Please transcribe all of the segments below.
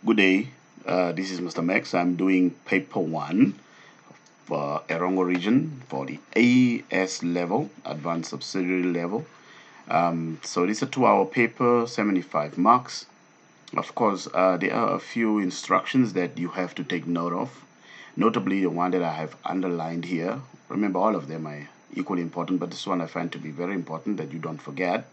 Good day, this is Mr. Max. I'm doing paper 1 for Erongo region for the AS level, advanced subsidiary level. So this is a 2-hour paper, 75 marks. Of course, there are a few instructions that you have to take note of, notably the one that I have underlined here. Remember, all of them are equally important, but this one I find to be very important that you don't forget.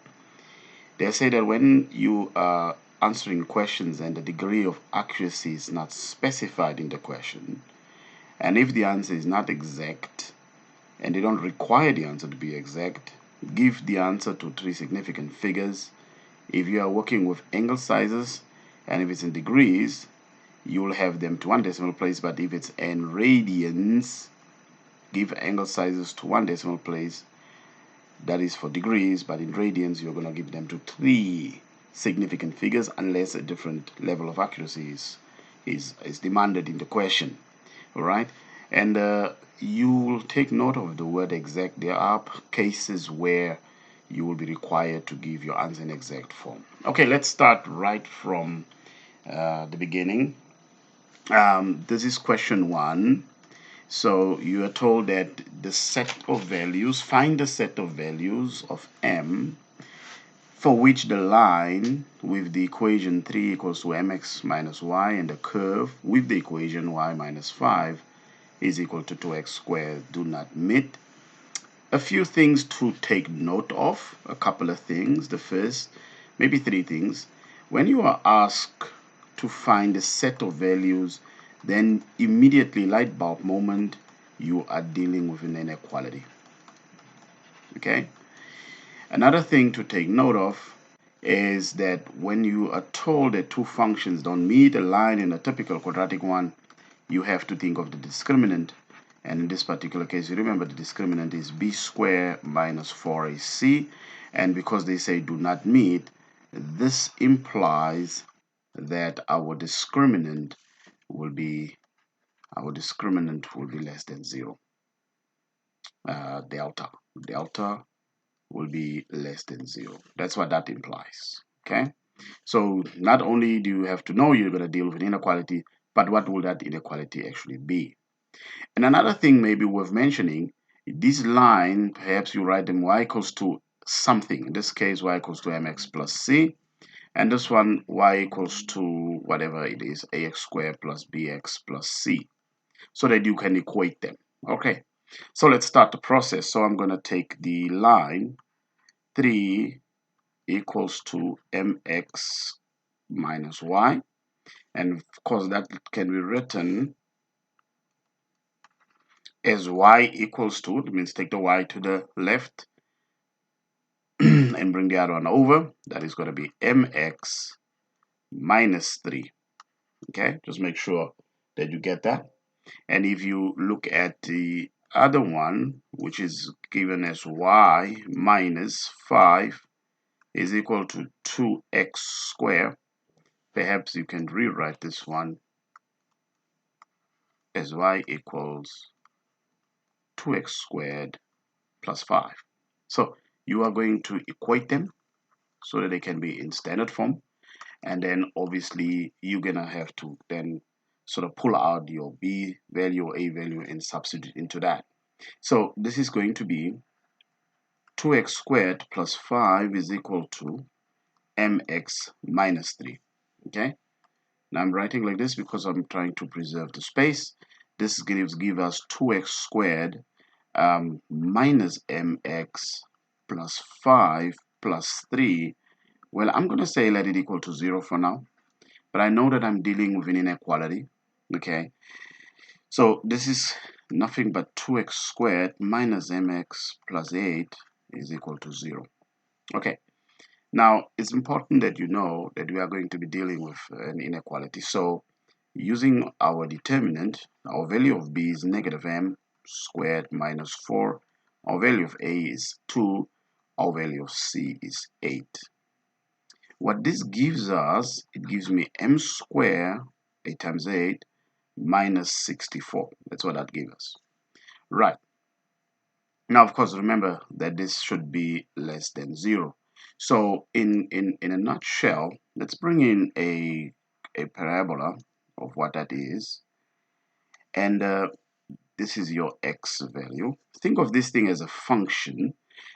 They say that when you are answering questions and the degree of accuracy is not specified in the question, and if the answer is not exact, and they don't require the answer to be exact, give the answer to 3 significant figures. If you are working with angle sizes, and if it's in degrees, you will have them to 1 decimal place, but if it's in radians, give angle sizes to 1 decimal place. That is for degrees, but in radians you're going to give them to 3 significant figures unless a different level of accuracy is demanded in the question. All right, and you will take note of the word exact. There are cases where you will be required to give your answer in exact form. Okay, let's start right from the beginning. This is question 1. So you are told that the set of values, find the set of values of m for which the line with the equation 3 equals to mx minus y and the curve with the equation y minus 5 is equal to 2x squared do not meet. A few things to take note of, a couple of things. The first, maybe 3 things. When you are asked to find a set of values, then immediately, light bulb moment, you are dealing with an inequality. Okay? Another thing to take note of is that when you are told that 2 functions don't meet a line in a typical quadratic one, you have to think of the discriminant. And in this particular case, you remember the discriminant is b squared minus 4ac. And because they say do not meet, this implies that our discriminant will be less than 0. Delta will be less than 0. That's what that implies. Okay, so not only do you have to know you're going to deal with an inequality, but what will that inequality actually be? And another thing maybe worth mentioning, this line, perhaps you write them y equals to something. In this case, y equals to mx plus c. And this one, y equals to whatever it is, ax squared plus bx plus c, so that you can equate them. Okay, so let's start the process. So I'm going to take the line 3 equals to mx minus y, and of course that can be written as y equals to, it means take the y to the left and bring the other one over. That is going to be mx minus 3. Okay, just make sure that you get that. And if you look at the other one, which is given as y minus 5 is equal to 2x squared, perhaps you can rewrite this one as y equals 2x squared plus 5. So you are going to equate them so that they can be in standard form, and then obviously you're gonna have to then sort of pull out your b value or a value and substitute into that. So this is going to be 2x squared plus 5 is equal to mx minus 3. Okay, now I'm writing like this because I'm trying to preserve the space. This give us 2x squared minus mx plus 5 plus 3. Well, I'm going to say let it equal to 0 for now, but I know that I'm dealing with an inequality. Okay, so this is nothing but 2x squared minus mx plus 8 is equal to 0. Okay, now it's important that you know that we are going to be dealing with an inequality. So using our determinant, our value of b is negative m squared minus 4. Our value of a is 2. Our value of c is 8. What this gives us, it gives me m squared, 8 times 8, minus 64. That's what that gives us. Right. Now, of course, remember that this should be less than 0. So in a nutshell, let's bring in a a parabola of what that is, and this is your x value. Think of this thing as a function,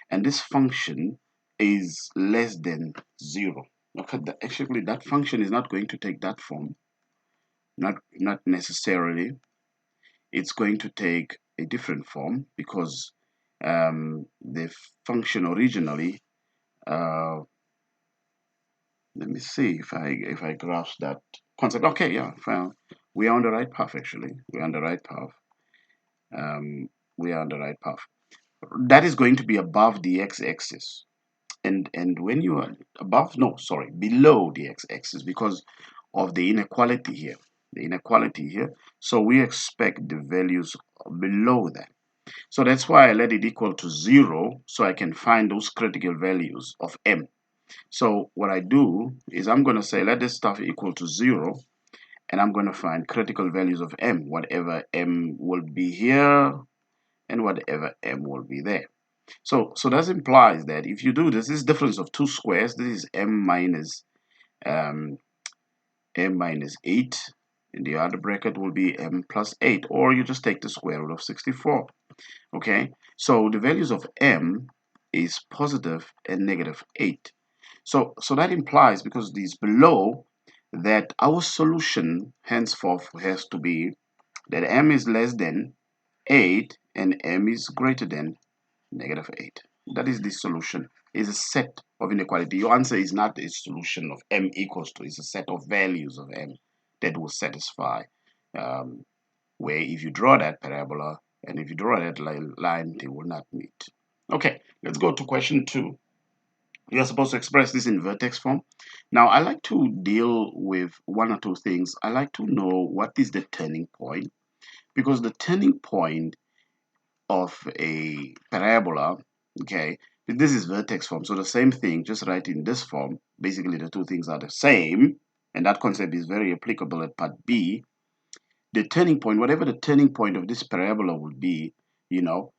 and this function is less than 0. Okay, actually that function is not going to take that form, not necessarily. It's going to take a different form because the function originally, let me see if I grasp that concept. Okay, yeah, well, we are on the right path. Actually, we're on the right path. We are on the right path. That is going to be above the x-axis, and when you are above, no, sorry, below the x-axis because of the inequality here. The inequality here. So we expect the values below that. So that's why I let it equal to 0 so I can find those critical values of m. So what I do is I'm going to say let this stuff equal to 0, and I'm going to find critical values of m, whatever m will be here and whatever m will be there. So that implies that if you do this difference of two squares, this is m minus 8, and the other bracket will be m plus 8, or you just take the square root of 64. Okay, so the values of m is positive and negative 8. So that implies, because these below, that our solution henceforth has to be that m is less than 8 and m is greater than negative 8. That is the solution. Is a set of inequality. Your answer is not a solution of m equals to, it's a set of values of m that will satisfy, where if you draw that parabola and if you draw that line, they will not meet. Okay, let's go to question 2. You are supposed to express this in vertex form. Now, I like to deal with one or two things. I like to know what is the turning point, because the turning point of a parabola, okay, this is vertex form, so the same thing, just write in this form. Basically, the two things are the same, and that concept is very applicable at part B. The turning point, whatever the turning point of this parabola would be, you know,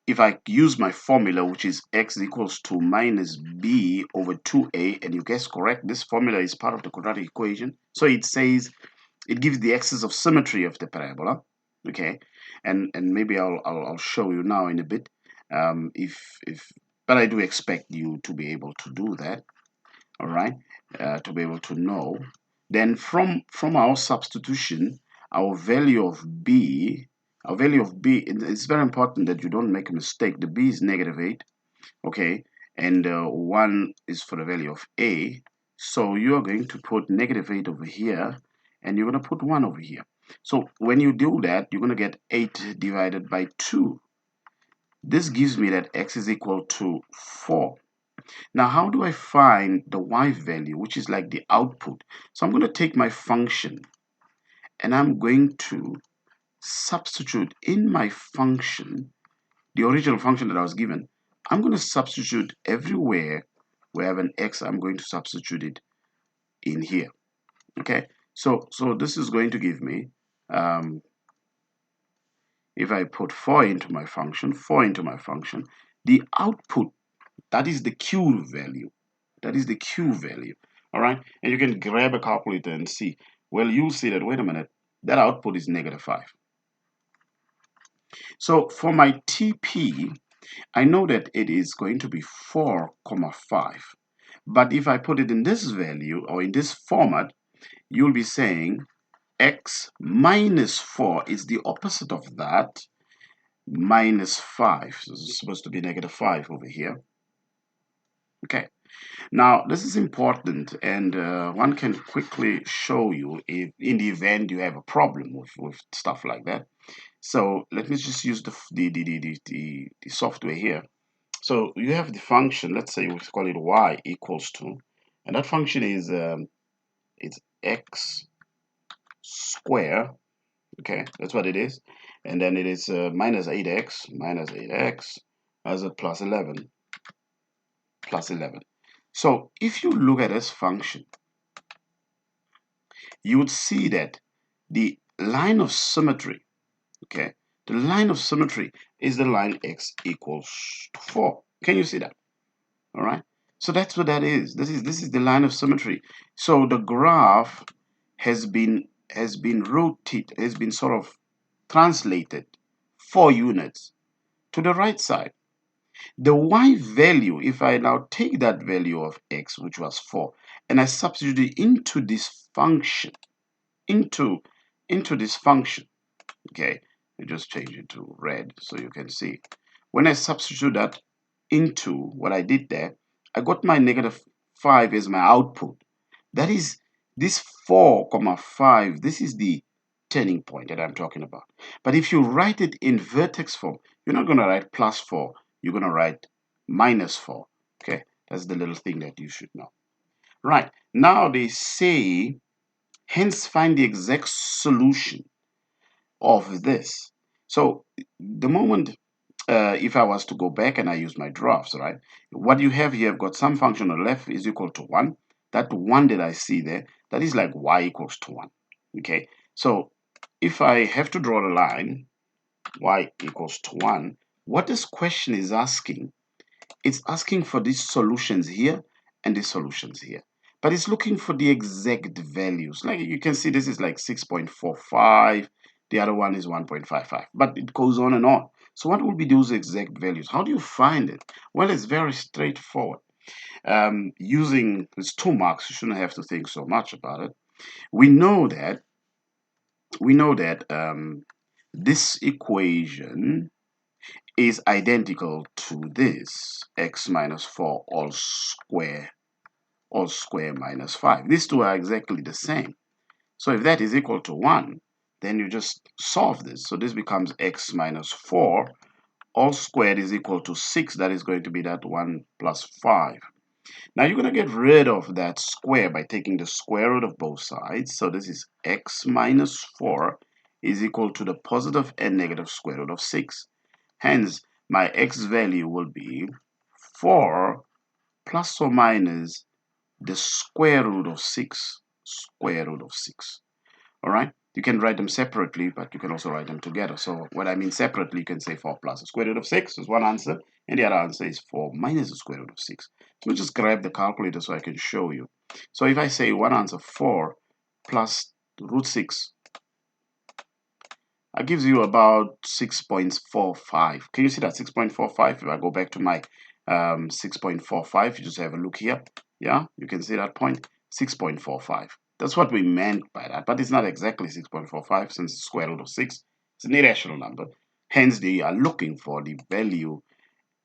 if I use my formula, which is x equals to minus b over 2a, and you guess correct, this formula is part of the quadratic equation. So it says, it gives the axis of symmetry of the parabola, okay, and maybe I'll show you now in a bit, but I do expect you to be able to do that, all right, to be able to know. Then from our substitution, our value of b, it's very important that you don't make a mistake. The b is negative 8, okay, and 1 is for the value of a. So you are going to put negative 8 over here, and you're going to put 1 over here. So when you do that, you're going to get 8 divided by 2. This gives me that x is equal to 4. Now, how do I find the y value, which is like the output? So I'm going to take my function, and I'm going to substitute in my function, the original function that I was given. I'm going to substitute everywhere where I have an x, I'm going to substitute it in here. Okay, so this is going to give me, if I put 4 into my function, the output, that is the q value. That is the q value. All right, and you can grab a calculator and see. Well, you'll see that, wait a minute, that output is negative 5. So for my TP, I know that it is going to be 4, 5. But if I put it in this value or in this format, you'll be saying x minus 4 is the opposite of that, minus 5. So it's supposed to be negative 5 over here. Okay. Now, this is important, and one can quickly show you if in the event you have a problem with stuff like that. So let me just use the software here. So you have the function, let's say we call it y equals to, and that function is it's x square, okay, that's what it is, and then it is minus 8x as a plus 11. So if you look at this function, you would see that the line of symmetry, okay, the line of symmetry is the line x equals to 4. Can you see that? All right. So that's what that is. This is the line of symmetry. So the graph has been rotated, has been sort of translated 4 units to the right side. The y value, if I now take that value of x, which was 4, and I substitute it into this function, into this function, okay, you just change it to red so you can see. When I substitute that into what I did there, I got my -5 as my output. That is this 4 comma 5. This is the turning point that I'm talking about. But if you write it in vertex form, you're not going to write +4. You're going to write -4. Okay, that's the little thing that you should know. Right, now they say, hence find the exact solution of this. So the moment, if I was to go back and I use my drafts, right, what you have here, I've got some function on the left is equal to 1. That 1 that I see there, that is like y equals to 1. Okay, so if I have to draw the line, y equals to 1, what this question is asking, it's asking for these solutions here and these solutions here. But it's looking for the exact values. Like you can see, this is like 6.45. The other one is 1.55. But it goes on and on. So what will be those exact values? How do you find it? Well, it's very straightforward. Using these 2 marks, you shouldn't have to think so much about it. We know that this equation is identical to this x minus 4 all square minus 5. These two are exactly the same. So if that is equal to 1, then you just solve this. So this becomes x minus 4 all squared is equal to 6. That is going to be that 1 plus 5. Now you're going to get rid of that square by taking the square root of both sides. So this is x minus 4 is equal to the positive and negative square root of 6. Hence, my x value will be 4 plus or minus the square root of 6. Square root of 6. All right? You can write them separately, but you can also write them together. So what I mean separately, you can say 4 plus the square root of 6 is one answer, and the other answer is 4 minus the square root of 6. So let me just grab the calculator so I can show you. So if I say one answer 4 plus root 6, that gives you about 6.45. Can you see that 6.45? If I go back to my 6.45, you just have a look here. Yeah, you can see that point, 6.45. That's what we meant by that, but it's not exactly 6.45 since it's square root of 6. It's an irrational number. Hence, they are looking for the value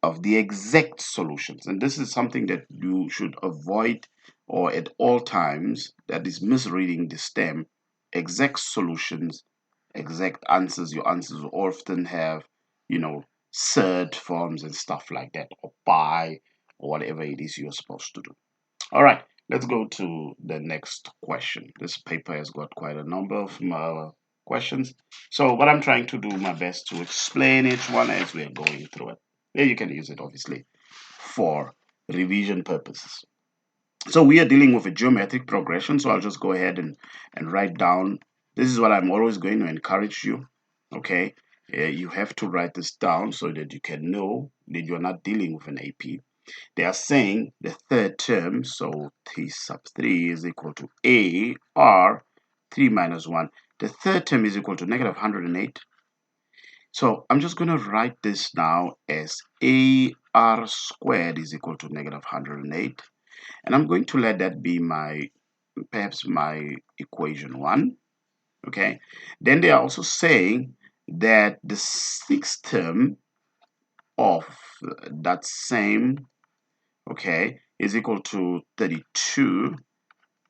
of the exact solutions. And this is something that you should avoid, or at all times, that is misreading the stem. Exact solutions, exact answers. Your answers will often have, surd forms and stuff like that, or pi, or whatever it is you're supposed to do. All right, let's go to the next question. This paper has got quite a number of questions. So what I'm trying to do my best to explain each one as we're going through it. Yeah, you can use it obviously for revision purposes. So we are dealing with a geometric progression. So I'll just go ahead and write down. This is what I'm always going to encourage you. Okay, you have to write this down so that you can know that you're not dealing with an AP. They are saying the third term, so T sub 3 is equal to A R 3 minus 1. The third term is equal to negative 108. So I'm just going to write this now as AR squared is equal to negative 108. And I'm going to let that be perhaps my equation 1. Okay. Then they are also saying that the sixth term of that same, okay, is equal to 32.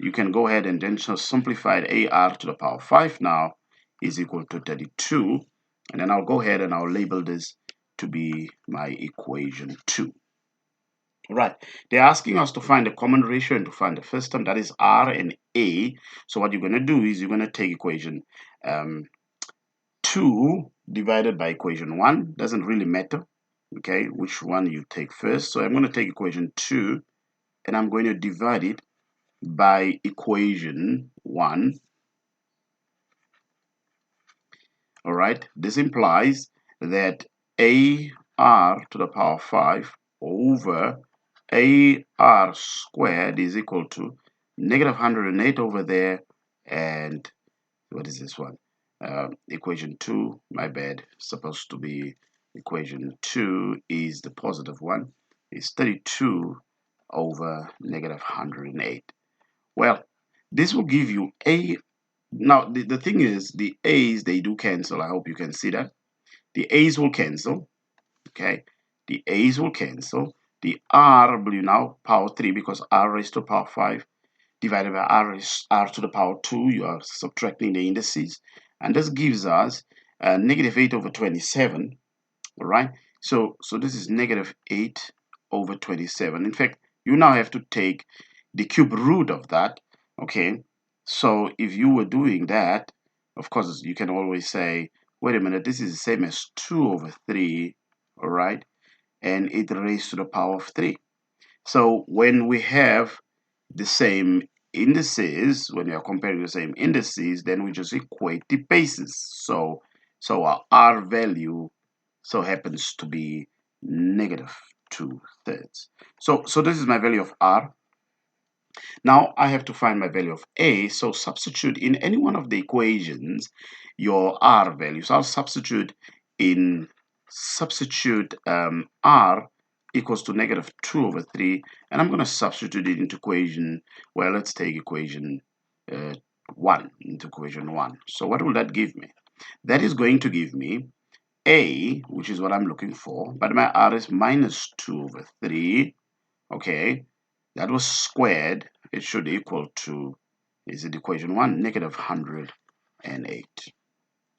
You can go ahead and then just simplify AR to the power 5 now is equal to 32. And then I'll go ahead and I'll label this to be my equation 2. Right, they're asking us to find the common ratio and to find the first term, that is R and A. So what you're going to do is you're going to take equation 2 divided by equation 1. Doesn't really matter, okay, which one you take first. So I'm going to take equation 2 and I'm going to divide it by equation 1. All right, this implies that AR to the power 5 over AR squared is equal to negative 108 over there, and what is this one? Equation 2, my bad, supposed to be equation 2 is the positive one, is 32 over negative 108. Well, this will give you A. Now, the thing is, the A's, they do cancel. I hope you can see that. The A's will cancel, okay? The A's will cancel. The R will now power 3 because R raised to power 5 divided by R is R to the power 2. You are subtracting the indices. And this gives us negative 8 over 27, all right? So this is negative 8 over 27. In fact, you now have to take the cube root of that, okay? So if you were doing that, of course, you can always say, wait a minute, this is the same as 2 over 3, all right? And it raised to the power of 3. So when we have the same indices, when we are comparing the same indices, then we just equate the bases. So our R value happens to be negative 2/3. So this is my value of R. Now I have to find my value of A, so substitute in any one of the equations your R values. I'll substitute R equals to negative 2 over 3, and I'm going to substitute it into equation, well, let's take equation 1, into equation 1. So what will that give me? That is going to give me A, which is what I'm looking for, but my R is minus 2 over 3, okay, that was squared. It should equal to, is it equation 1? Negative 108.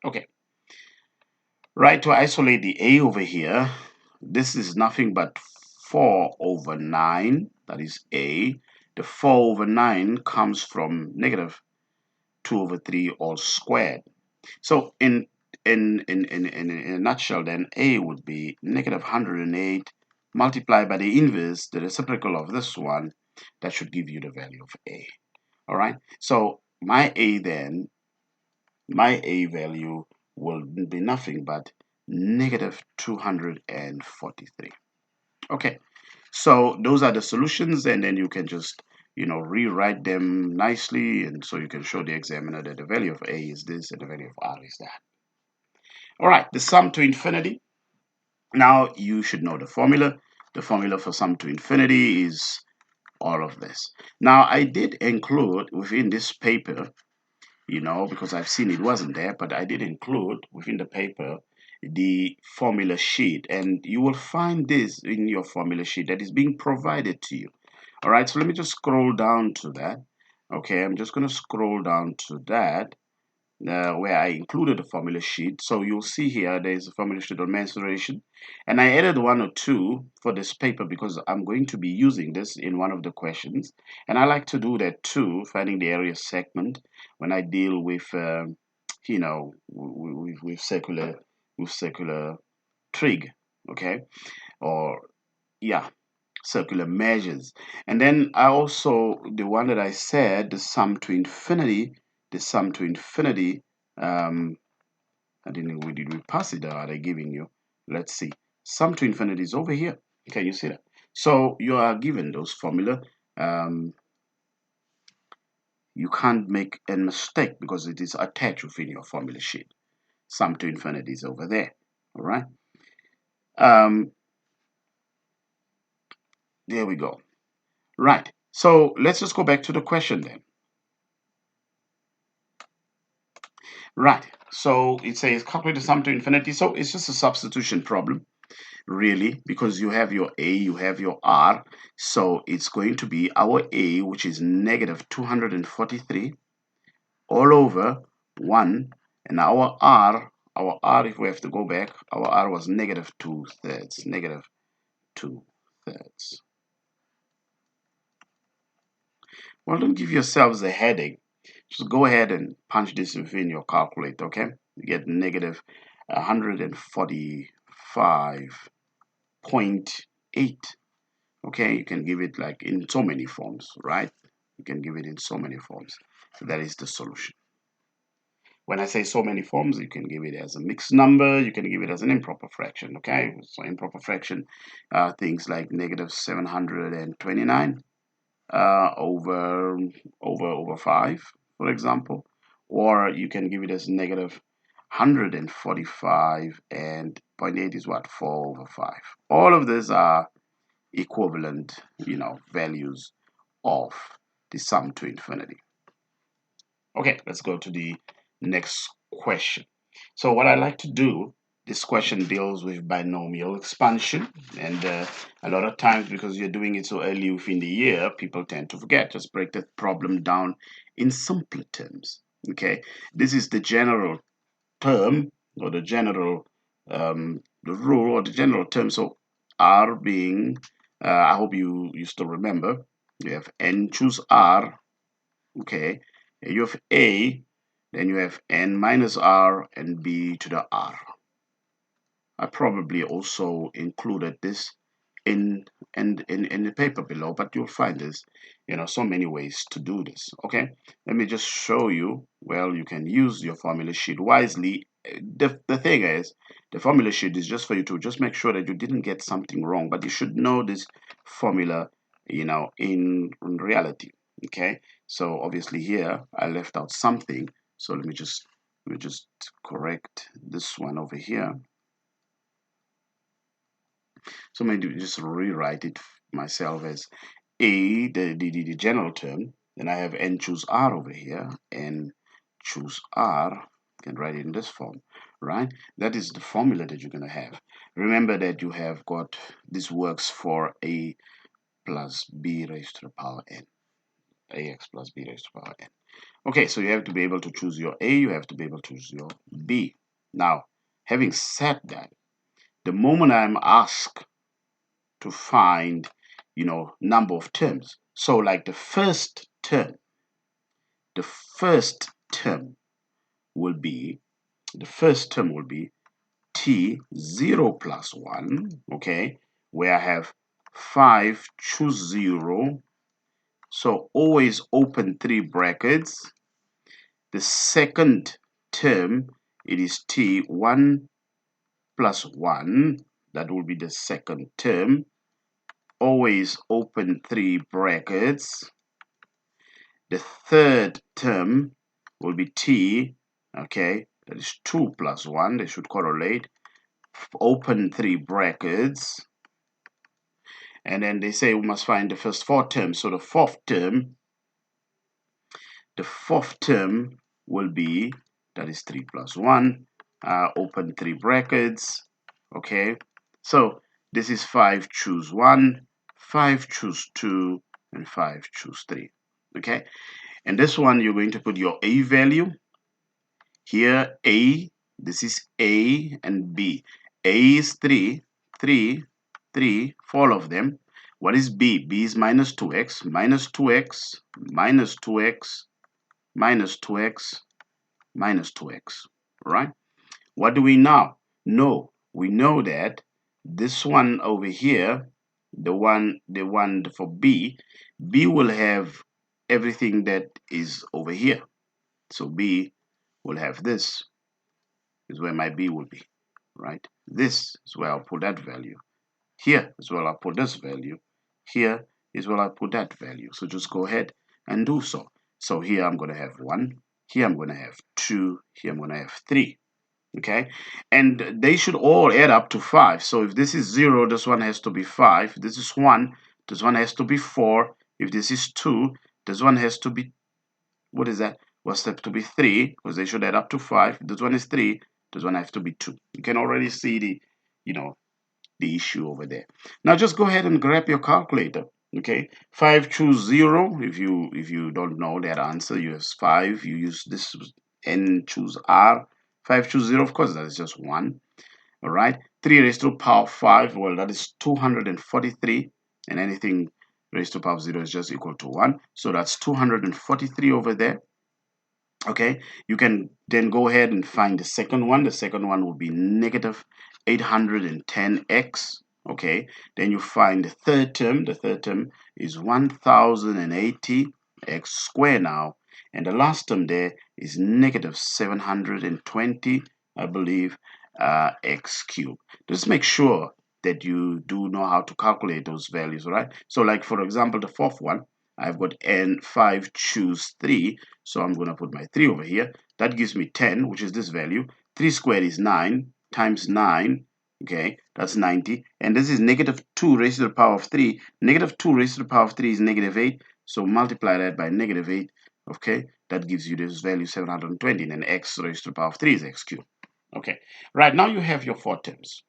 Okay. Right, to isolate the A over here, this is nothing but 4 over 9, that is A. The 4 over 9 comes from negative 2 over 3 all squared. So in a nutshell, then A would be negative 108 multiplied by the inverse, the reciprocal of this one, that should give you the value of A. All right, so my A value will be nothing but negative 243. Okay, so those are the solutions, and then you can just rewrite them nicely, and so you can show the examiner that the value of A is this and the value of R is that. All right, the sum to infinity. Now you should know the formula. The formula for sum to infinity is all of this. Now I did include within this paper, because I've seen it wasn't there, but I did include within the paper the formula sheet, and you will find this in your formula sheet that is being provided to you. All right, so let me just scroll down to that. Okay, I'm just going to scroll down to that where I included a formula sheet. So you'll see here there's a formula sheet on mensuration, and I added one or two for this paper because I'm going to be using this in one of the questions, and I like to do that too, finding the area segment when I deal with with circular trig, okay, or yeah, circular measures. And then I also, the one that I said, the sum to infinity, I didn't know, did we pass it, or are they giving you? Let's see. Sum to infinity is over here. Can you see that? So you are given those formula. You can't make a mistake because it is attached within your formula sheet. Sum to infinity is over there. All right. There we go. Right. So let's just go back to the question then. Right. So it says calculate the sum to infinity. So it's just a substitution problem, really, because you have your A, you have your R. So it's going to be our A, which is negative 243, all over 1. And our R, if we have to go back, our R was negative 2/3. Negative 2/3. Well, don't give yourselves a headache. Just go ahead and punch this within your calculator, okay? You get negative 145.8. Okay, you can give it like in so many forms, right? You can give it in so many forms. So that is the solution. when I say so many forms, you can give it as a mixed number, you can give it as an improper fraction, okay? So improper fraction, things like negative 729 over 5, for example, or you can give it as negative 145 and 0.8 is what? 4 over 5. All of these are equivalent, values of the sum to infinity. Okay, let's go to the next question. So what I like to do, this question deals with binomial expansion, and a lot of times because you're doing it so early within the year, people tend to forget. Just break the problem down in simpler terms. Okay, this is the general term or the general the rule or the general term. So R being, I hope you still remember. You have n choose R. Okay, you have A, then you have n minus R and B to the R. I probably also included this in the paper below, but you'll find this, so many ways to do this. Okay, let me just show you. Well, you can use your formula sheet wisely. The thing is, the formula sheet is just for you to just make sure that you didn't get something wrong, but you should know this formula, in reality. Okay, so obviously here I left out something, so let me just correct this one over here. So maybe just rewrite it myself as A, the general term. Then I have n choose R over here, n choose R. You can write it in this form, right? That is the formula that you're going to have. Remember that you have got, this works for A plus B raised to the power n. Ax plus B raised to the power n. Okay, so you have to be able to choose your A, you have to be able to choose your B. Now, having said that, the moment I'm asked to find, number of terms. So like the first term will be, t0 plus 1, okay, where I have 5 choose 0. So always open 3 brackets. The second term, it is t1 plus 1. That will be the second term. Always open 3 brackets. The third term will be t, okay, that is 2 plus 1, they should correlate. Open 3 brackets. And then they say we must find the first 4 terms. So the fourth term will be, that is 3 plus 1, open 3 brackets, okay. So this is 5 choose 1, 5 choose 2, and 5 choose 3, okay. And this one, you're going to put your A value. Here, A, this is A and B. A is 3, 3, 3, 4 of them. What is B? B is minus 2x, minus 2x, minus 2x, minus 2x, minus 2x, right? What do we now know? We know that this one over here, the one for B will have everything that is over here. So B will have this, is where my B will be, right? This is where I'll put that value. Here is where I'll put this value. Here is where I'll put that value. So just go ahead and do so. So here I'm going to have 1. Here I'm going to have 2. Here I'm going to have 3. Okay? And they should all add up to 5. So if this is 0, this one has to be 5. If this is 1, this one has to be 4. If this is 2, this one has to be, what is that? What's that to be 3? Because they should add up to 5. This one is 3. This one has to be 2. You can already see the, the issue over there. Now just go ahead and grab your calculator. Okay, 5 choose 0. If you don't know that answer, you use 5. You use this n choose R. 5 choose 0, of course, that is just 1. All right, 3 raised to the power 5. Well, that is 243, and anything raised to the power of 0 is just equal to 1. So that's 243 over there. Okay, you can then go ahead and find the second one. The second one will be negative 810x. Okay, then you find the third term. The third term is 1080 x squared now, and the last term there is negative 720, I believe, x cubed. Just make sure that you do know how to calculate those values, right? So like for example, the fourth one, I've got n5 choose 3, so I'm going to put my 3 over here. That gives me 10, which is this value. 3 squared is 9 times 9, okay, that's 90, and this is negative 2 raised to the power of 3. Negative 2 raised to the power of 3 is negative 8, so multiply that by negative 8, okay, that gives you this value 720, and then x raised to the power of 3 is x cubed. Okay, right, now you have your 4 terms.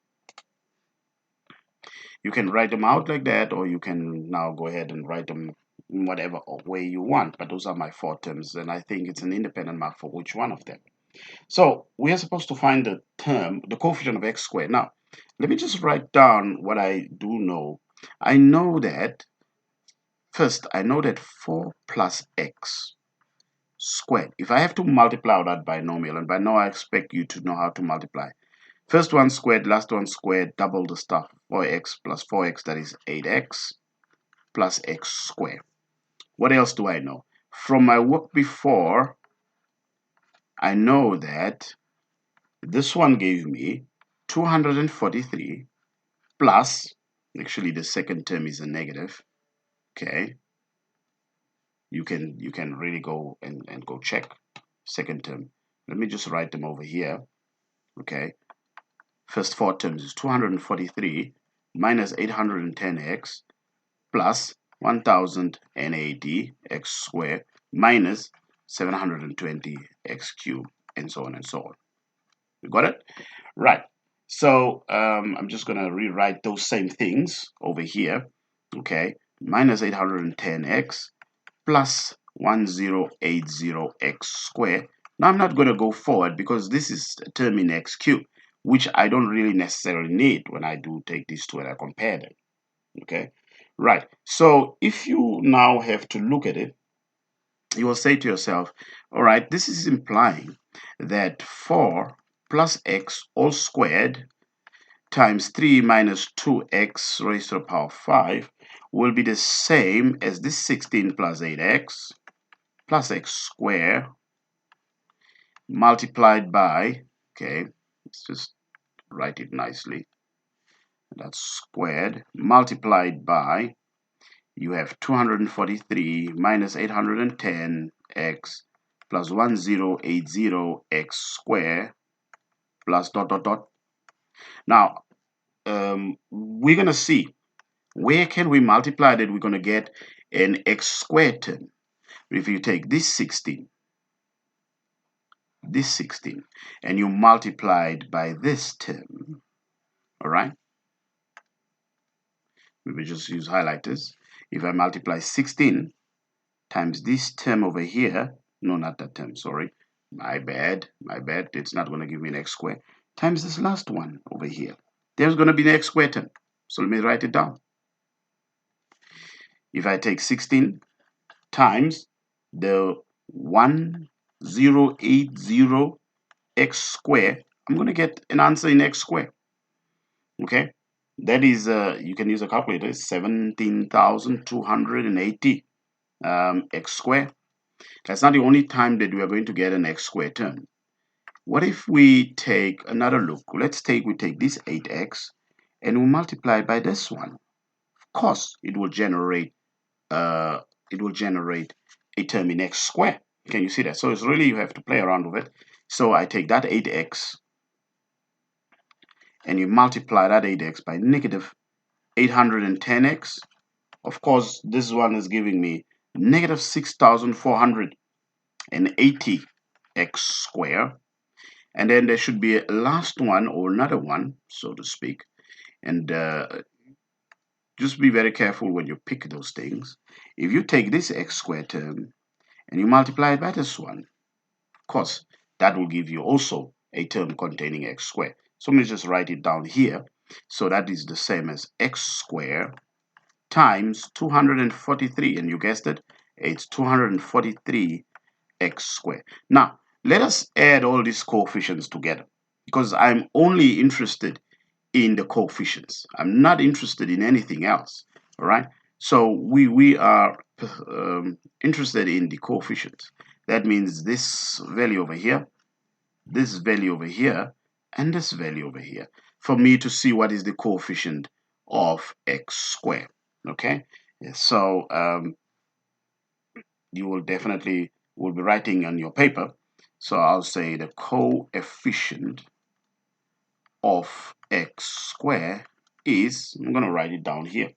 You can write them out like that, or you can now go ahead and write them in whatever way you want, but those are my 4 terms, and I think it's an independent mark for which one of them. So we are supposed to find the term, the coefficient of x squared. Now, let me just write down what I do know. I know that, first, I know that 4 plus x squared, if I have to multiply that binomial, and by now I expect you to know how to multiply. First one squared, last one squared, double the stuff. 4x plus 4x, that is 8x plus x squared. What else do I know? From my work before, I know that this one gave me 243 plus, actually the second term is a negative, okay? You can really go and go check second term. Let me just write them over here, okay? First 4 terms is 243 minus 810x plus 1080 x squared minus 720 x cubed, and so on and so on. You got it? Right. So I'm just going to rewrite those same things over here. Okay. Minus 810x plus 1080x squared. Now I'm not going to go forward because this is a term in x cubed, which I don't really necessarily need when I do take these two and I compare them. Okay. Right. So if you now have to look at it, you will say to yourself, all right, this is implying that 4 plus x all squared times 3 minus 2x raised to the power of 5 will be the same as this 16 plus 8x plus x squared multiplied by, okay, let's just write it nicely, that's squared multiplied by, you have 243 minus 810x plus 1080x squared plus dot dot dot. Now, we're going to see where can we multiply that we're going to get an x squared term. If you take this 16, and you multiply it by this term, all right? We will just use highlighters. If I multiply 16 times this term over here, no, not that term, sorry, my bad, it's not going to give me an x squared, times this last one over here, there's going to be an x squared term. So let me write it down. If I take 16 times the 1080 x squared, I'm going to get an answer in x squared. Okay, that is, you can use a calculator, 17,280 x squared. That's not the only time that we are going to get an x squared term. What if we take another look? Let's take, we take this 8x and we multiply by this one. Of course, it will generate a term in x squared. Can you see that? So it's really, you have to play around with it. So I take that 8x and you multiply that 8x by negative 810x. Of course, this one is giving me negative 6,480 x squared. And then there should be a last one, or another one, so to speak. And just be very careful when you pick those things. If you take this x squared term and you multiply it by this one, of course, that will give you also a term containing x squared. So let me just write it down here. So that is the same as x squared times 243, and you guessed it, it's 243 x squared. Now, let us add all these coefficients together because I'm only interested in the coefficients. I'm not interested in anything else, all right? So we are interested in the coefficients. That means this value over here, this value over here, and this value over here, for me to see what is the coefficient of x squared. Okay, so you will definitely will be writing on your paper. So I'll say the coefficient of x squared is, I'm going to write it down here,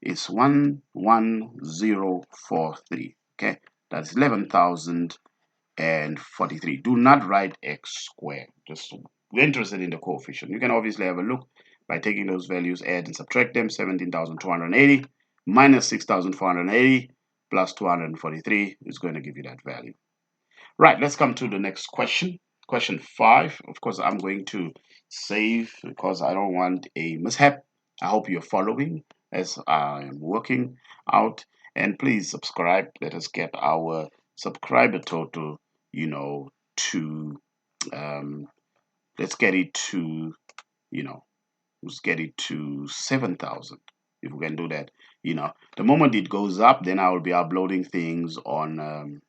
is 11043. Okay, that's 11,043. Do not write x squared. Just we're interested in the coefficient. You can obviously have a look by taking those values, add and subtract them. 17,280 minus 6,480 plus 243 is going to give you that value. Right, let's come to the next question. Question 5. Of course, I'm going to save because I don't want a mishap. I hope you're following as I am working out. And please subscribe. Let us get our subscriber total, to, let's get it to, let's get it to 7,000. If we can do that, the moment it goes up, then I will be uploading things on, on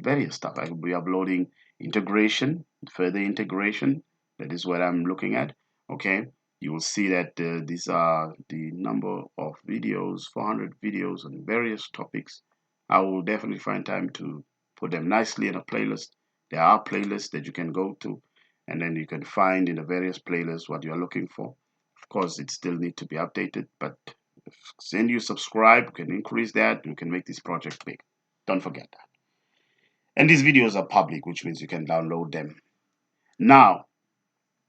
various stuff. I will be uploading integration, further integration. That is what I'm looking at. Okay, you will see that these are the number of videos, 400 videos on various topics. I will definitely find time to put them nicely in a playlist. There are playlists that you can go to, and then you can find in the various playlists what you're looking for. Of course, it still needs to be updated, but when you subscribe, you can increase that. You can make this project big. Don't forget that. And these videos are public, which means you can download them. Now,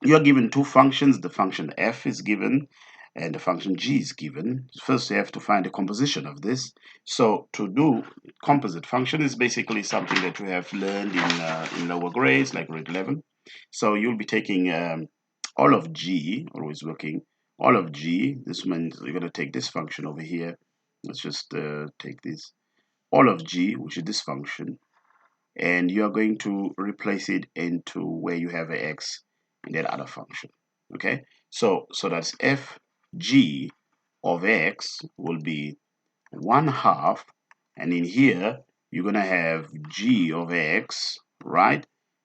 you are given two functions. The function f is given and the function g is given. First, you have to find the composition of this. So to do composite function is basically something that you have learned in lower grades, like grade 11. So you'll be taking all of g, always working, all of g. This means you're going to take this function over here. Let's just take this. All of g, which is this function, and you're going to replace it into where you have a x in that other function. Okay, so that's fg of x will be 1/2, and in here you're gonna have g of x, right,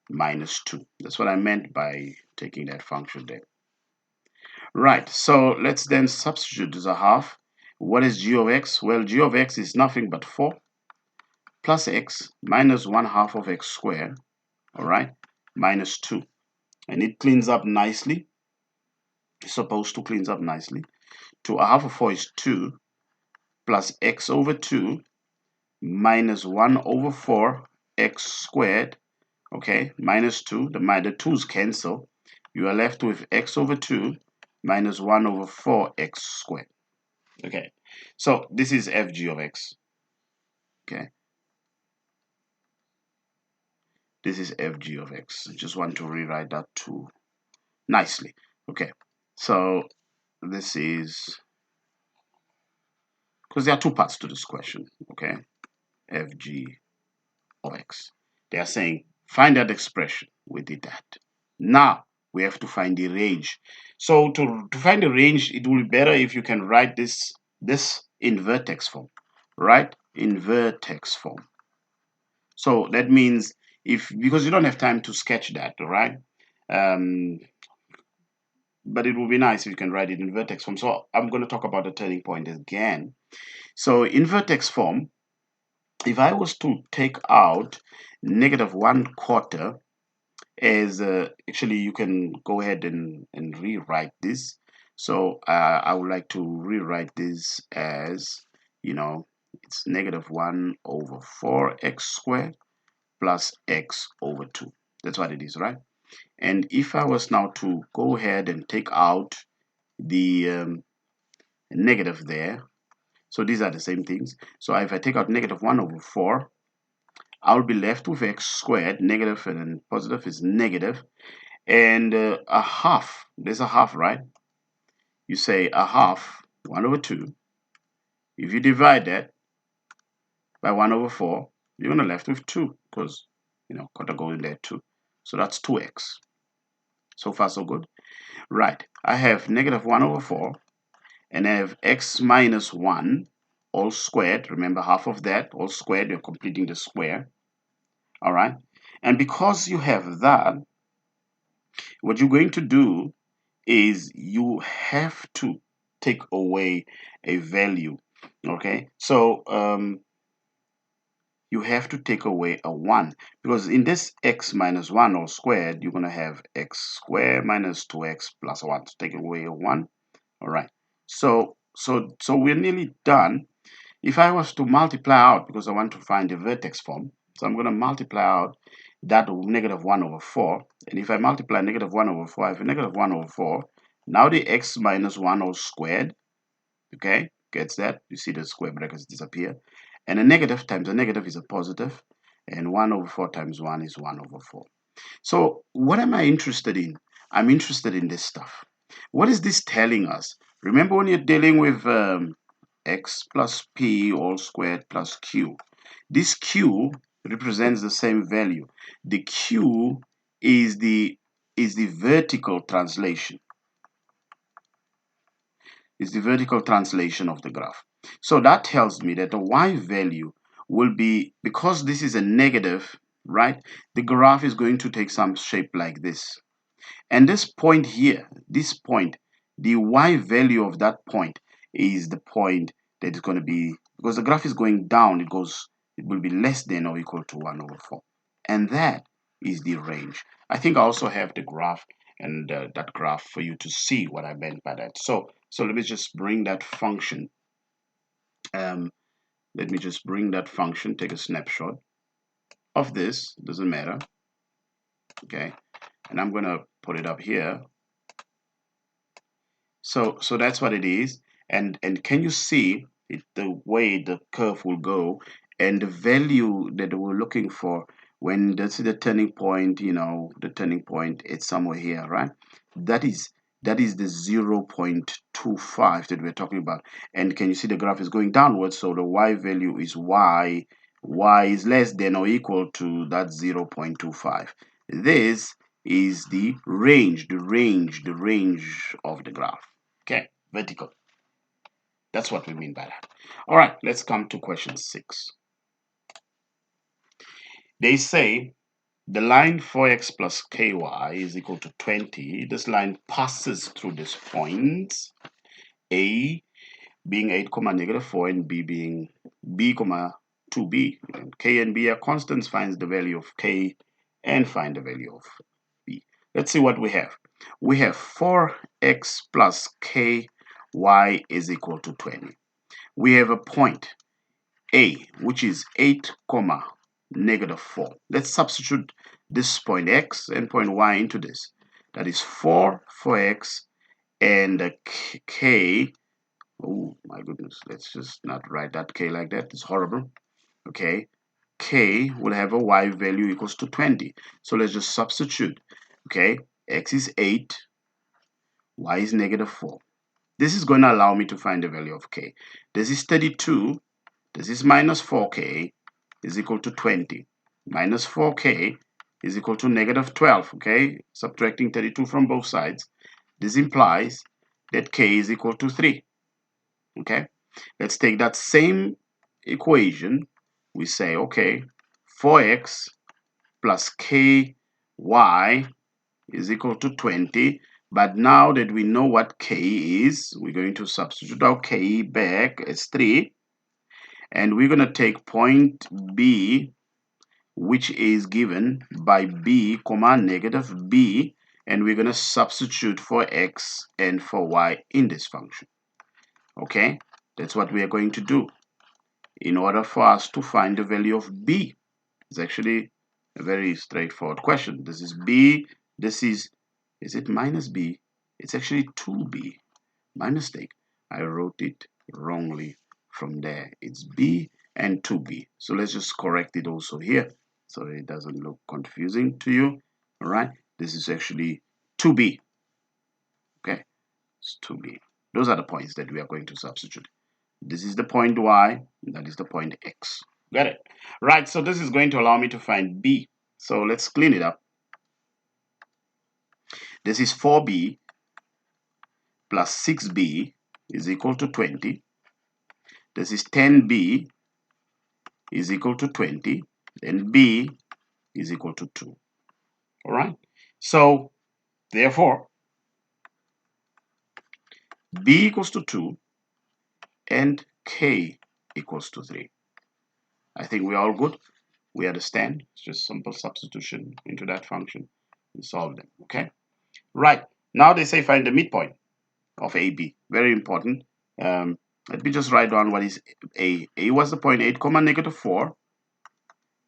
minus 2. That's what I meant by taking that function there. Right, so let's then substitute as a half. What is g of x? Well, g of x is nothing but 4 plus x minus 1/2 of x squared, all right, minus 2. And it cleans up nicely. It's supposed to clean up nicely. 2/2 of 4 is 2 plus x over 2 minus 1 over 4 x squared, okay, minus 2. The 2's cancel. You are left with x over 2 minus 1 over 4 x squared. Okay, so this is fg of x. Okay, this is fg of x. I just want to rewrite that too nicely. Okay, so this is, because there are two parts to this question. Okay, fg of x. They are saying find that expression. We did that. Now we have to find the range. So to find the range, it will be better if you can write this in vertex form, right? In vertex form. So that means because you don't have time to sketch that, right? But it will be nice if you can write it in vertex form. So I'm going to talk about the turning point again. So in vertex form, if I was to take out -1/4 as actually you can go ahead and rewrite this. So I would like to rewrite this as, it's -1 over 4x squared plus x over 2. That's what it is, right? And if I was now to go ahead and take out the negative there, so these are the same things. So if I take out -1 over 4, I'll be left with x squared. Negative and then positive is negative. And a half, there's a half, right? You say a half, 1 over 2. If you divide that by 1 over 4, you're going to left with 2, because, quarter goes in there too. So that's 2x. So far, so good. Right, I have -1 over 4, and I have x minus 1 all squared. Remember, half of that all squared, you're completing the square. All right, and because you have that, what you're going to do is you have to take away a value. Okay, so you have to take away a 1, because in this x minus 1 all squared, you're going to have x squared minus 2x plus 1. So take away a 1. All right, so we're nearly done. If I was to multiply out, because I want to find the vertex form, so I'm going to multiply out that negative 1 over 4. And if I multiply negative 1 over 4, I have a negative 1 over 4. Now the x minus 1 all squared, okay, gets that. You see the square brackets disappear. And a negative times a negative is a positive. And 1 over 4 times 1 is 1 over 4. So what am I interested in? I'm interested in this stuff. What is this telling us? Remember, when you're dealing with x plus p all squared plus q, this q represents the same value. The q is the vertical translation. Is the vertical translation of the graph. So that tells me that the y value will be, because this is a negative, right? The graph is going to take some shape like this. And this point here, this point, the y value of that point is the point that is going to be, because the graph is going down, it will be less than or equal to 1 over 4. And that is the range. I think I also have the graph and that graph for you to see what I meant by that. So let me just bring that function. Let me just bring that function, take a snapshot of this, doesn't matter. Okay, and I'm going to put it up here. So that's what it is. And can you see it, the way the curve will go and the value that we're looking for when that's the turning point, the turning point, it's somewhere here, right? That is the 0.25 that we're talking about. And can you see the graph is going downwards? So the y value is y is less than or equal to that 0.25. This is the range of the graph. Okay, vertical. That's what we mean by that. All right, let's come to question 6. They say the line 4x plus ky is equal to 20. This line passes through this point, A being 8, negative 4, and B being B, 2b. And k and b are constants. Finds the value of k and find the value of b. Let's see what we have. We have 4x plus ky is equal to 20. We have a point A, which is 8, negative 4. Let's substitute this point x and point y into this. That is 4 for x and k. Oh my goodness, let's just not write that k like that. It's horrible. Okay, k will have a y value equals to 20. So let's just substitute. Okay, x is 8, y is negative 4. This is going to allow me to find the value of k. This is 32. This is minus 4k is equal to 20. Minus 4k is equal to negative 12. Okay, subtracting 32 from both sides. This implies that k is equal to 3. Okay, let's take that same equation. We say, okay, 4x plus ky is equal to 20. But now that we know what k is, we're going to substitute our k back as 3. And we're going to take point B, which is given by B, negative B, and we're going to substitute for x and for y in this function. Okay, that's what we are going to do in order for us to find the value of B. It's actually a very straightforward question. This is B, this is it minus B? It's actually 2B. My mistake. I wrote it wrongly from there. It's B and 2B. So let's just correct it also here so it doesn't look confusing to you. All right, this is actually 2B. Okay, it's 2B. Those are the points that we are going to substitute. This is the point y, and that is the point x. Got it? Right, so this is going to allow me to find B. So let's clean it up. This is 4b plus 6b is equal to 20. this is 10b is equal to 20, then b is equal to 2. All right. So therefore, b equals to 2 and k equals to 3. I think we're all good. We understand. It's just simple substitution into that function and solve them. Okay. Right. Now they say find the midpoint of AB. Very important. Let me just write down what is A. A was the point 8, negative 4.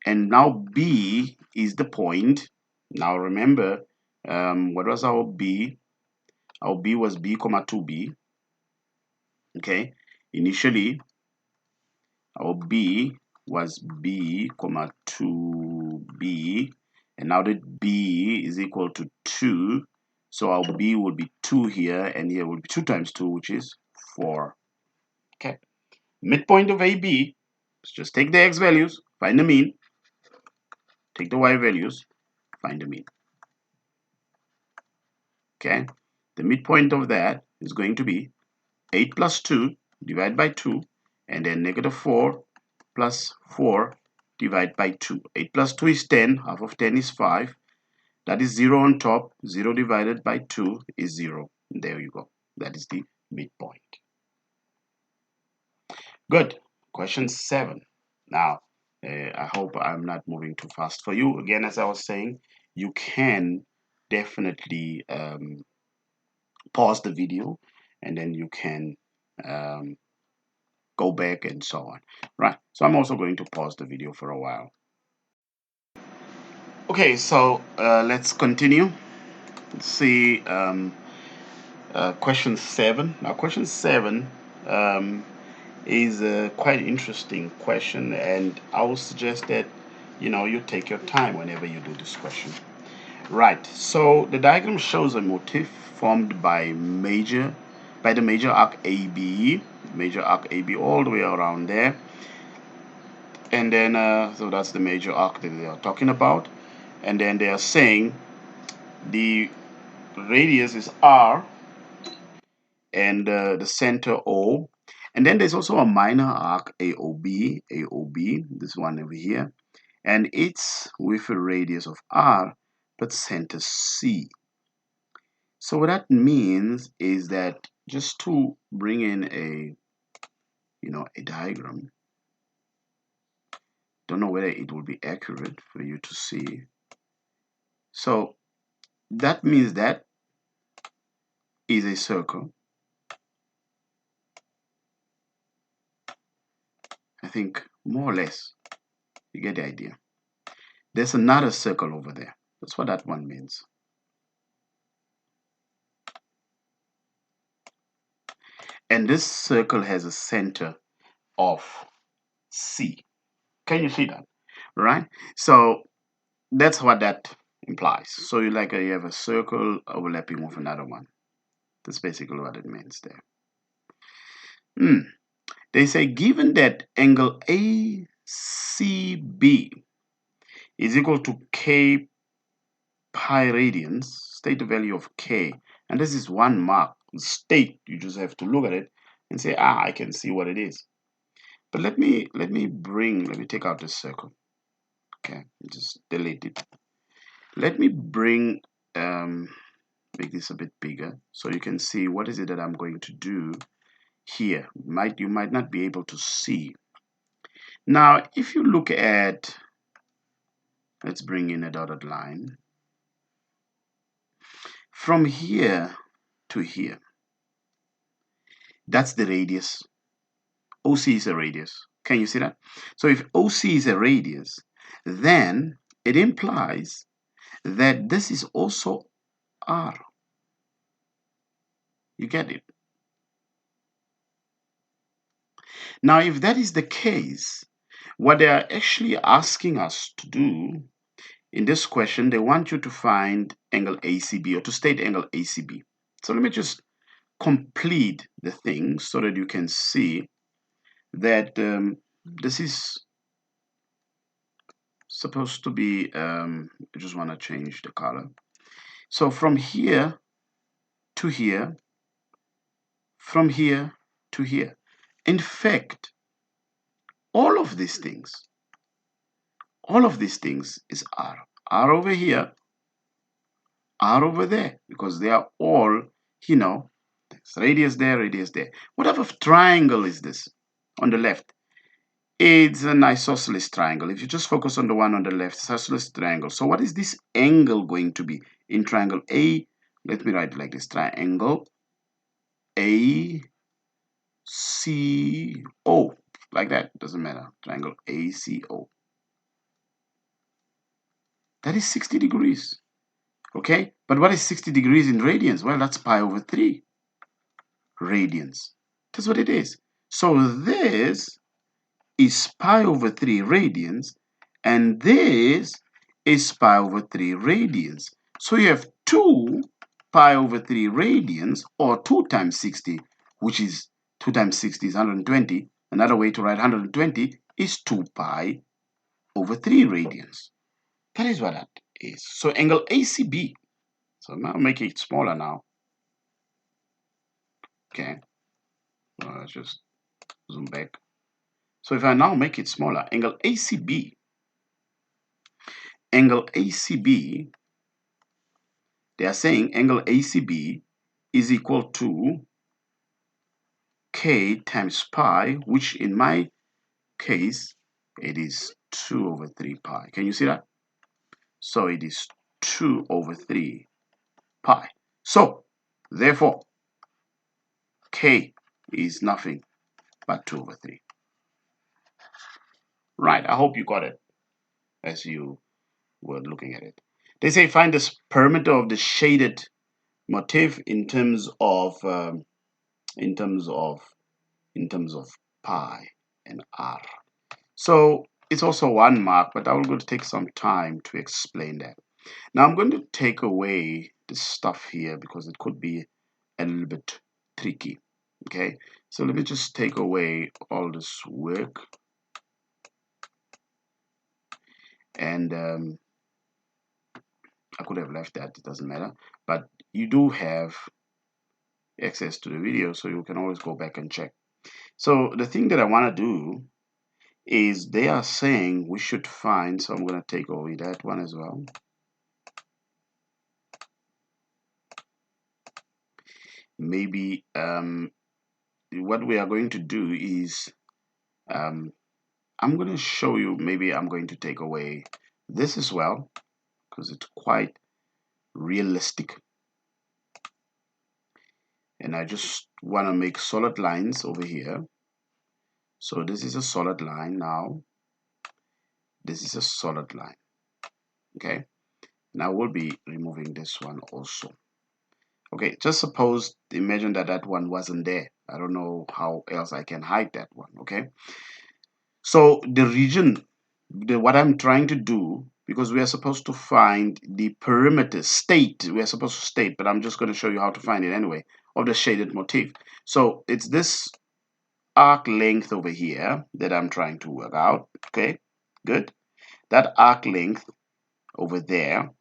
And now B is the point. Now remember, what was our B? Our B was B, 2B. Okay. Initially, our B was B, 2B. And now that B is equal to 2. So our B would be 2 here, and here would be 2 times 2, which is 4. Okay. Midpoint of AB, just take the x values, find the mean. Take the y values, find the mean. Okay. The midpoint of that is going to be 8 plus 2 divided by 2, and then negative 4 plus 4 divided by 2. 8 plus 2 is 10, half of 10 is 5. That is 0 on top. 0 divided by 2 is 0. There you go. That is the midpoint. Good. Question 7. Now, I hope I'm not moving too fast for you. Again, as I was saying, you can definitely pause the video, and then you can go back and so on. Right. So I'm also going to pause the video for a while. Okay, so let's continue. Let's see question 7. Now, question 7 is a quite interesting question, and I would suggest that you take your time whenever you do this question. Right. So the diagram shows a motif formed by the major arc AB, all the way around there, and then so that's the major arc that they are talking about, and then they are saying the radius is R and the center O. And then there's also a minor arc AOB, this one over here, and it's with a radius of R but center C. So what that means is that, just to bring in a diagram, don't know whether it will be accurate for you to see. So that means that is a circle. I think more or less you get the idea. There's another circle over there. That's what that one means. And this circle has a center of C. Can you see that? Right? So that's what that implies. So you have a circle overlapping with another one. That's basically what it means there. They say given that angle ACB is equal to K pi radians, state the value of K. And this is one mark. State, you just have to look at it and say, I can see what it is. But let me take out this circle. Okay, just delete it. Let me make this a bit bigger so you can see what is it that I'm going to do here. You might not be able to see. Now, if you look at, let's bring in a dotted line. From here to here, that's the radius. OC is a radius. Can you see that? So if OC is a radius, then it implies that this is also R. You get it? Now, if that is the case, what they are actually asking us to do in this question, they want you to find angle ACB, or to state angle ACB. So let me just complete the thing so that you can see that this is supposed to be, I just want to change the color. So from here to here, from here to here. In fact, all of these things is r. R over here, r over there, because they are all, there's radius there, radius there. What type of triangle is this on the left? It's an isosceles triangle. If you just focus on the one on the left, it's isosceles triangle. So what is this angle going to be in triangle A? Let me write it like this: triangle ACO, like that. Doesn't matter. Triangle ACO. That is 60 degrees. Okay, but what is 60 degrees in radians? Well, that's pi over 3 radians. That's what it is. So this is pi over 3 radians, and this is pi over 3 radians. So you have 2 pi over 3 radians, or 2 times 60, which is 2 times 60 is 120. Another way to write 120 is 2 pi over 3 radians. That is what that is. So angle ACB. So now make it smaller now. Okay. Let's just zoom back. So if I now make it smaller, angle ACB, they are saying angle ACB is equal to K times pi, which in my case, it is 2 over 3 pi. Can you see that? So it is 2 over 3 pi. So, therefore, K is nothing but 2 over 3. Right, I hope you got it as you were looking at it. They say find the perimeter of the shaded motif in terms of pi and r. So it's also 1 mark, but I'm going to take some time to explain that. Now I'm going to take away this stuff here because it could be a little bit tricky. Okay, so let me just take away all this work, and I could have left that, it doesn't matter, but you do have access to the video, so you can always go back and check. So the thing that I want to do is they are saying we should find, so I'm going to take away that one as well. Maybe what we are going to do is I'm going to show you, maybe I'm going to take away this as well because it's quite realistic, and I just want to make solid lines over here. So this is a solid line now. This is a solid line. Okay, now we'll be removing this one also. Okay, just suppose, imagine that that one wasn't there. I don't know how else I can hide that one. Okay, so the region, what I'm trying to do, because we are supposed to find the perimeter state, we are supposed to state, but I'm just going to show you how to find it anyway, of the shaded motif. So it's this arc length over here that I'm trying to work out. Okay, good. That arc length over there.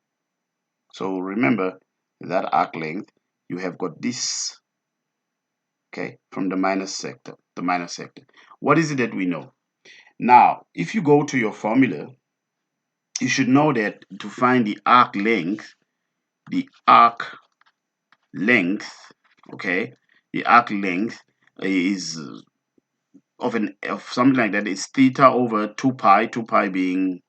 So remember that arc length, you have got this, okay, from the minus sector, What is it that we know? Now, if you go to your formula, you should know that to find the arc length, okay, the arc length is of something like that. It's theta over 2 pi being,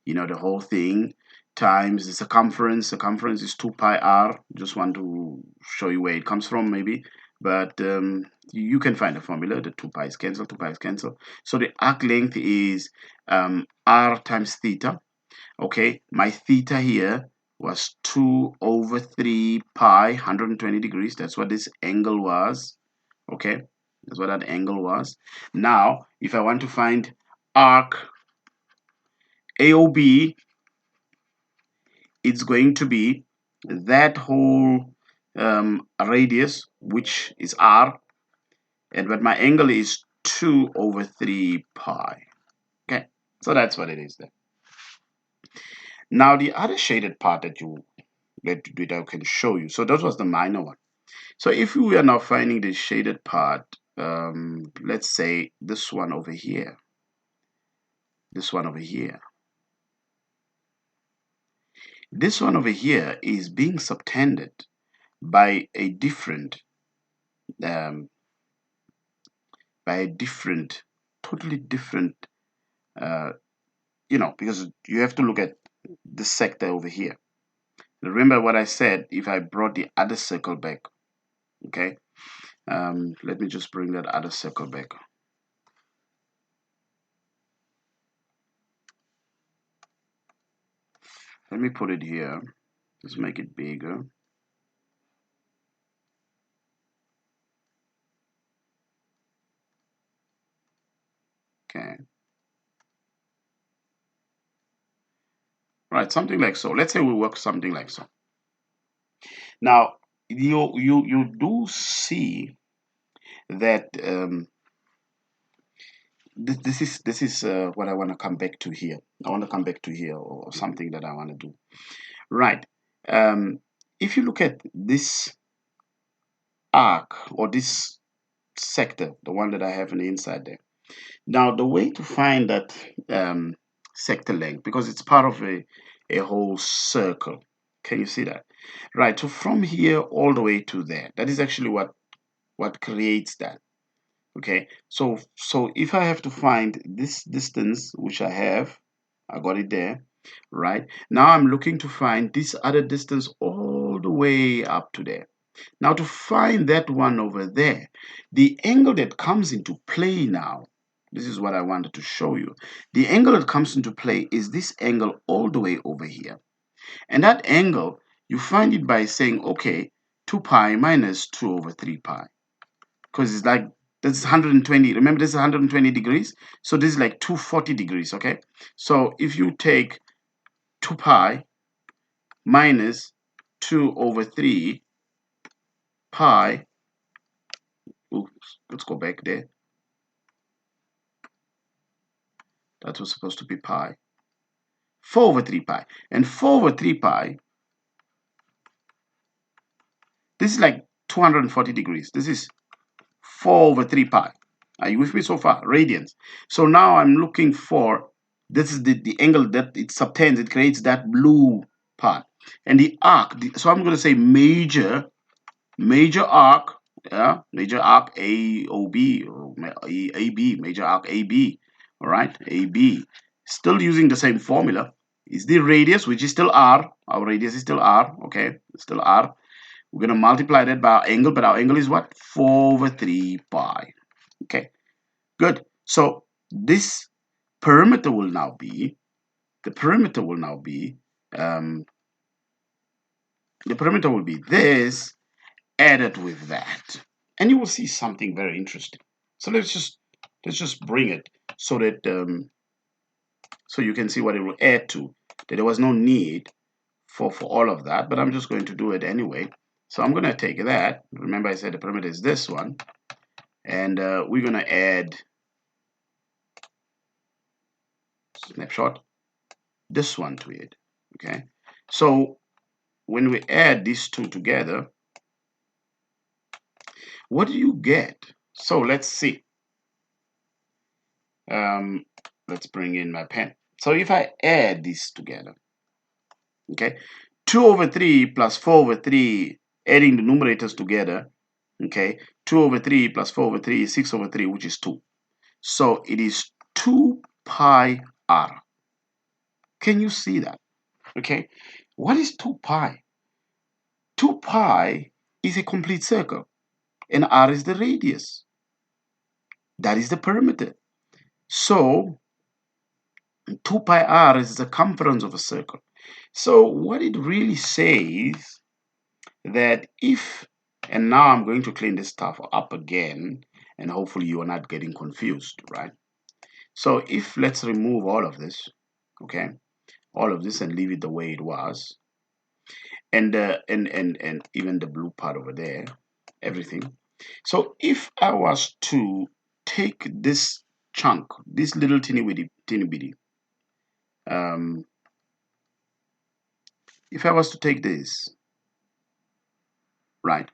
the whole thing, times the circumference. Circumference is 2 pi r. Just want to show you where it comes from, maybe. But you can find the formula. The 2 pi's cancel, 2 pi's cancel. So the arc length is r times theta. Okay, my theta here was 2 over 3 pi, 120 degrees. That's what this angle was. Okay, that's what that angle was. Now, if I want to find arc AOB, it's going to be that whole radius, which is r, but my angle is 2 over 3 pi. Okay, so that's what it is there. Now the other shaded part that I can show you, so that was the minor one. So if we are now finding the shaded part, let's say this one over here, this one over here. This one over here is being subtended by a different, um, totally different, because you have to look at the sector over here. Remember what I said, if I brought the other circle back, okay? Let me just bring that other circle back. Let me put it here. Just make it bigger. Okay. Right, something like so. Let's say we work something like so. Now, you do see that this is what I want to come back to here. I want to come back to here, or something that I want to do. Right. If you look at this arc, or this sector, the one that I have on the inside there. Now, the way to find that sector length, because it's part of a whole circle. Can you see that? Right. So from here all the way to there, that is actually what creates that. Okay. So if I have to find this distance, which I got it there. Right. Now I'm looking to find this other distance all the way up to there. Now, to find that one over there, the angle that comes into play now, this is what I wanted to show you. The angle that comes into play is this angle all the way over here. And that angle, you find it by saying, okay, 2 pi minus 2 over 3 pi. Because it's like, this is 120. Remember, this is 120 degrees. So this is like 240 degrees, okay? So if you take 2 pi minus 2 over 3 pi, oops, let's go back there. That was supposed to be pi. 4 over 3 pi. And 4 over 3 pi, this is like 240 degrees. This is 4 over 3 pi. Are you with me so far? Radians. So now I'm looking for, this is the angle that it subtends, it creates that blue part. And the arc, so I'm going to say major arc, yeah, major arc AOB, or AB, major arc AB, all right, AB. Still using the same formula. Is the radius, which is still r. Our radius is still r, okay, still r. We're going to multiply that by our angle, but our angle is what? 4 over 3 pi. Okay, good. So this perimeter will now be, the perimeter will be this added with that. And you will see something very interesting. So let's just bring it so that so you can see what it will add to. That there was no need for all of that, but I'm just going to do it anyway. So I'm going to take that. Remember I said the perimeter is this one. And we're going to add, snapshot, this one to it. Okay. So when we add these two together, what do you get? So let's see. Let's bring in my pen. So if I add these together, okay, 2 over 3 plus 4 over 3, adding the numerators together, okay, 2 over 3 plus 4 over 3 is 6 over 3, which is 2. So it is 2 pi r. Can you see that? Okay, what is 2 pi? 2 pi is a complete circle, and r is the radius. That is the perimeter. So 2 pi r is the circumference of a circle. So what it really says that if, and now I'm going to clean this stuff up again, and hopefully you are not getting confused, right? So if, let's remove all of this, okay, all of this, and leave it the way it was, and even the blue part over there, everything. So if I was to take this chunk, this little teeny bitty, if I was to take this, right,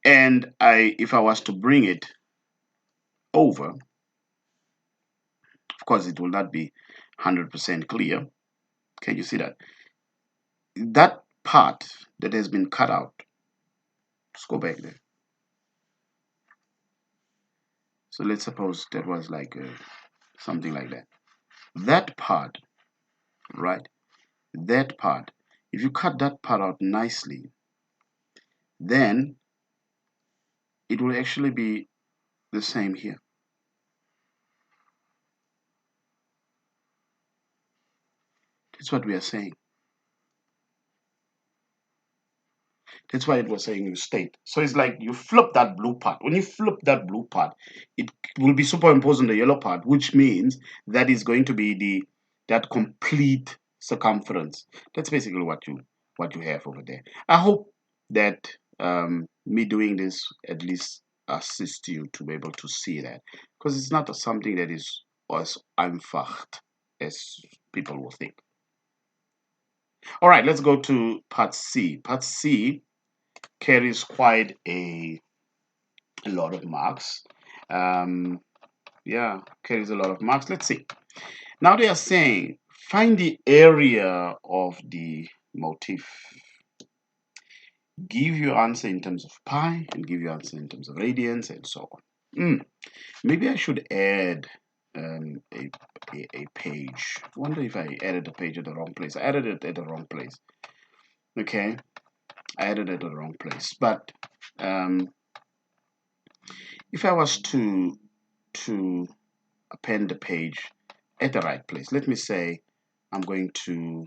and if I was to bring it over, course, it will not be 100% clear. Can you see that? That part that has been cut out, let's go back there. So let's suppose that was like something like that. That part, right? That part, if you cut that part out nicely, then it will actually be the same here. That's what we are saying. That's why it was saying you state. So it's like you flip that blue part. When you flip that blue part, it will be superimposed on the yellow part, which means that is going to be that complete circumference. That's basically what you have over there. I hope that me doing this at least assist you to be able to see that, because it's not something that is as einfach as people will think. All right, let's go to part C. Part C carries quite a lot of marks. Yeah, carries a lot of marks. Let's see. Now they are saying find the area of the motif. Give your answer in terms of pi and give your answer in terms of radians and so on. Maybe I should add a page. I wonder if I added a page at the wrong place. I added it at the wrong place. Okay, I added it at the wrong place. But if I was to append the page at the right place, let me say I'm going to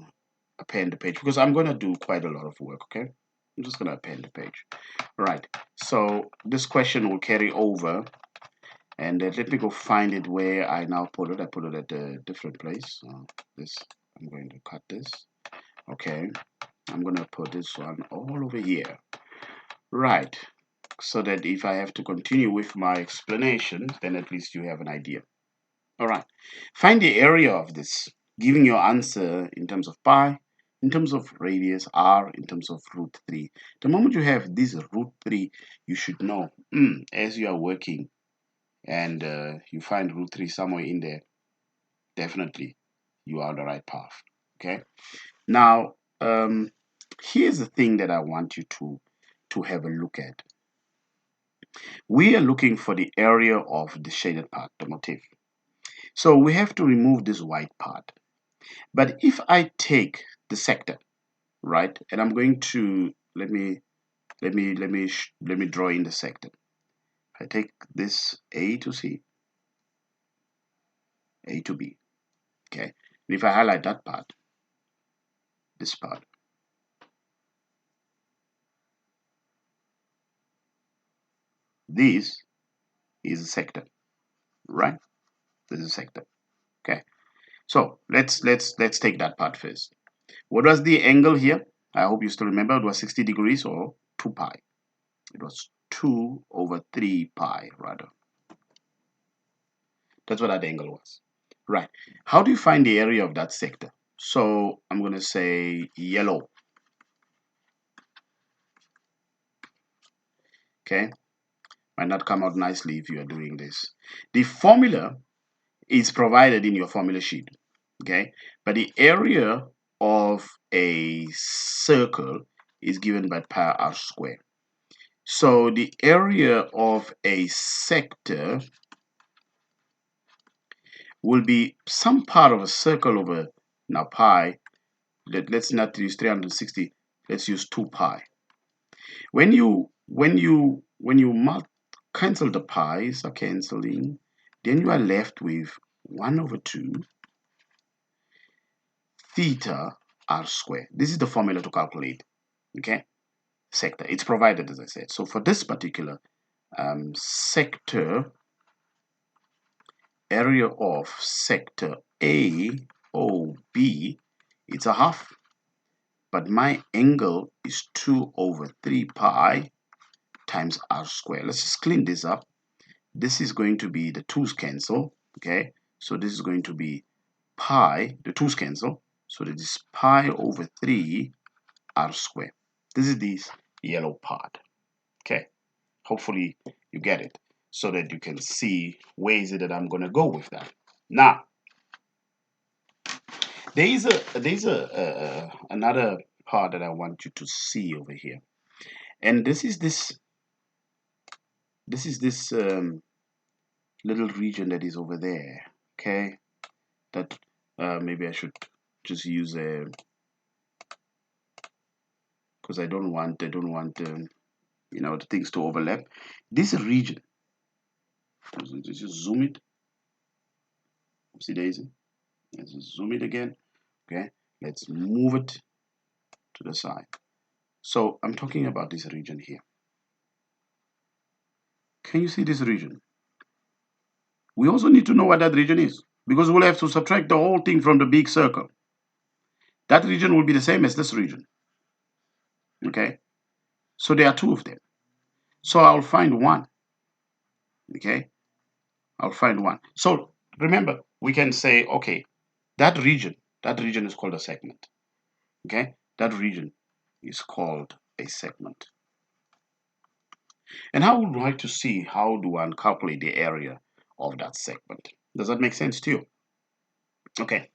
append the page because I'm going to do quite a lot of work. Okay, I'm just going to append the page. Right, so this question will carry over, and let me go find it where I now put it. I put it at a different place. This, I'm going to cut this. Okay, I'm going to put this one all over here. Right, so that if I have to continue with my explanation, then at least you have an idea. All right, find the area of this, giving your answer in terms of pi, in terms of radius, r, in terms of root 3. The moment you have this root 3, you should know, as you are working and you find root 3 somewhere in there, definitely you are on the right path. Okay, now here's the thing that I want you to have a look at. We are looking for the area of the shaded part, the motif. So we have to remove this white part. But if I take the sector, right, and I'm going to let me draw in the sector. I take this A to C, A to B. Okay, and if I highlight that part, this part, this is a sector, right? This is a sector. Okay, so let's take that part first. What was the angle here? I hope you still remember. It was 60 degrees or 2 pi. It was 2 over 3 pi rather. That's what that angle was. Right. How do you find the area of that sector? So I'm going to say yellow. Okay. Might not come out nicely if you are doing this. The formula is provided in your formula sheet. Okay. But the area of a circle is given by pi r squared. So the area of a sector will be some part of a circle over now pi. Let's not use 360. Let's use 2 pi. When you cancel the pi's are canceling, then you are left with 1 over 2 theta r squared. This is the formula to calculate, okay, sector. It's provided, as I said. So for this particular sector, area of sector AOB, it's a half, but my angle is 2 over 3 pi times r squared. Let's just clean this up. This is going to be the 2's cancel, okay? So this is going to be pi, the 2's cancel, so that is pi over 3 r squared. This is this yellow part, okay? Hopefully you get it so that you can see where is it that I'm going to go with that. Now, There's another part that I want you to see over here, and this is this little region that is over there. Okay, that maybe I should just use a, because I don't want the things to overlap. This region, just zoom it. See Daisy? Let's zoom it again. Okay, let's move it to the side. So I'm talking about this region here. Can you see this region? We also need to know what that region is, because we'll have to subtract the whole thing from the big circle. That region will be the same as this region. Okay, so there are two of them. So I'll find one. Okay, I'll find one. So remember, we can say, okay, that region is called a segment. Okay, that region is called a segment. And I would like to see how do one calculate the area of that segment. Does that make sense to you? Okay.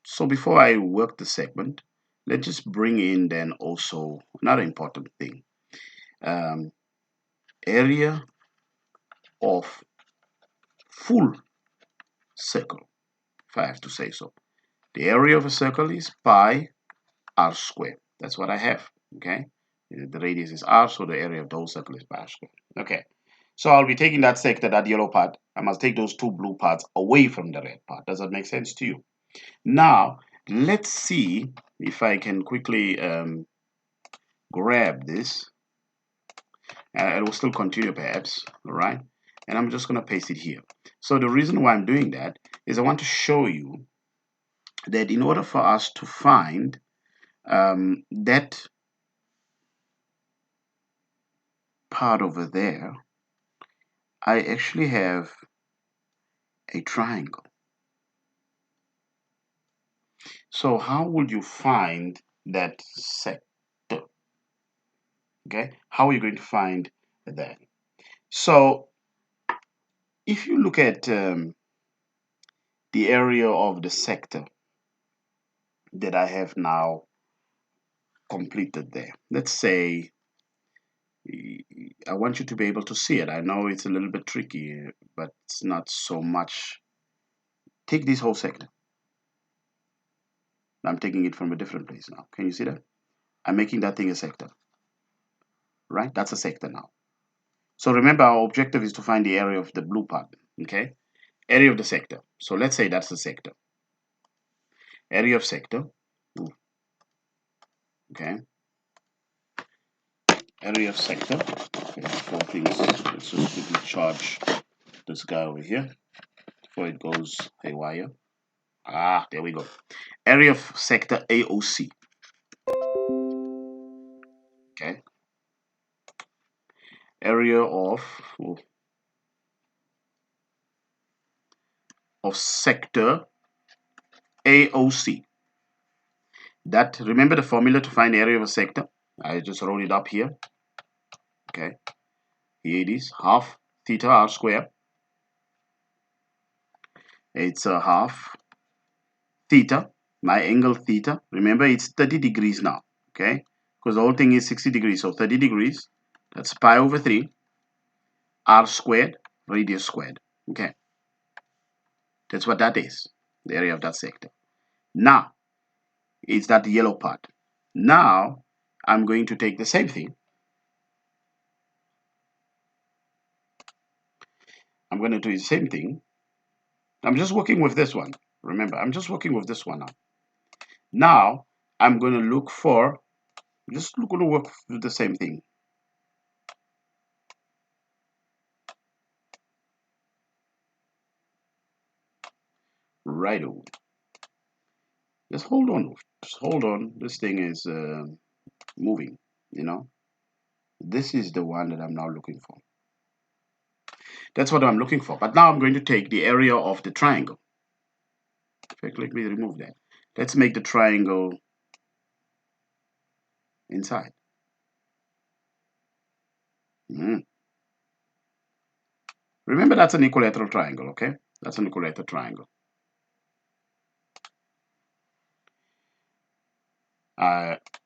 So before I work the segment, let's just bring in then also another important thing. Area of full circle, if I have to say so. The area of a circle is pi r squared. That's what I have. Okay. The radius is r, so the area of the whole circle is pi r squared. Okay. So I'll be taking that sector, that yellow part. I must take those two blue parts away from the red part. Does that make sense to you? Now, let's see if I can quickly grab this. It will still continue perhaps, all right? And I'm just going to paste it here. So the reason why I'm doing that is I want to show you that in order for us to find that part over there, I actually have a triangle. So how would you find that sector? Okay, how are you going to find that? So if you look at the area of the sector that I have now completed there, let's say I want you to be able to see it. I know it's a little bit tricky, but it's not so much. Take this whole sector. I'm taking it from a different place now. Can you see that? I'm making that thing a sector, right? That's a sector now. So remember, our objective is to find the area of the blue part, okay? Area of the sector. So let's say that's the sector. Area of sector, okay? Area of sector. Okay, four things. Let's just quickly charge this guy over here before it goes haywire. Ah, there we go. Area of sector AOC. Okay. Area of sector AOC. That, remember the formula to find the area of a sector? I just wrote it up here. Okay. Here it is, half theta r squared. It's a half theta, my angle theta. Remember, it's 30 degrees now. Okay. Because the whole thing is 60 degrees. So 30 degrees, that's pi over 3 r squared radius squared. Okay. That's what that is, the area of that sector. Now, it's that yellow part. Now, I'm going to take the same thing. I'm going to do the same thing. I'm just working with this one. Remember, I'm just working with this one now. Now, I'm going to look for, just going to work with the same thing. Right over. Just hold on. Just hold on. This thing is moving, you know. This is the one that I'm now looking for. That's what I'm looking for. But now I'm going to take the area of the triangle. In fact, let me remove that. Let's make the triangle inside. Remember, that's an equilateral triangle, okay? That's an equilateral triangle.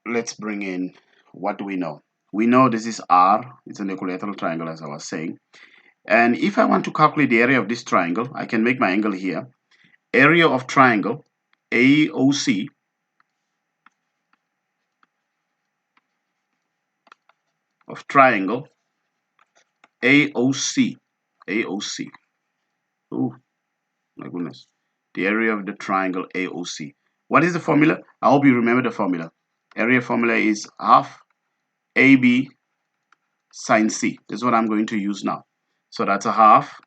Let's bring in, what do we know? We know this is R, it's an equilateral triangle as I was saying. And if I want to calculate the area of this triangle, I can make my angle here. Area of triangle AOC of triangle AOC. AOC. Oh my goodness. The area of the triangle AOC. What is the formula? I hope you remember the formula. Area formula is half AB sine C. This is what I'm going to use now. So that's a half.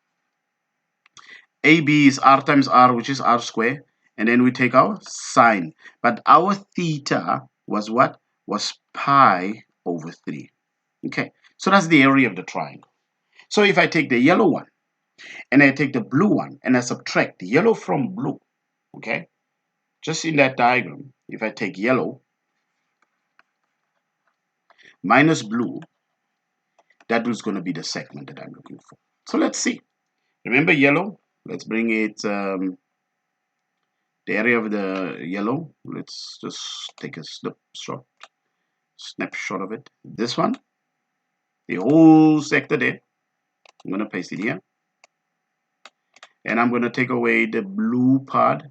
AB is R times R, which is R squared. And then we take our sine. But our theta was what? Was pi over 3. Okay, so that's the area of the triangle. So if I take the yellow one, and I take the blue one, and I subtract the yellow from blue, okay? Just in that diagram, if I take yellow minus blue, that was going to be the segment that I'm looking for. So let's see. Remember yellow? Let's bring it, the area of the yellow. Let's just take a snapshot of it. This one, the whole sector there. I'm going to paste it here. And I'm going to take away the blue part.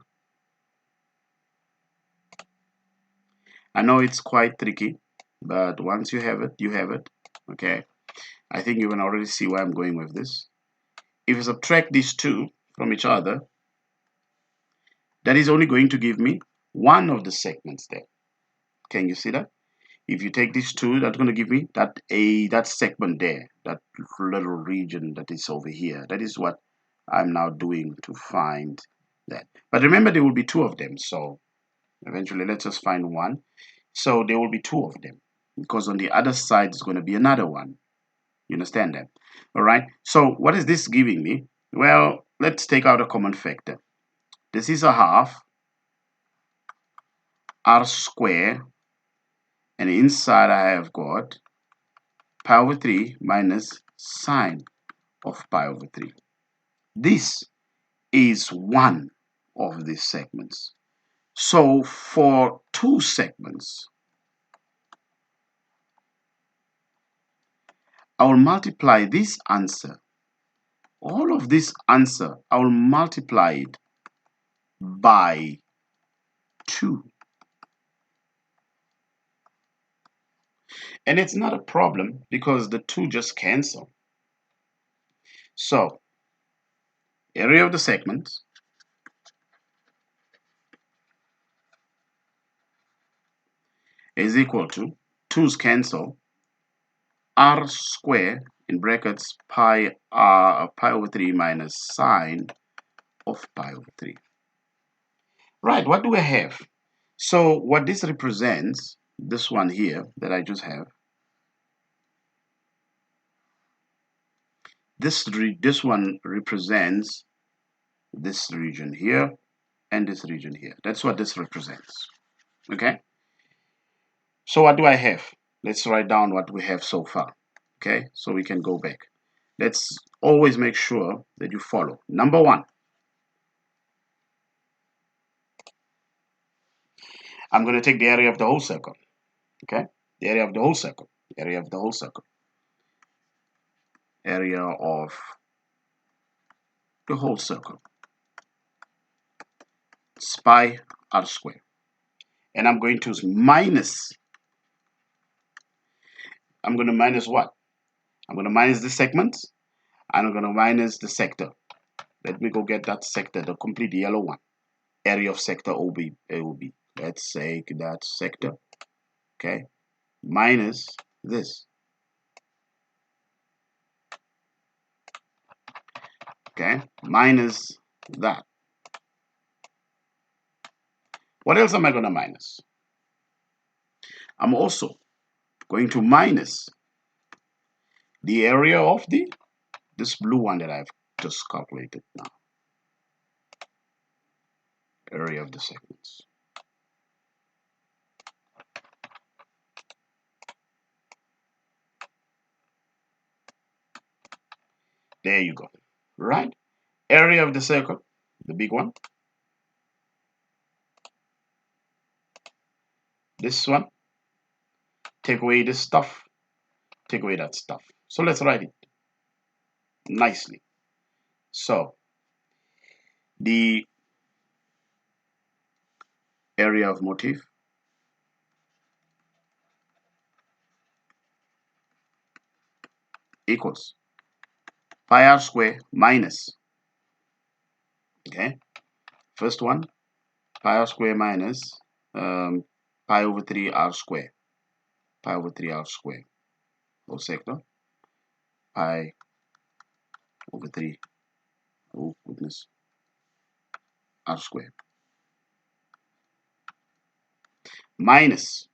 I know it's quite tricky, but once you have it, you have it. Okay. I think you can already see where I'm going with this. If you subtract these two from each other, that is only going to give me one of the segments there. Can you see that? If you take these two, that's going to give me that segment there, that little region that is over here. That is what I'm now doing to find that. But remember, there will be two of them. So eventually, let's just find one. So there will be two of them, because on the other side is going to be another one. You understand that? All right. So what is this giving me? Well, let's take out a common factor. This is a half R squared, and inside I have got pi over 3 minus sine of pi over 3. This is one of these segments. So for two segments, I will multiply this answer. All of this answer, I will multiply it by 2. And it's not a problem because the 2 just cancel. So, area of the segment is equal to 2's cancel, R squared in brackets pi over 3 minus sine of pi over 3. Right, what do I have? So what this represents, this one here that I just have, this one represents this region here and this region here. That's what this represents. Okay? So what do I have? Let's write down what we have so far. Okay? So we can go back. Let's always make sure that you follow. Number one, I'm going to take the area of the whole circle. Okay? The area of the whole circle. Area of the whole circle. Area of the whole circle. It's pi r squared. And I'm going to minus. I'm going to minus what? I'm going to minus the segment. And I'm going to minus the sector. Let me go get that sector, the complete yellow one. Area of sector OB. Let's say that sector. Okay. Minus this. Okay. Minus that. What else am I going to minus? I'm also going to minus the area of this blue one that I've just calculated now. Area of the segments. There you go. Right? Area of the circle, the big one. this one, take away this stuff, take away that stuff. So let's write it nicely. So the area of motif equals pi r square minus, okay, first one, pi r square minus pi over 3 r square, pi over 3 r square, whole sector, pi over 3, oh goodness, r square, minus,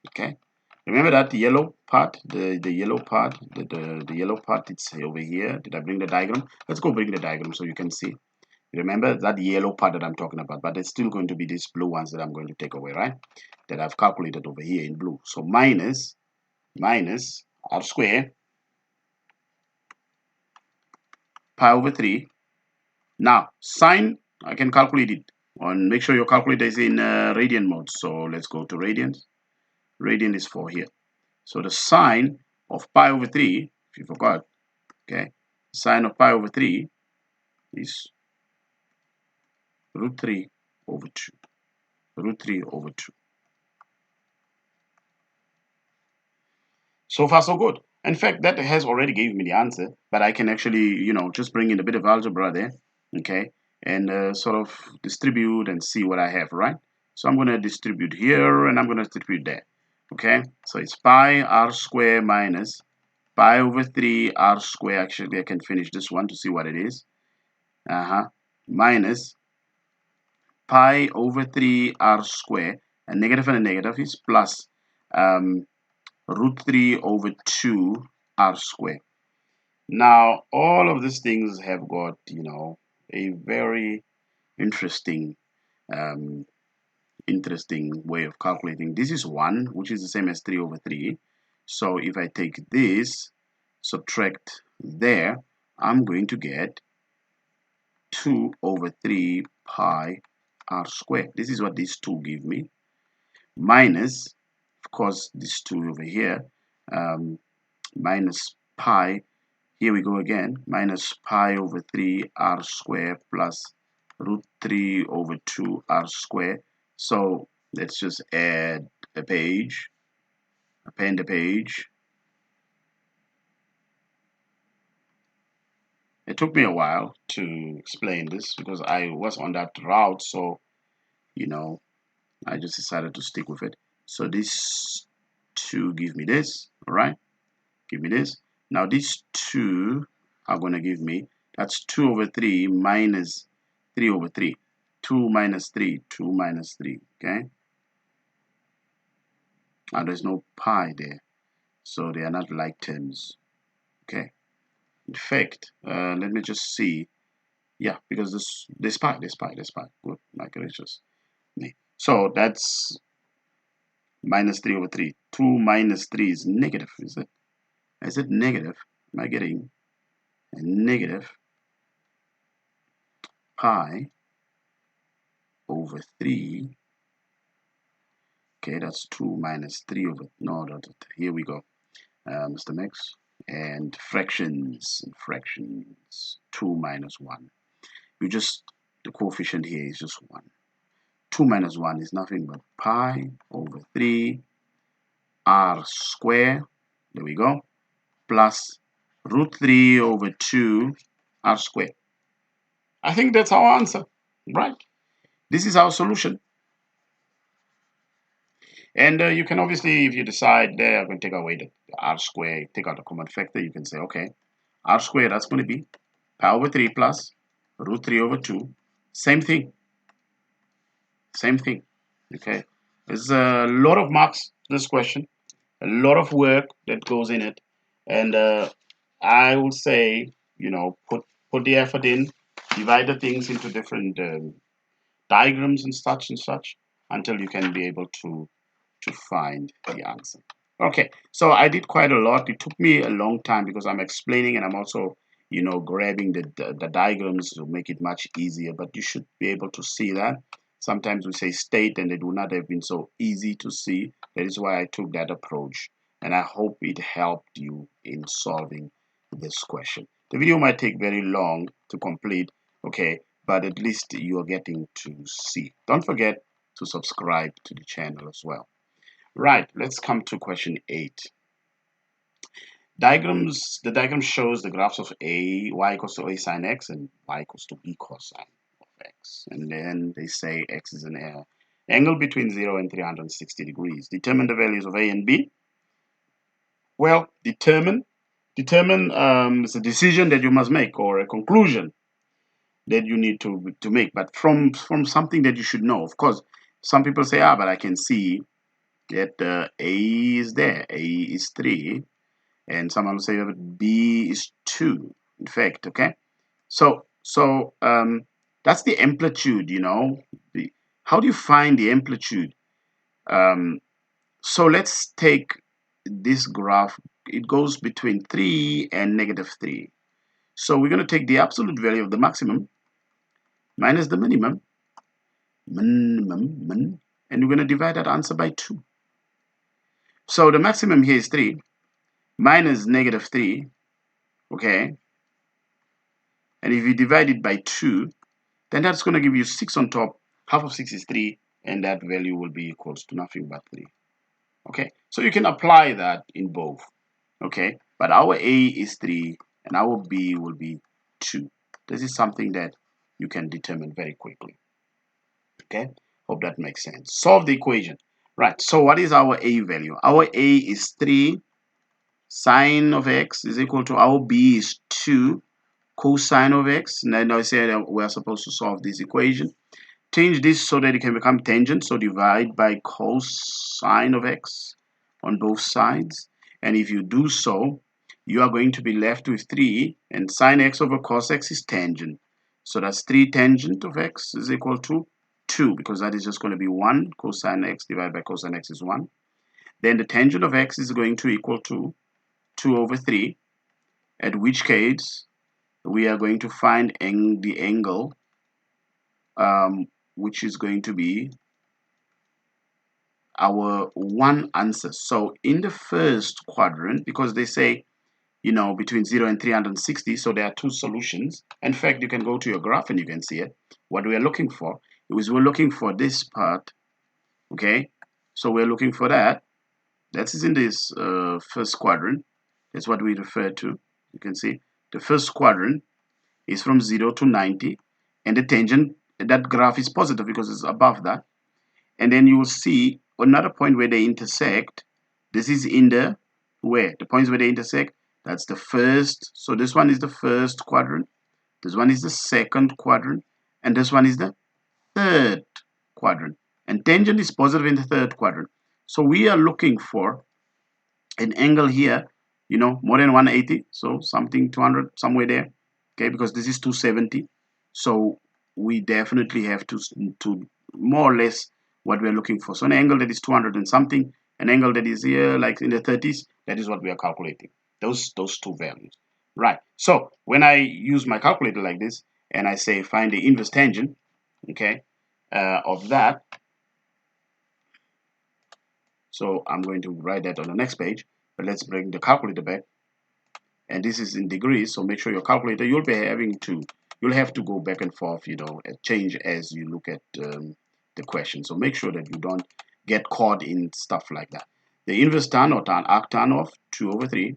okay, remember that yellow part, the yellow part, the yellow part, it's over here. Did I bring the diagram? Let's go bring the diagram so you can see. Remember that yellow part that I'm talking about, but it's still going to be these blue ones that I'm going to take away, right? That I've calculated over here in blue. So minus r square pi over 3. Now sine, I can calculate it on, make sure your calculator is in radian mode. So let's go to radians. Radian is 4 here. So the sine of pi over 3, if you forgot, okay, sine of pi over 3 is root 3 over 2. Root 3 over 2. So far so good. In fact, that has already gave me the answer, but I can actually, you know, just bring in a bit of algebra there, okay, and sort of distribute and see what I have, right? So I'm going to distribute here and I'm going to distribute there, okay? So it's pi r square minus pi over 3 r square. Actually, I can finish this one to see what it is. Minus pi over 3 r square, and a negative is plus root 3 over 2 r square. Now, all of these things have got, you know, a very interesting way of calculating. This is 1, which is the same as 3 over 3. So if I take this, subtract there, I'm going to get 2 over 3 pi r square. This is what these two give me. Minus, of course, this 2 over here, minus pi, here we go again, minus pi over 3 r square plus root 3 over 2 r square. So let's just add a page, append a page. It took me a while to explain this because I was on that route, so, you know, I just decided to stick with it. So these two give me this, all right? Give me this. Now these two are going to give me, that's 2 over 3 minus 3 over 3. 2 minus 3, 2 minus 3, okay? Now there's no pi there, so they are not like terms, okay? In fact, let me just see. Yeah, because this pi. Good, my gracious me. So that's minus 3 over 3. 2 minus 3 is negative, is it? Is it negative? Am I getting a negative pi over 3? Okay, that's 2 minus 3 over, no, here we go, Mr. Mix, and fractions, 2 minus 1. You just, the coefficient here is just 1. 2 minus 1 is nothing but pi over 3 r square, there we go, plus root 3 over 2 r square. I think that's our answer, right? This is our solution. And you can obviously, if you decide there, I'm going to take away the r square, take out the common factor, you can say, okay, r square, that's going to be pi over 3 plus root 3 over 2. Same thing. Same thing. Okay. There's a lot of marks, this question, a lot of work that goes in it. And I would say, you know, put the effort in, divide the things into different diagrams and such until you can be able to find the answer. Okay, so I did quite a lot. It took me a long time because I'm explaining and I'm also, you know, grabbing the diagrams to make it much easier, but you should be able to see that. sometimes we say state, and it would not have been so easy to see. That is why I took that approach, and I hope it helped you in solving this question. The video might take very long to complete, okay, but at least you are getting to see. Don't forget to subscribe to the channel as well. Right, let's come to question 8. Diagrams. The diagram shows the graphs of y equals to a sine x and y equals to b cosine of x. And then they say x is an angle between 0 and 360 degrees. Determine the values of a and b. Well, determine is a decision that you must make, or a conclusion that you need to make, but from something that you should know. Of course, some people say, but I can see that a is there, a is 3, and someone will say b is 2, in fact, okay? So that's the amplitude, you know. How do you find the amplitude? So let's take this graph. It goes between 3 and -3. So we're going to take the absolute value of the maximum minus the minimum, and we're going to divide that answer by 2. So the maximum here is 3 minus -3, okay? And if you divide it by 2, then that's going to give you 6 on top. Half of 6 is 3, and that value will be equals to nothing but 3. Okay, so you can apply that in both. Okay, but our A is 3 and our B will be 2. This is something that you can determine very quickly. Okay, hope that makes sense. Solve the equation. Right, so what is our A value? Our A is 3 sine of x is equal to our B is 2 cosine of x. And then I said we're supposed to solve this equation. Change this so that it can become tangent. So divide by cosine of x on both sides. And if you do so, you are going to be left with 3. And sine x over cos x is tangent. So that's 3 tangent of x is equal to 2. Because that is just going to be 1. Cosine x divided by cosine x is 1. Then the tangent of x is going to equal to 2 over 3. At which case, we are going to find the angle, which is going to be our one answer. So in the first quadrant, because they say, you know, between 0 and 360, so there are 2 solutions. In fact, you can go to your graph and you can see it. What we are looking for is we're looking for this part, okay? So we're looking for that. That is in this first quadrant. That's what we refer to. You can see the first quadrant is from 0 to 90, and the tangent, that graph is positive because it's above that. And then you will see another point where they intersect. This is in the where? The points where they intersect, that's the first. So this one is the first quadrant. This one is the second quadrant. And this one is the third quadrant. And tangent is positive in the third quadrant. So we are looking for an angle here, you know, more than 180. So something 200, somewhere there. Okay, because this is 270. So we definitely have to more or less what we're looking for. So an angle that is 200 and something, an angle that is here like in the 30s, that is what we are calculating. Those 2 values. Right. So when I use my calculator like this and I say find the inverse tangent, okay, of that. So I'm going to write that on the next page, but let's bring the calculator back. And this is in degrees, so make sure your calculator, you'll have to go back and forth, you know, and change as you look at the question. So make sure that you don't get caught in stuff like that. The inverse tan or arctan of 2 over 3.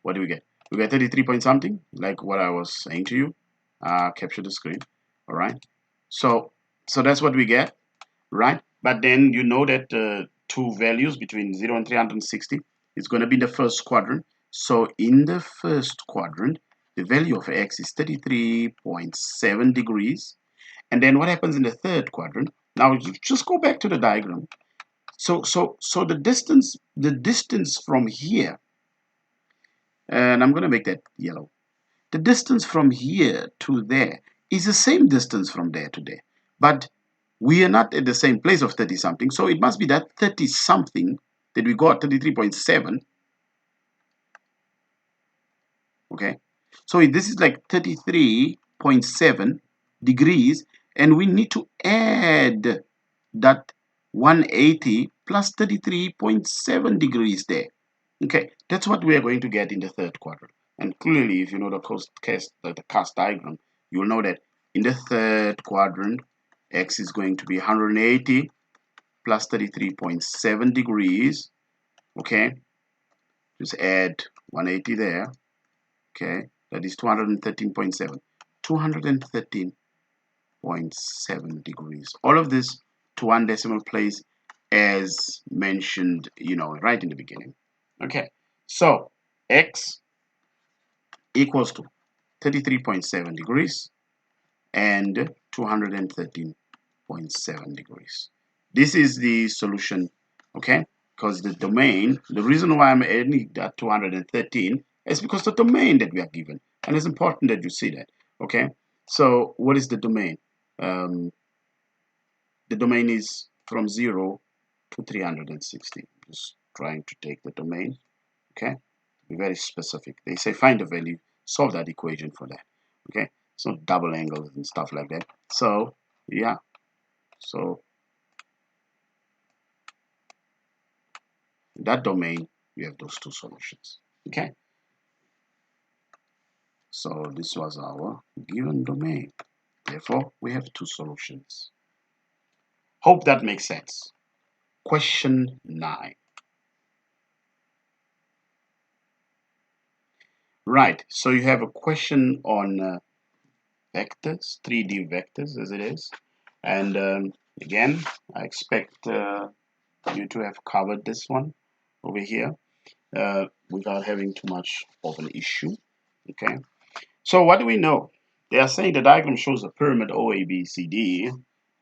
What do we get? We get 33 point something, like what I was saying to you. Capture the screen. All right. So that's what we get, right? But then you know that 2 values between 0 and 360 is going to be in the first quadrant. So in the first quadrant, the value of x is 33.7 degrees. And then what happens in the third quadrant? Now just go back to the diagram. So the distance from here, and I'm going to make that yellow. The distance from here to there is the same distance from there to there. But we are not at the same place of 30 something. So it must be that 30 something that we got, 33.7. Okay. So this is like 33.7. degrees, and we need to add that 180 plus 33.7 degrees there. Okay, that's what we are going to get in the third quadrant. And clearly, if you know the cast diagram, you'll know that in the third quadrant, x is going to be 180 plus 33.7 degrees. Okay, just add 180 there. Okay, that is 213.7. 213.7 degrees. All of this to one decimal place as mentioned, right in the beginning. Okay, so x equals to 33.7 degrees and 213.7 degrees. This is the solution, okay? Because the reason why I'm adding that 213 is because the domain that we are given. And it's important that you see that, okay? So what is the domain? The domain is from 0 to 360. Just trying to take the domain, okay? Be very specific. They say find the value, solve that equation for that, okay? It's not double angles and stuff like that. So yeah, so that domain, we have those two solutions, okay? So this was our given domain. Therefore, we have two solutions. Hope that makes sense. Question 9. Right, so you have a question on vectors, 3D vectors as it is. And again, I expect you to have covered this one over here without having too much of an issue. Okay, so what do we know? They are saying the diagram shows a pyramid OABCD,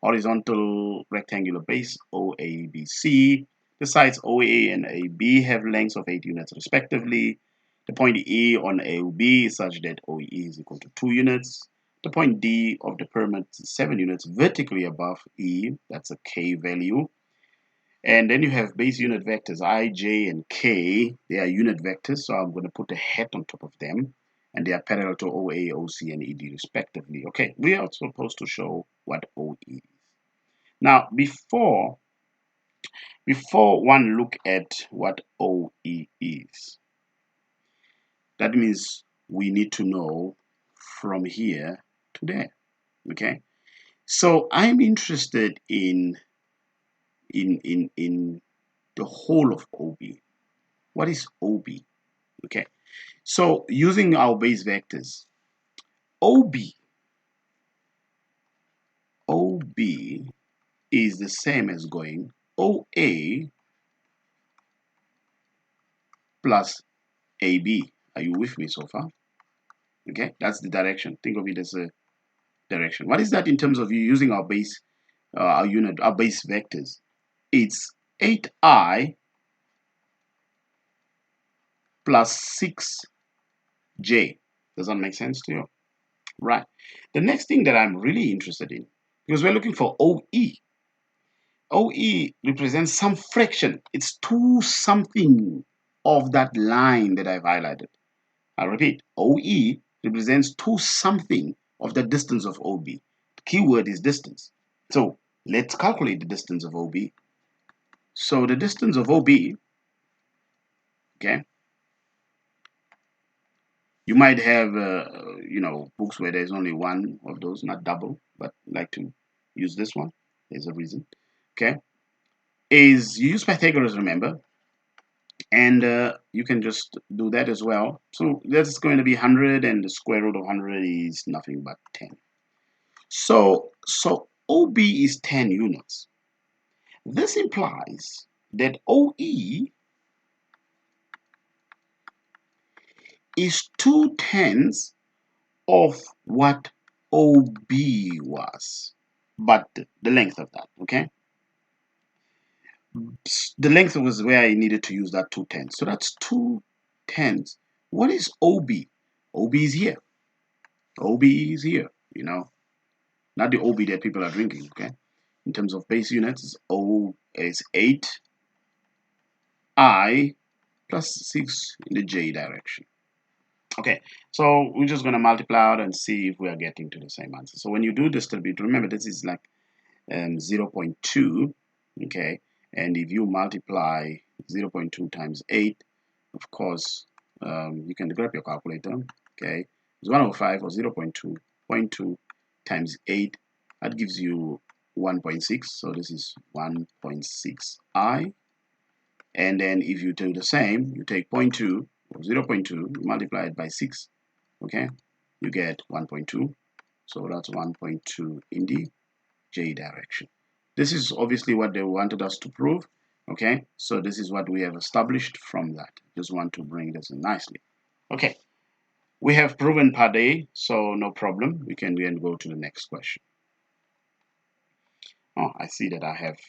horizontal rectangular base OABC. The sides OA and AB have lengths of 8 units respectively. The point E on AOB is such that OE is equal to 2 units. The point D of the pyramid is 7 units vertically above E, that's a K value. And then you have base unit vectors I, J, and K. They are unit vectors, so I'm going to put a hat on top of them. And they are parallel to OA, OC, and ED respectively. Okay, we are supposed to show what OE is. Now, before one look at what OE is, that means we need to know from here to there. Okay, so I'm interested in the whole of OB. What is OB? Okay, so using our base vectors, OB is the same as going OA plus AB. Are you with me so far? Okay, that's the direction. Think of it as a direction. What is that in terms of you using our base, our base vectors? It's 8I plus 6J. Does that make sense to you? Right. The next thing that I'm really interested in, because we're looking for OE. OE represents some fraction. It's 2 something of that line that I've highlighted. I repeat, OE represents 2 something of the distance of OB. The keyword is distance. So let's calculate the distance of OB. So the distance of OB, okay, you might have, books where there's only one of those, not double, but I like to use this one. There's a reason, okay, is you use Pythagoras, remember, and you can just do that as well. So that's going to be 100, and the square root of 100 is nothing but 10. So OB is 10 units. This implies that OE is 2/10 of what OB was, but the length of that, okay? The length was where I needed to use that 2/10. So that's 2/10. What is OB? OB is here. OB is here, not the OB that people are drinking, okay? In terms of base units, is 8I plus 6 in the J direction. Okay, so we're just going to multiply out and see if we are getting to the same answer. So when you do this little bit, remember this is like 0.2, okay, and if you multiply 0.2 times 8, of course, you can grab your calculator, okay, it's 105 or 0.2 times 8, that gives you 1.6, so this is 1.6i, and then if you do the same, you take 0.2 or 0.2, you multiply it by 6, okay, you get 1.2, so that's 1.2 in the J direction. This is obviously what they wanted us to prove, okay, so this is what we have established from that. Just want to bring this in nicely. Okay, we have proven part A, so no problem, we can go to the next question. Oh, I see that I have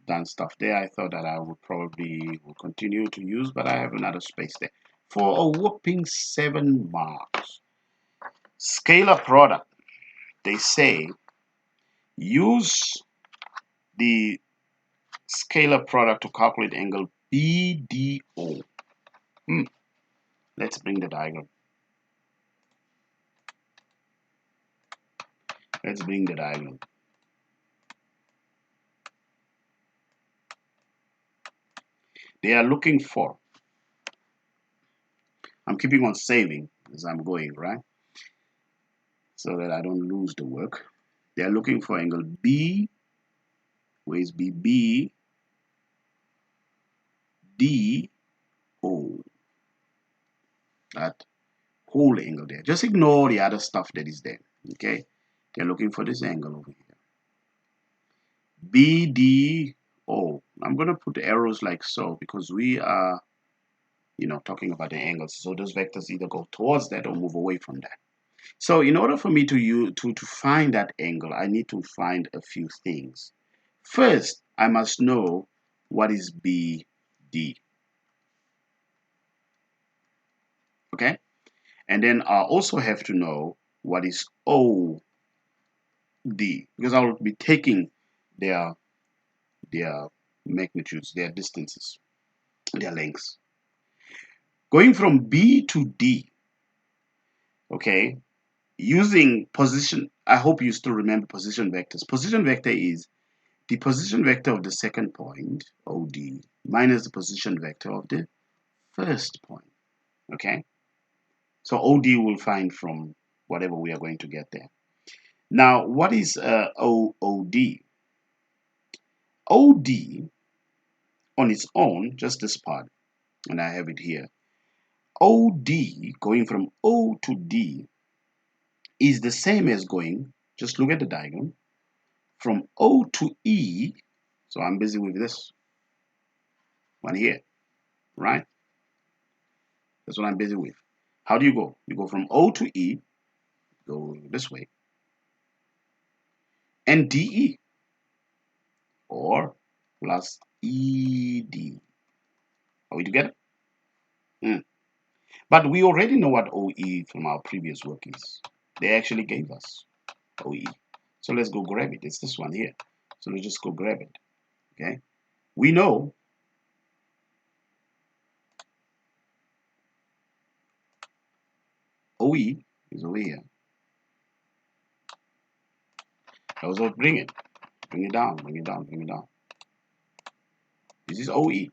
done stuff there. I thought that I would probably will continue to use, but I have another space there for a whopping 7 marks. Scalar product, they say use the scalar product to calculate angle BDO. Let's bring the diagram. Let's bring the diagram. They are looking for, I'm keeping on saving as I'm going, right? So that I don't lose the work. They are looking for angle B, where is B? B, D, O. That whole angle there. Just ignore the other stuff that is there, okay? They're looking for this angle over here. BDO. I'm going to put arrows like so because we are, talking about the angles. So those vectors either go towards that or move away from that. So in order for me to find that angle, I need to find a few things. First, I must know what is BD. Okay? And then I also have to know what is OD because I will be taking their magnitudes, their distances, their lengths. Going from B to D, okay, using position, I hope you still remember position vectors. Position vector is the position vector of the second point, OD, minus the position vector of the first point, okay? So OD will find from whatever we are going to get there. Now, what is OD? OD on its own, just this part, and I have it here. OD, going from O to D, is the same as going, just look at the diagram, from O to E, so I'm busy with this one here, right? That's what I'm busy with. How do you go? You go from O to E, go this way, and DE, or plus ED. Are we together? But we already know what OE from our previous work is. They actually gave us OE. So let's go grab it. It's this one here. So let's just go grab it. Okay. We know OE is over here. Also bring it. Bring it down, bring it down, bring it down. This is OE.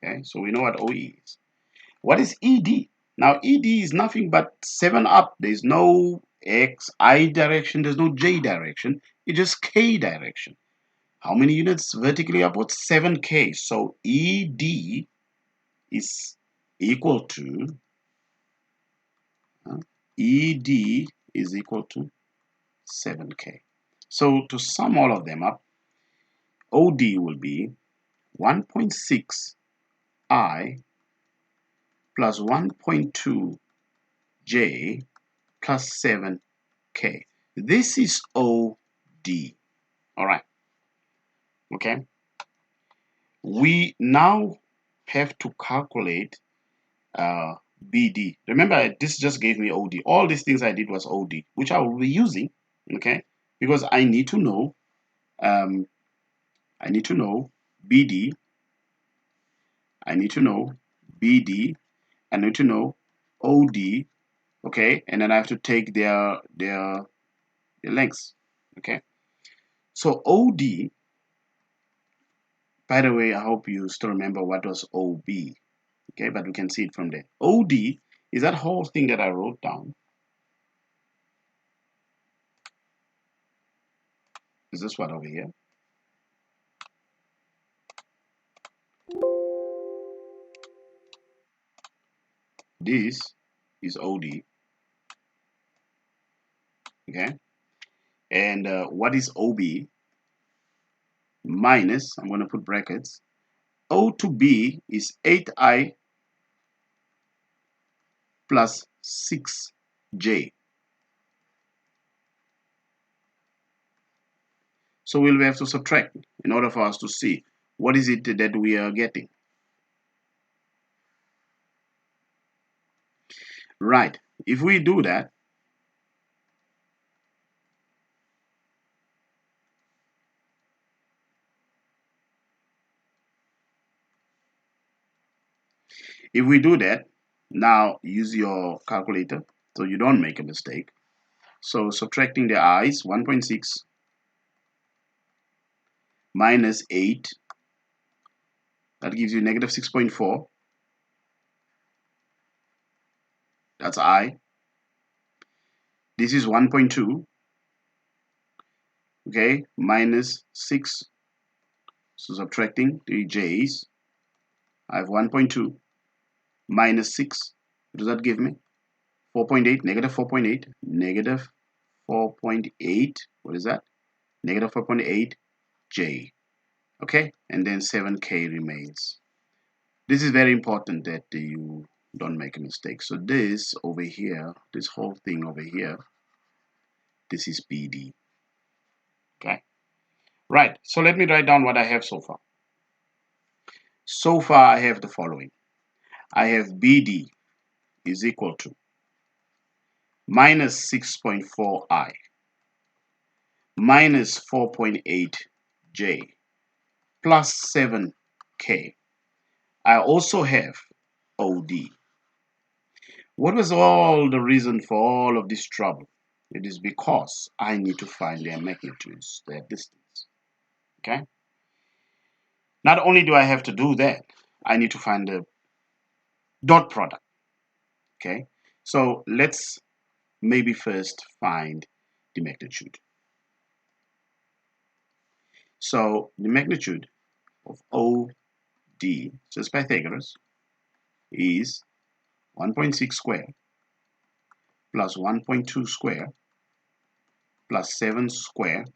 Okay, so we know what OE is. What is ED? Now ED is nothing but 7 up. There's no X, I direction, there's no J direction. It's just K direction. How many units vertically upwards? 7K. So ED is equal to ED is equal to 7K. So to sum all of them up, OD will be 1.6 I plus 1.2 J plus 7K. This is OD. All right. Okay. We now have to calculate BD. Remember, this just gave me OD. All these things I did was OD, which I will be using, okay? Because I need to know, I need to know BD, I need to know BD, I need to know OD, okay, and then I have to take their lengths, okay. So OD, by the way, I hope you still remember what was OB, okay, but we can see it from there. OD is that whole thing that I wrote down. Is this one over here? This is OD, okay, and what is OB? Minus, I'm going to put brackets, O to B is 8I plus 6J. So we'll have to subtract in order for us to see what is it that we are getting. Right, if we do that, now use your calculator so you don't make a mistake. So subtracting the i's, 1.6 minus 8, that gives you negative 6.4. That's I. This is 1.2, okay, minus 6. So subtracting the j's, I have 1.2 minus 6. What does that give me? 4.8, negative 4.8, negative 4.8. What is that? Negative 4.8 j. Okay, and then 7k remains. This is very important that you don't make a mistake. So this over here, this whole thing over here, this is BD. Okay, right. So let me write down what I have so far. So far I have the following. I have BD is equal to minus 6.4i minus 4.8j plus 7k. I also have OD. What was all the reason for all of this trouble? It is because I need to find their magnitudes, their distance. Okay? Not only do I have to do that, I need to find the dot product. Okay? So let's maybe first find the magnitude. So the magnitude of OD, just Pythagoras, is 1.6 squared plus 1.2 squared plus 7 squared.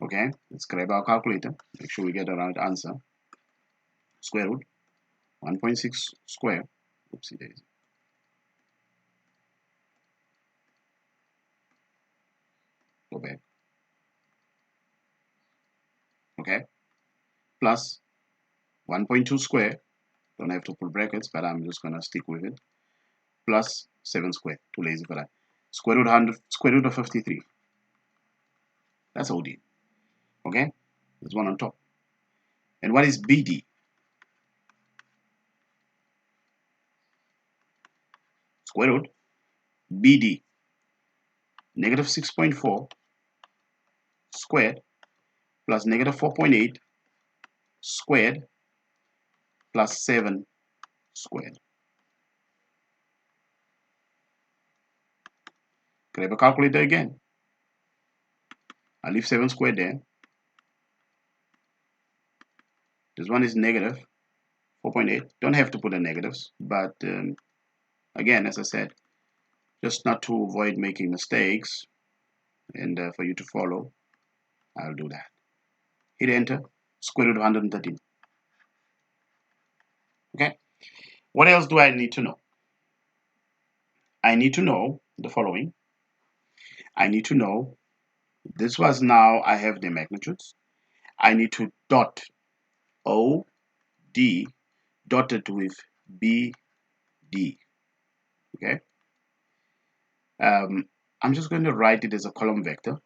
Okay, let's grab our calculator, make sure we get the right answer. Square root 1.6 squared, oopsie daisy, go back, okay, plus 1.2 squared, don't have to put brackets, but I'm just gonna stick with it, plus 7 squared, too lazy for that, square root 100, square root of 53, that's OD, okay, there's one on top. And what is BD? Square root BD, negative 6.4 squared plus negative 4.8 squared plus 7 squared. Grab a calculator again. I'll leave 7 squared there. This one is negative 4.8. Don't have to put the negatives, but again, as I said, just not to avoid making mistakes and for you to follow, I'll do that. Hit enter, square root of 113. Okay, what else do I need to know? I need to know the following. I need to know, this was now, I have the magnitudes. I need to dot OD dotted with BD. Okay. I'm just going to write it as a column vector.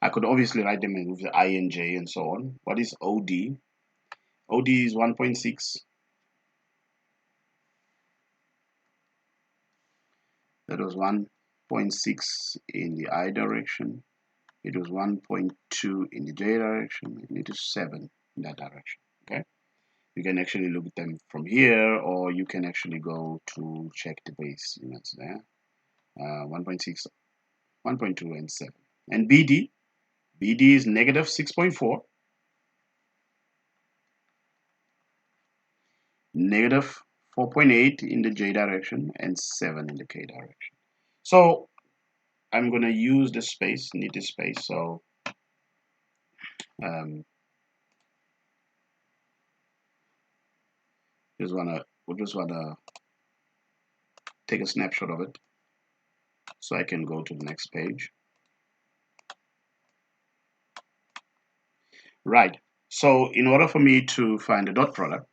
I could obviously write them with the I and J and so on. What is OD? OD is 1.6. That was 1.6 in the I direction. It was 1.2 in the J direction, and it is 7 in that direction. Okay, you can actually look at them from here, or you can actually go to check the base units there. 1.6, 1.2, and 7. And BD is negative 6.4, negative 4.8 in the J direction, and 7 in the K direction. So I'm going to use this space, need this space, so we just wanna take a snapshot of it so I can go to the next page. Right, so in order for me to find the dot product,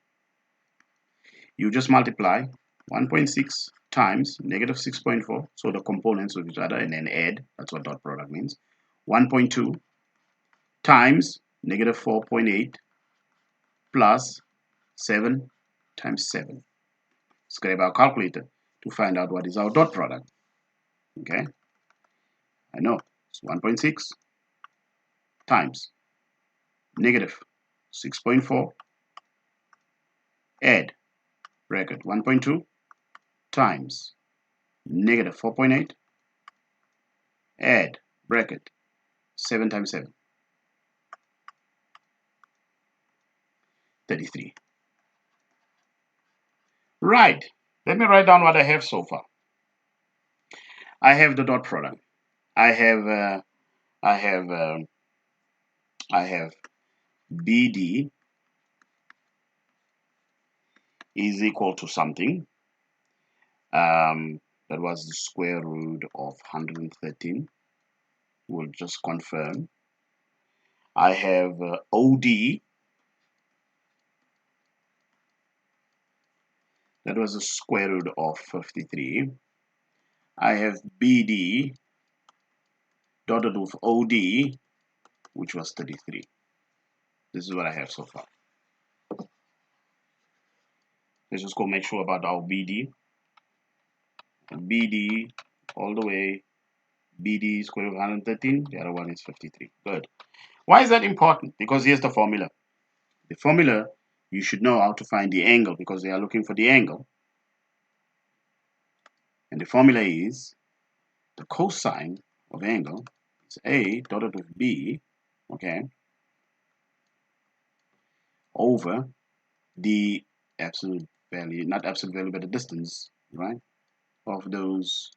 you just multiply 1.6 times negative 6.4, so the components of each other, and then add. That's what dot product means. 1.2 times negative 4.8 plus 7 times 7. Let's grab our calculator to find out what is our dot product. Okay, I know it's 1.6 times negative 6.4, add bracket 1.2 times negative 4.8, add bracket 7 times 7, 33. Right, let me write down what I have so far. I have the dot product. I have BD is equal to something. That was the square root of 113. We'll just confirm. I have OD. That was the square root of 53. I have BD dotted with OD, which was 33. This is what I have so far. Let's just go make sure about our BD. BD all the way. BD square root of 113. The other one is 53. Good. Why is that important? Because here's the formula. The formula, you should know how to find the angle because they are looking for the angle. And the formula is the cosine of angle is A dotted with B, okay, over the absolute value, not absolute value, but the distance, right, of those,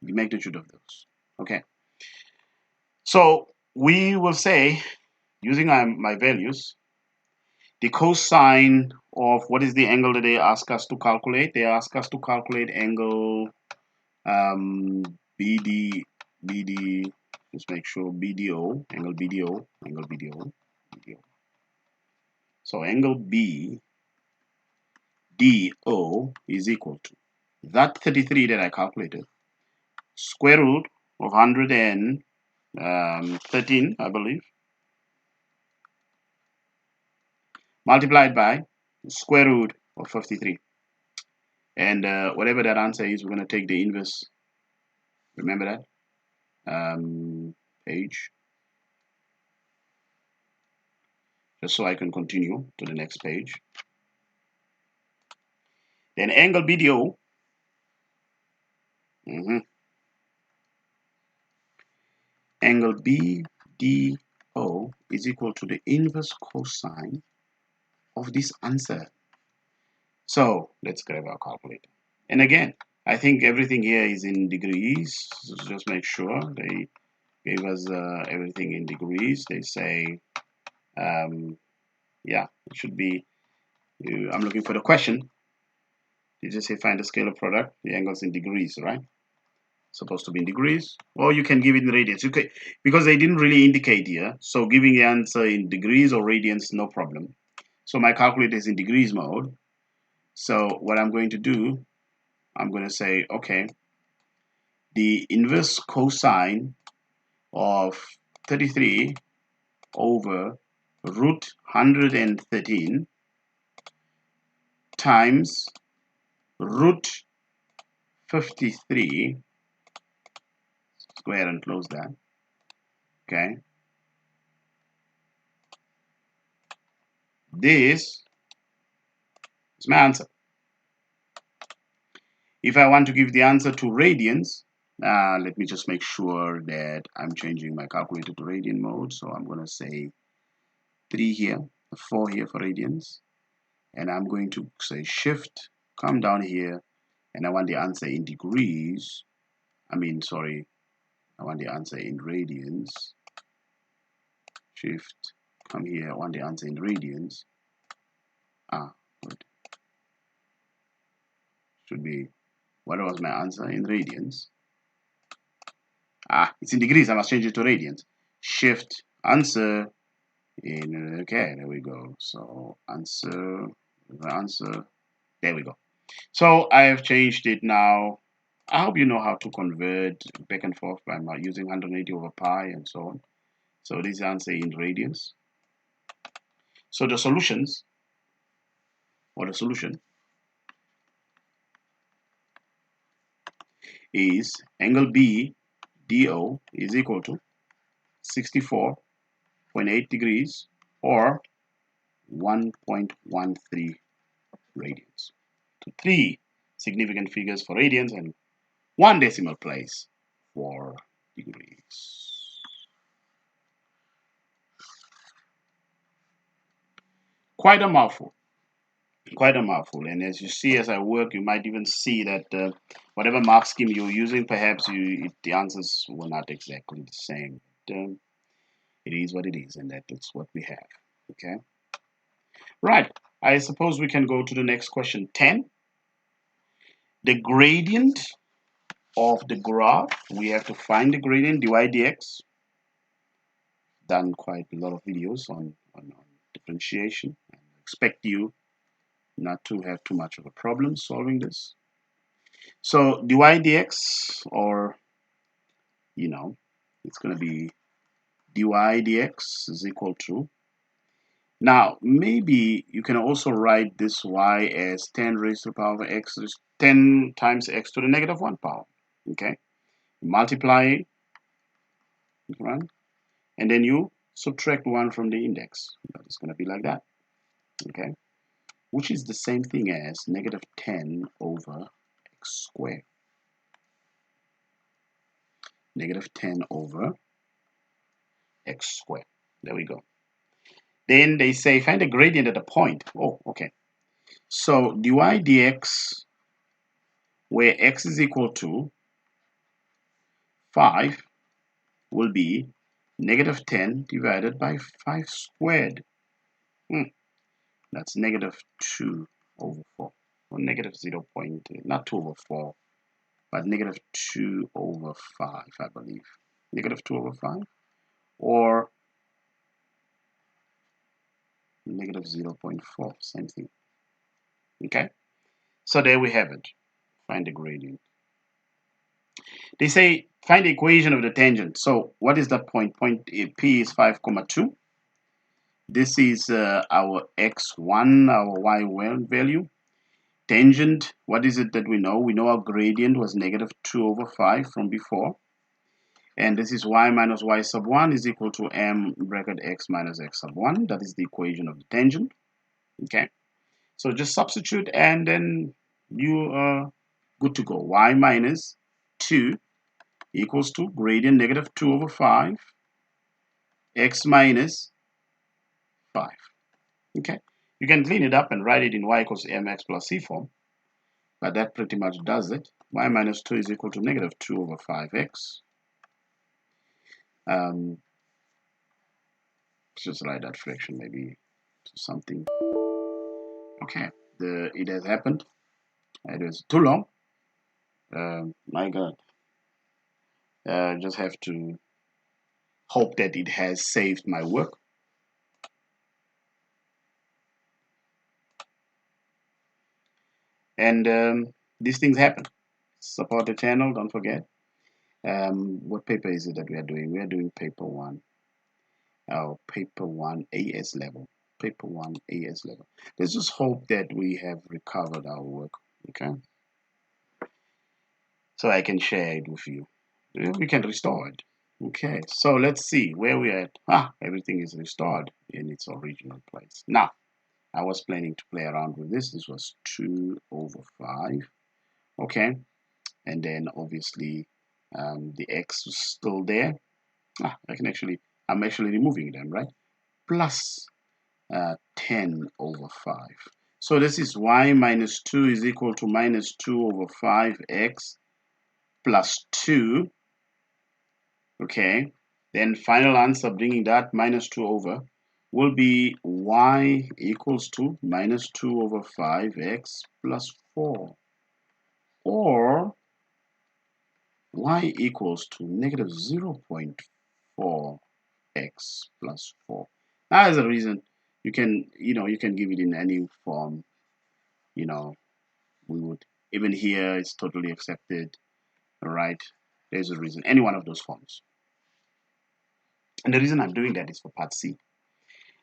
the magnitude of those. Okay. So we will say, using my values, the cosine of what is the angle that they ask us to calculate? They ask us to calculate angle BD, just make sure BDO, angle BDO. So angle BDO is equal to that 33 that I calculated, square root of 113, I believe, multiplied by square root of 53. And whatever that answer is, we're going to take the inverse. Remember that? Page. Just so I can continue to the next page. Then angle BDO. Angle BDO is equal to the inverse cosine of this answer. So let's grab our calculator. And again, I think everything here is in degrees. So just make sure they gave us everything in degrees. They say, yeah, it should be. I'm looking for the question. You just say find the scalar product. The angle's in degrees, right? Supposed to be in degrees, or you can give it in radians. Okay, because they didn't really indicate here. So giving the answer in degrees or radians, no problem. So my calculator is in degrees mode. So what I'm going to do, I'm going to say, okay, the inverse cosine of 33 over root 113 times root 53, square and close that, okay? This is my answer. If I want to give the answer to radians, let me just make sure that I'm changing my calculator to radian mode. So I'm going to say 3 here, 4 here for radians. And I'm going to say shift, come down here, and I want the answer in degrees. I want the answer in radians. Shift, come here, I want the answer in radians. Good. Should be, what was my answer in radians? It's in degrees, I must change it to radians. Shift, answer in, okay, there we go. So answer, there we go. So I have changed it now. I hope you know how to convert back and forth by using 180 over pi and so on. So this answer in radians. So the solutions, or the solution, is angle BDO is equal to 64.8 degrees or 1.13 radians. So 3 significant figures for radians and 1 decimal place for degrees. Quite a mouthful. Quite a mouthful. And as you see, as I work, you might even see that whatever mark scheme you're using, perhaps the answers were not exactly the same. But, it is what it is, and that is what we have. Okay. Right. I suppose we can go to the next question. 10. The gradient of the graph. We have to find the gradient, dy dx. Done quite a lot of videos on differentiation. I expect you not to have too much of a problem solving this. So dy dx, or it's going to be dy dx is equal to, now maybe you can also write this y as 10 raised to the power of x, 10 times x to the negative 1 power. Okay, multiply, right? And then you subtract 1 from the index. It's going to be like that. Okay, which is the same thing as negative 10 over x squared. Negative 10 over x squared. There we go. Then they say find the gradient at a point. Oh, okay. So dy dx, where x is equal to 5, will be negative 10 divided by 5 squared. That's negative 2 over 4. Or negative 0. Not 2 over 4, but negative 2 over 5, I believe. Negative 2 over 5. Or negative 0.4, same thing. Okay, so there we have it. Find the gradient. They say find the equation of the tangent. So what is that point? Point P is 5,2. This is our x1, our y1 value. Tangent, what is it that we know? We know our gradient was negative 2 over 5 from before. And this is y minus y sub 1 is equal to m bracket x minus x sub 1. That is the equation of the tangent. Okay, so just substitute and then you are good to go. Y minus 2 equals to gradient negative 2 over 5 x minus 5. Okay, you can clean it up and write it in y equals mx plus c form, but that pretty much does it. Y minus 2 is equal to negative 2 over 5x. Let's just write that fraction maybe to something. Okay, it has happened. It was too long. My God. Just have to hope that it has saved my work. And these things happen. Support the channel, don't forget. What paper is it that we are doing? We are doing paper 1. our paper 1 AS level. Paper 1 AS level. Let's just hope that we have recovered our work. Okay. So I can share it with you. We can restore it. Okay, so let's see where we're at. Everything is restored in its original place. Now, I was planning to play around with this. This was 2 over 5. Okay, and then obviously the x was still there. I'm actually removing them, right? Plus 10 over 5. So this is y minus 2 is equal to minus 2 over 5x plus 2. Okay, then final answer bringing that minus 2 over will be y equals to minus 2 over 5x plus 4, or y equals to negative 0.4x plus 4. Now, as a reason, you can give it in any form. We would, even here it's totally accepted. All right, there's a reason, any one of those forms. And the reason I'm doing that is for part C.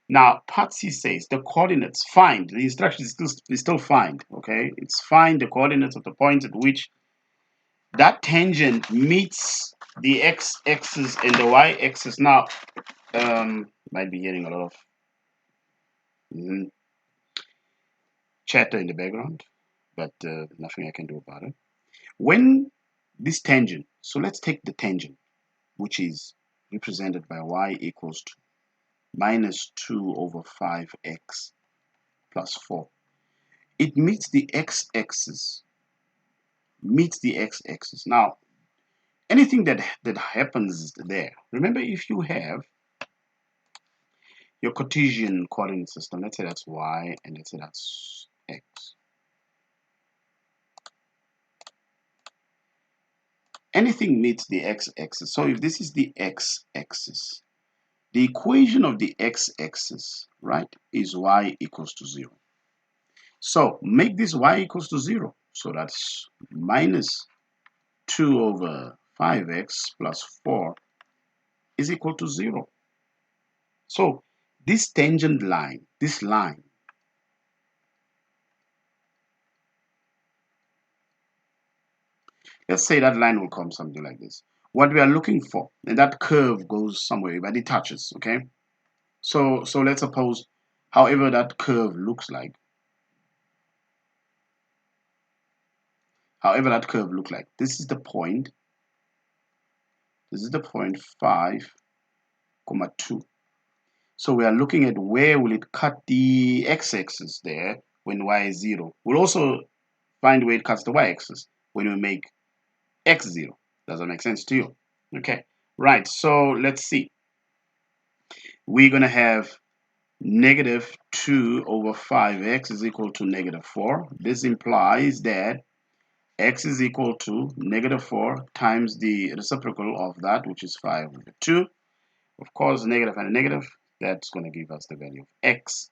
Now, part C says the coordinates, find. The instruction is still find, okay? It's find the coordinates of the points at which that tangent meets the x-axis and the y-axis. Now, might be hearing a lot of chatter in the background, but nothing I can do about it. When this tangent, so let's take the tangent, which is represented by y equals to minus 2 over 5x plus 4. It meets the x-axis. Now, anything that happens there, remember, if you have your Cartesian coordinate system, let's say that's y and let's say that's x. Anything meets the x-axis. So if this is the x-axis, the equation of the x-axis, right, is y equals to 0. So make this y equals to 0. So that's minus 2 over 5x plus 4 is equal to 0. So this tangent line, this line, let's say that line will come something like this. What we are looking for, and that curve goes somewhere, but it touches, okay? So let's suppose, however that curve looks like, this is the point, 5, 2. So we are looking at where will it cut the x-axis there when y is 0. We'll also find where it cuts the y-axis when we make x 0. Does that make sense to you? Okay, right, so let's see. We're going to have negative 2 over 5x is equal to negative 4. This implies that x is equal to negative 4 times the reciprocal of that, which is 5 over 2. Of course, negative and a negative, that's going to give us the value of x.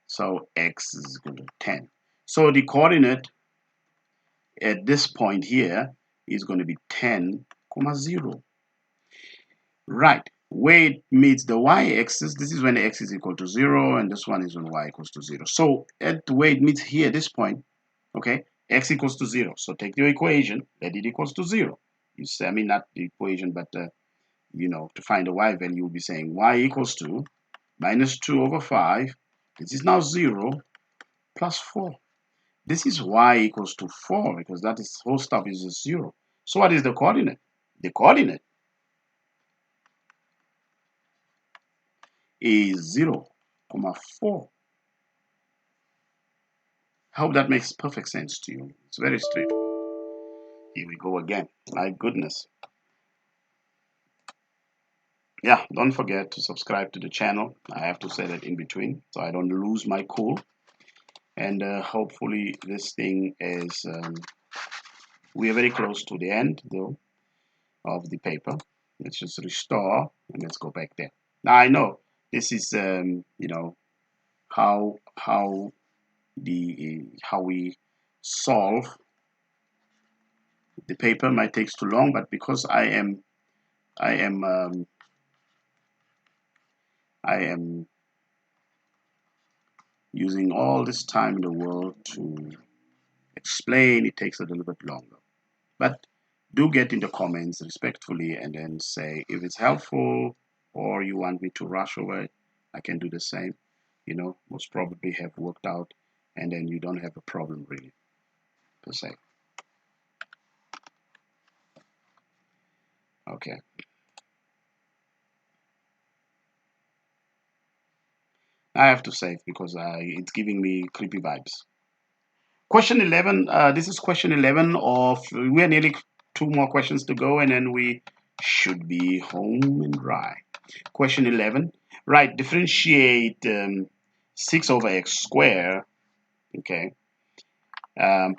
So x is equal to 10. So the coordinate at this point here is going to be 10, 0. Right, where it meets the y-axis, this is when x is equal to 0, and this one is when y equals to 0. So at the way it meets here, this point, okay, x equals to 0. So take your equation, let it equals to 0. You say, I mean, not the equation, but to find the y value, you'll be saying y equals to minus 2 over 5. This is now 0 plus 4. This is y equals to 4 because that is whole stuff is 0. So what is the coordinate? The coordinate is 0, 4. I hope that makes perfect sense to you. It's very straight. Here we go again. My goodness. Yeah, don't forget to subscribe to the channel. I have to say that in between so I don't lose my cool. And hopefully this thing is, we are very close to the end though of the paper. Let's just restore and let's go back there. Now I know this is, how we solve the paper might take too long, but because I am I am using all this time in the world to explain. It takes a little bit longer. But do get in the comments respectfully and then say if it's helpful or you want me to rush over it. I can do the same. You know, most probably have worked out and then you don't have a problem really per se. Okay. I have to save because it's giving me creepy vibes. Question 11, this is question 11 of, we're nearly 2 more questions to go and then we should be home and dry. Question 11, right, differentiate 6 over x squared, okay,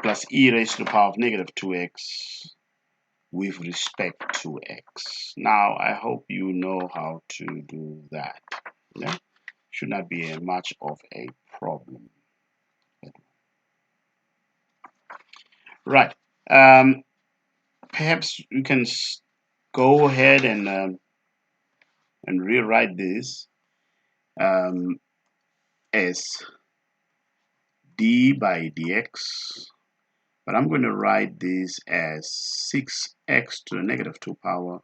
plus e raised to the power of negative 2x with respect to x. Now, I hope you know how to do that. Yeah? Should not be much of a problem. Right. Perhaps you can go ahead and rewrite this um, as d by dx, but I'm going to write this as 6x to the negative 2 power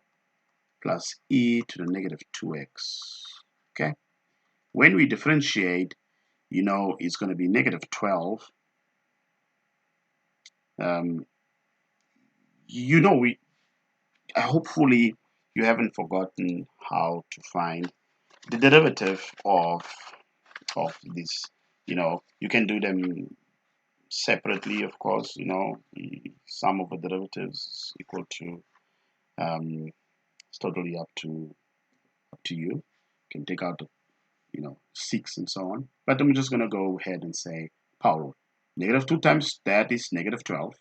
plus e to the negative 2x. Okay. When we differentiate, you know it's going to be negative 12. You know, hopefully you haven't forgotten how to find the derivative of this. You know, you can do them separately, of course. You know, the sum of the derivatives is equal to it's totally up to you. You can take out the 6 and so on. But I'm just gonna go ahead and say power. Negative 2 times that is negative 12.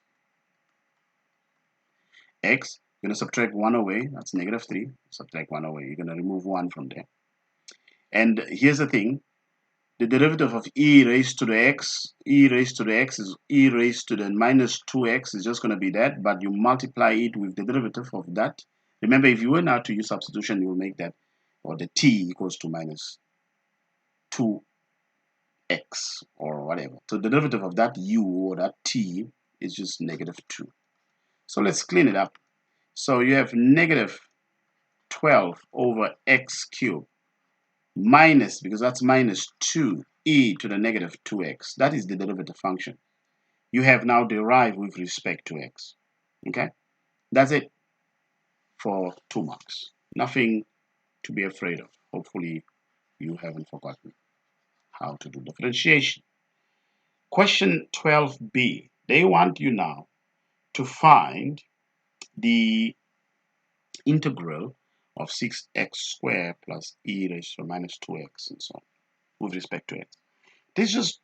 X, you're gonna subtract 1 away, that's negative 3. Subtract 1 away, you're gonna remove 1 from there. And here's the thing, the derivative of e raised to the x, e raised to the x is e raised to the minus 2x is just going to be that, but you multiply it with the derivative of that. Remember, if you were now to use substitution, you will make that, or the t equals to minus 2x or whatever. So the derivative of that u or that t is just negative 2. So let's clean it up. So you have negative 12 over x cubed minus, because that's minus 2e to the negative 2x. That is the derivative function. You have now derived with respect to x. Okay? That's it for 2 marks. Nothing to be afraid of. Hopefully you haven't forgotten how to do differentiation. Question 12b. They want you now to find the integral of 6x squared plus e raised to minus 2x and so on with respect to x. This is just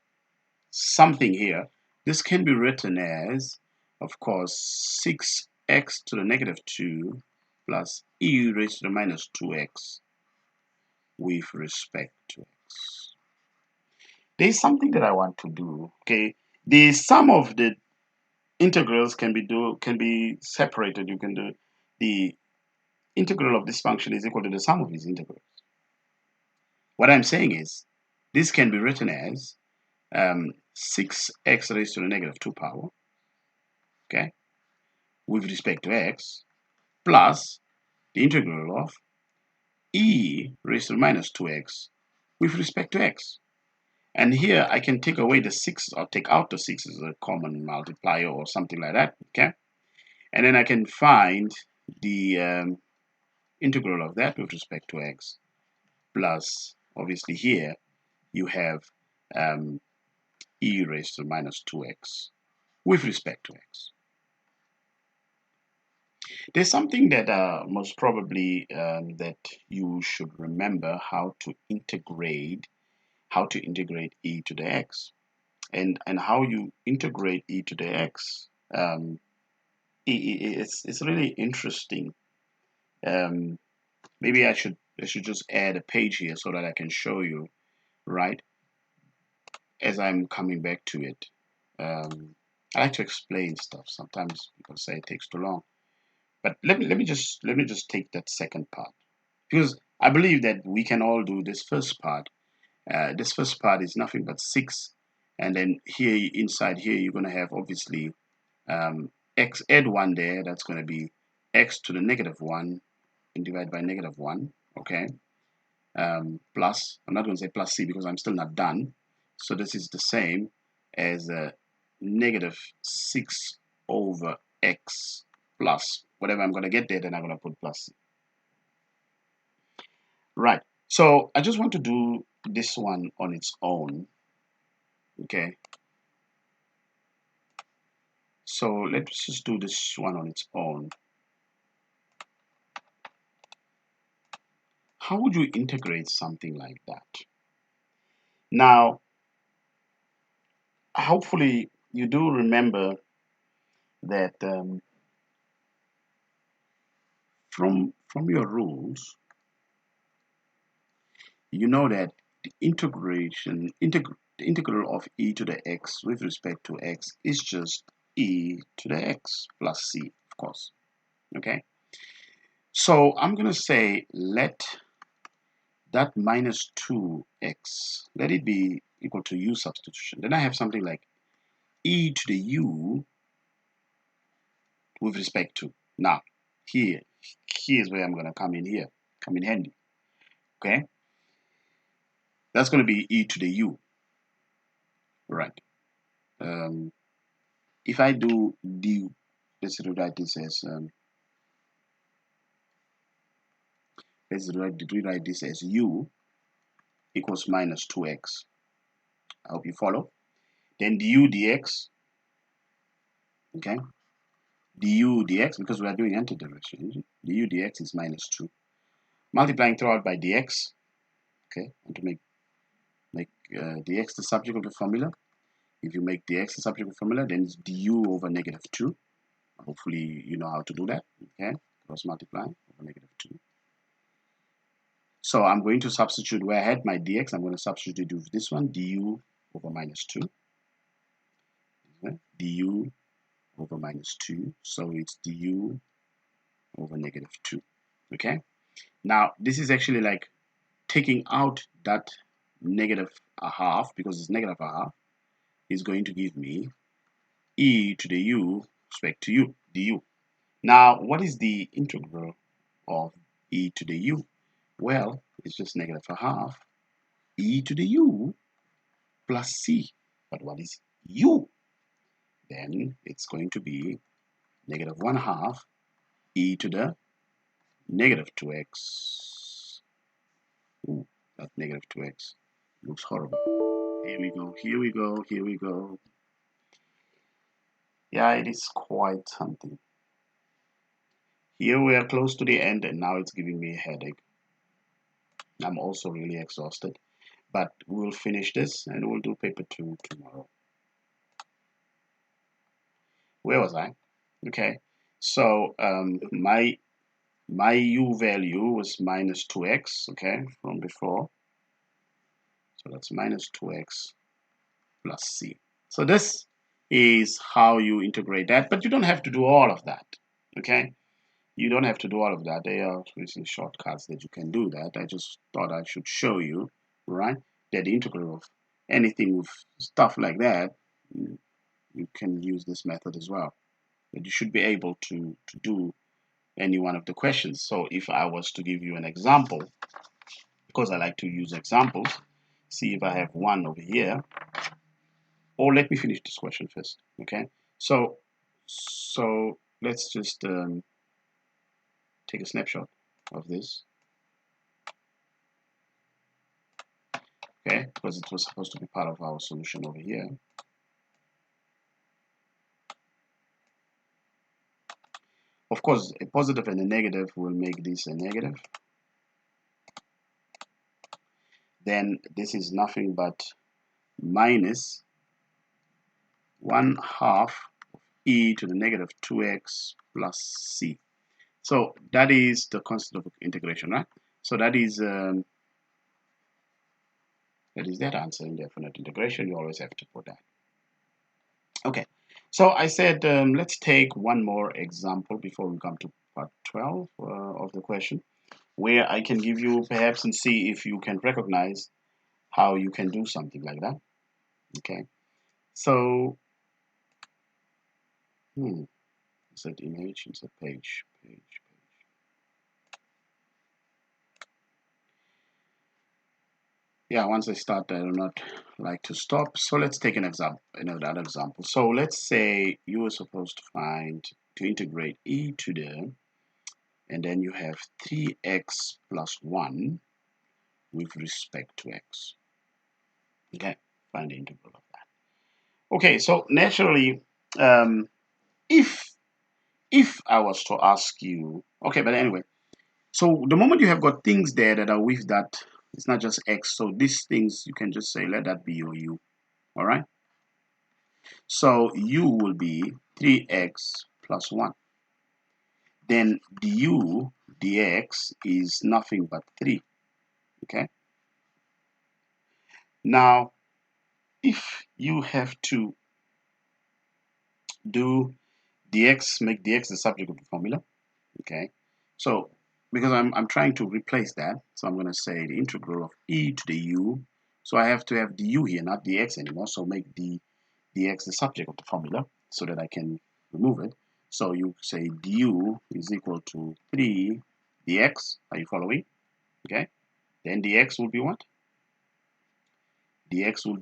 something here. This can be written as, of course, 6x to the negative 2 plus e raised to the minus 2x with respect to x. There's something that I want to do. Okay, the sum of the integrals can be separated. You can do the integral of this function is equal to the sum of these integrals. What I'm saying is this can be written as 6x raised to the negative 2 power, okay, with respect to x, plus the integral of e raised to the minus 2x with respect to x. And here I can take away the 6 or take out the 6 as a common multiplier or something like that, okay? And then I can find the integral of that with respect to x, plus obviously here you have e raised to minus 2x with respect to x. There's something that most probably that you should remember how to integrate e to the x, and how you integrate e to the x. It's really interesting. Maybe I should just add a page here so that I can show you, right, as I'm coming back to it. I like to explain stuff. Sometimes people say it takes too long, but let me just take that second part, because I believe that we can all do this first part. This first part is nothing but 6, and then here inside here you're going to have obviously x, add 1 there, that's going to be x to the -1 and divide by -1, okay, plus, I'm not going to say plus c because I'm still not done, so this is the same as -6 over x plus whatever I'm going to get there, then I'm going to put plus c. Right, so I just want to do this one on its own, okay. So let's just do this one on its own. How would you integrate something like that? Now, hopefully you do remember that from your rules, you know that the integral of e to the x with respect to x is just e to the x plus c, of course. Okay. So I'm going to say let that minus 2x, let it be equal to u substitution. Then I have something like e to the u with respect to. Now, here's where I'm going to come in handy. Okay? That's going to be e to the u. Right. If I do du, let's rewrite this as rewrite this as u equals minus 2x. I hope you follow. Then du dx, okay? Du dx, because we are doing antiderivation, du dx is minus 2. Multiplying throughout by dx, okay? And to make dx the subject of the formula. If you make dx the subject of the formula, then it's du over -2. Hopefully you know how to do that, okay? Cross multiply over -2. So I'm going to substitute where I had my dx, I'm going to substitute with this one, du over -2. Okay? Du over -2, so it's du over -2, okay? Now, this is actually like taking out that -1/2, because it's -1/2, is going to give me e to the u respect to u, du. Now, what is the integral of e to the u? Well, it's just -1/2 e to the u plus c. But what is u? Then it's going to be -1/2 e to the -2x. Ooh, that -2x looks horrible. Here we go, here we go, here we go. Yeah, it is quite something. Here we are close to the end, and now it's giving me a headache. I'm also really exhausted, but we'll finish this and we'll do paper 2 tomorrow. Where was I? Okay, so my u value was minus 2x, okay, from before. So that's minus 2x plus c. So this is how you integrate that, but you don't have to do all of that, okay? You don't have to do all of that. There are recent shortcuts that you can do that. I just thought I should show you, right, that the integral of anything with stuff like that, you can use this method as well. But you should be able to do any one of the questions. So if I was to give you an example, because I like to use examples, see if I have one over here, or let me finish this question first, okay? So let's just take a snapshot of this, okay? Because it was supposed to be part of our solution over here. Of course, a positive and a negative will make this a negative. Then this is nothing but minus 1/2 e to the -2x plus c. So that is the constant of integration, right? So that is that answer, indefinite integration. You always have to put that. Okay, so I said let's take one more example before we come to part 12 of the question. where I can give you perhaps and see if you can recognize how you can do something like that. Okay, so insert image, insert page. Yeah, once I start, I do not like to stop. So let's take an example, another example. So let's say you were supposed to integrate e to the, and then you have 3x plus 1 with respect to x. Okay, find the integral of that. Okay, so naturally, um, if I was to ask you, okay, but anyway, so the moment you have got things there that are with that, it's not just x. So these things you can just say let that be your u. All right. So u will be 3x plus 1. Then du dx is nothing but 3. Okay. Now, if you have to do dx, make dx the subject of the formula. Okay. So because I'm trying to replace that, so I'm going to say the integral of e to the u. So I have to have du here, not dx anymore. So make dx the subject of the formula so that I can remove it. So you say du is equal to 3 dx. Are you following? Okay. Then dx will be what? Dx will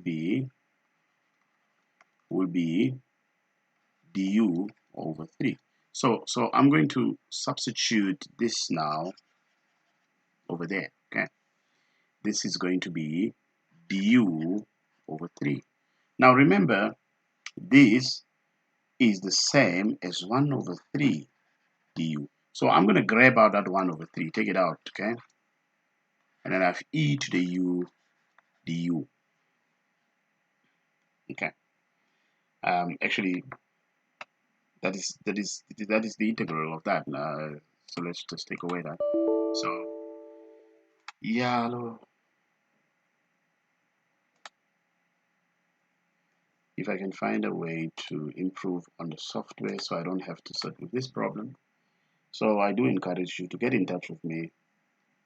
be du over 3. So I'm going to substitute this now over there. Okay. This is going to be du over 3. Now remember, this is the same as 1 over 3 du. So I'm going to grab out that 1 over 3, take it out, okay? And then I have e to the u du. Okay. Actually, that is the integral of that. So let's just take away that. So yeah, hello. If I can find a way to improve on the software so I don't have to sit with this problem. So I do encourage you to get in touch with me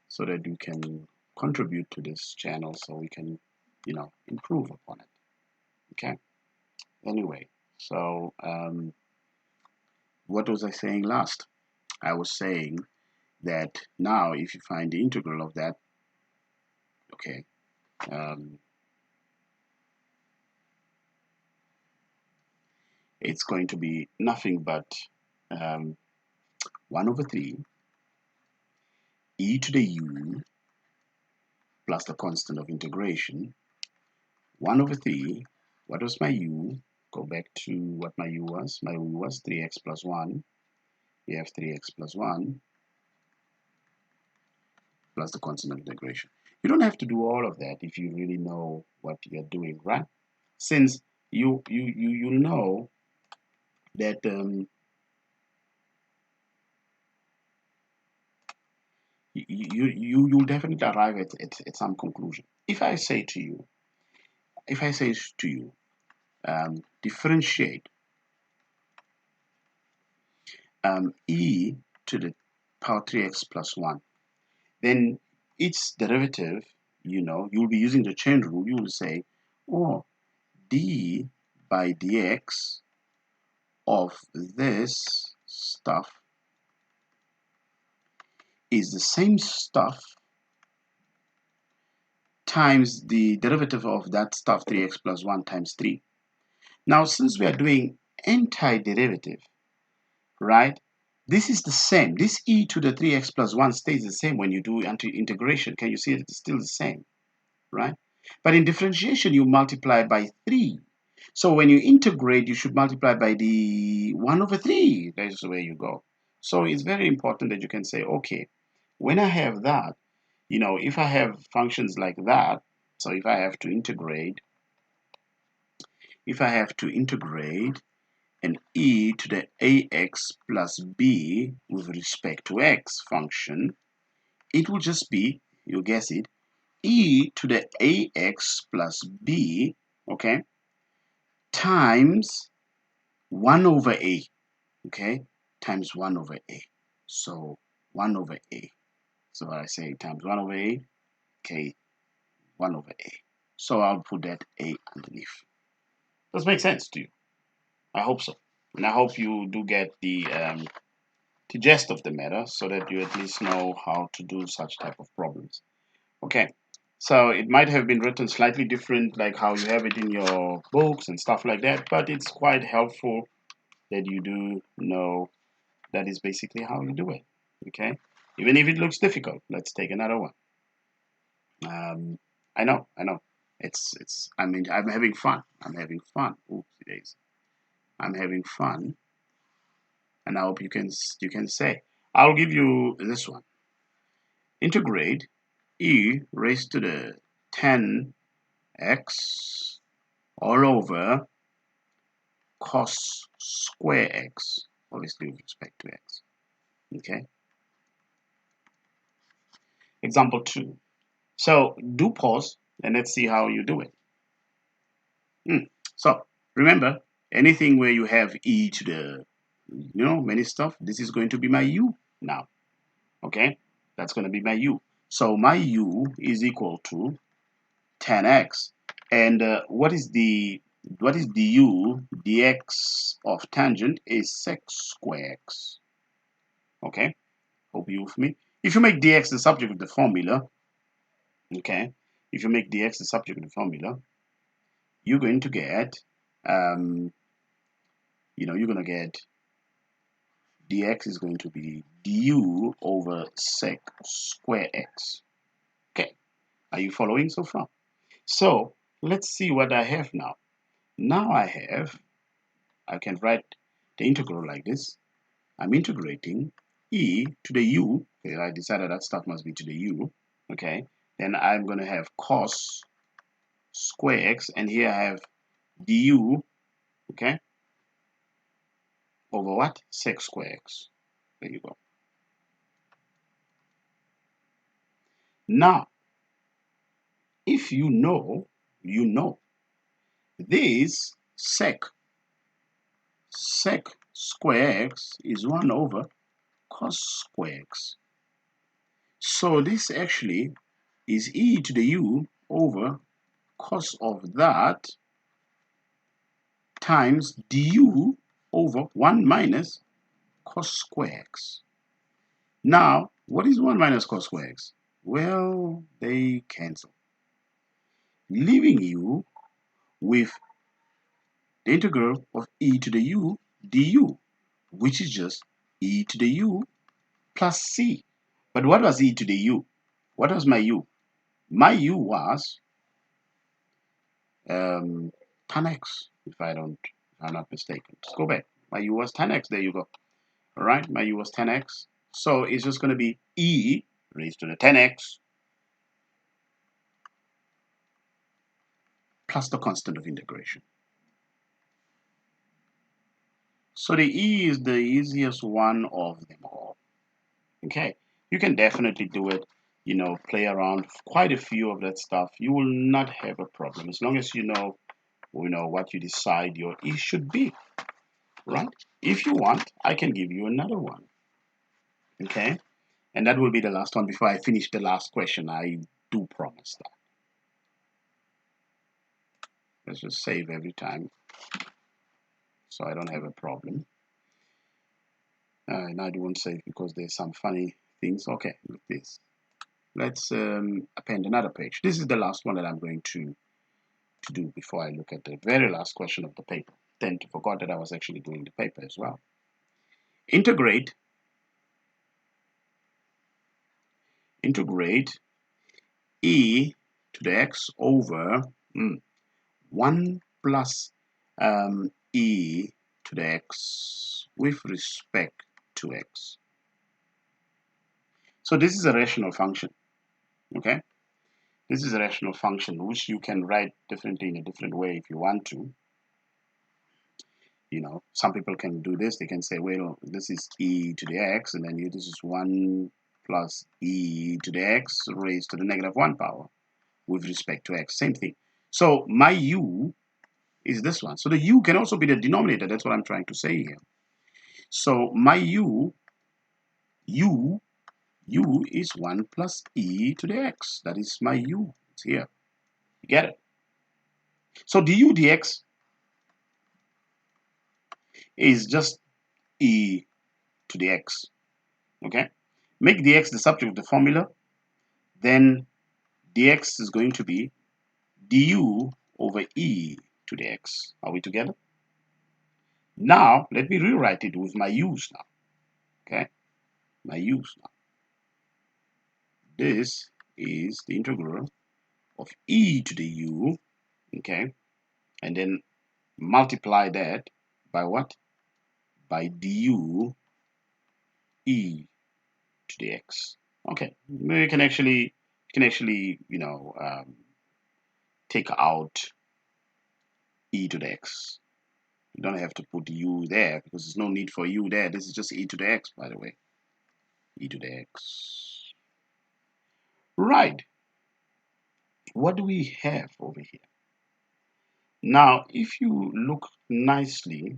so that you can contribute to this channel so we can, improve upon it. Okay. Anyway, so what was I saying last? I was saying that now if you find the integral of that, okay, it's going to be nothing but 1 over 3 e to the u plus the constant of integration 1 over 3. What was my u? Go back to what my u was. My u was 3x plus 1. You have 3x plus 1 plus the constant of integration. You don't have to do all of that if you really know what you're doing, right? Since you know that you'll definitely arrive at some conclusion. If I say to you, differentiate e to the power 3x plus 1, then its derivative, you'll be using the chain rule. You will say, oh, d by dx of this stuff is the same stuff times the derivative of that stuff, 3x plus 1 times 3. Now, since we are doing antiderivative, right, this is the same. This e to the 3x plus 1 stays the same when you do integration. Can you see it's still the same, right? But in differentiation, you multiply by 3. So when you integrate, you should multiply by the 1 over 3. That's the way you go. So it's very important that you can say, okay, when I have that, if I have functions like that, so if I have to integrate an e to the ax plus b with respect to x function, it will just be, you guess it, e to the ax plus b, okay, times 1 over a, okay, times 1 over a. So 1 over a. So I say times 1 over a, k 1 over a. So I'll put that a underneath. Does make sense to you? I hope so. And I hope you do get the gist of the matter so that you at least know how to do such type of problems. Okay, so it might have been written slightly different, like how you have it in your books and stuff like that, but it's quite helpful that you do know that is basically how you do it. Okay, even if it looks difficult. Let's take another one. I know. I mean, I'm having fun. I'm having fun. Oopsie days. I'm having fun, and I hope you can say. I'll give you this one. Integrate e raised to the 10x all over cos square x, obviously with respect to x. Okay. Example 2. So do pause and let's see how you do it. So remember, anything where you have e to the, many stuff, this is going to be my u now. Okay, that's going to be my u. So my u is equal to 10x. And what is du? Dx of tangent is sec square x. Okay, hope you with me. If you make dx the subject of the formula, okay, if you make dx the subject of the formula, you're going to get, you're going to get dx is going to be du over sec square x. Okay, are you following so far? So let's see what I have now. Now I can write the integral like this. I'm integrating e to the u. Okay, I decided that stuff must be to the u. Okay, then I'm going to have cos square x, and here I have du, okay, over what? Sec square x. There you go. Now, if you know, this sec square x is 1 over cos square x. So this actually is e to the u over cos of that times du over 1 minus cos square x. Now, what is 1 minus cos square x? Well, they cancel, leaving you with the integral of e to the u du, which is just e to the u plus c. But what was e to the u? What was my u? My u was tan x, if I'm not mistaken. Just go back. My u was tan x. There you go. All right, my u was 10x. So it's just going to be e raised to the 10x plus the constant of integration. So the e is the easiest one of them all. Okay, you can definitely do it, play around quite a few of that stuff. You will not have a problem as long as you know what you decide your e should be, right? If you want, I can give you another one. Okay, and that will be the last one before I finish the last question. I do promise that. Let's just save every time so I don't have a problem. And I won't save because there's some funny things. Okay, look this. Let's append another page. This is the last one that I'm going to do before I look at the very last question of the paper. Then I forgot that I was actually doing the paper as well. Integrate e to the x over 1 plus e to the x with respect to x. So this is a rational function, okay? This is a rational function which you can write differently in a different way if you want to. Some people can do this. They can say, well, this is e to the x, and then this is 1 plus e to the x raised to the negative 1 power with respect to x. Same thing. So my u is this one. So the u can also be the denominator. That's what I'm trying to say here. So my u u is 1 plus e to the x. That is my u. It's here. You get it? So du dx is just e to the x. Okay? Make dx the subject of the formula. Then dx is going to be du over e to the x. Are we together? Now, let me rewrite it with my u's now. Okay? My u's now. This is the integral of e to the u. Okay? And then multiply that by what? By du e to the x. Okay, we can actually take out e to the x. You don't have to put u there because there's no need for u there. This is just e to the x, by the way. E to the x. Right. What do we have over here? Now, if you look nicely,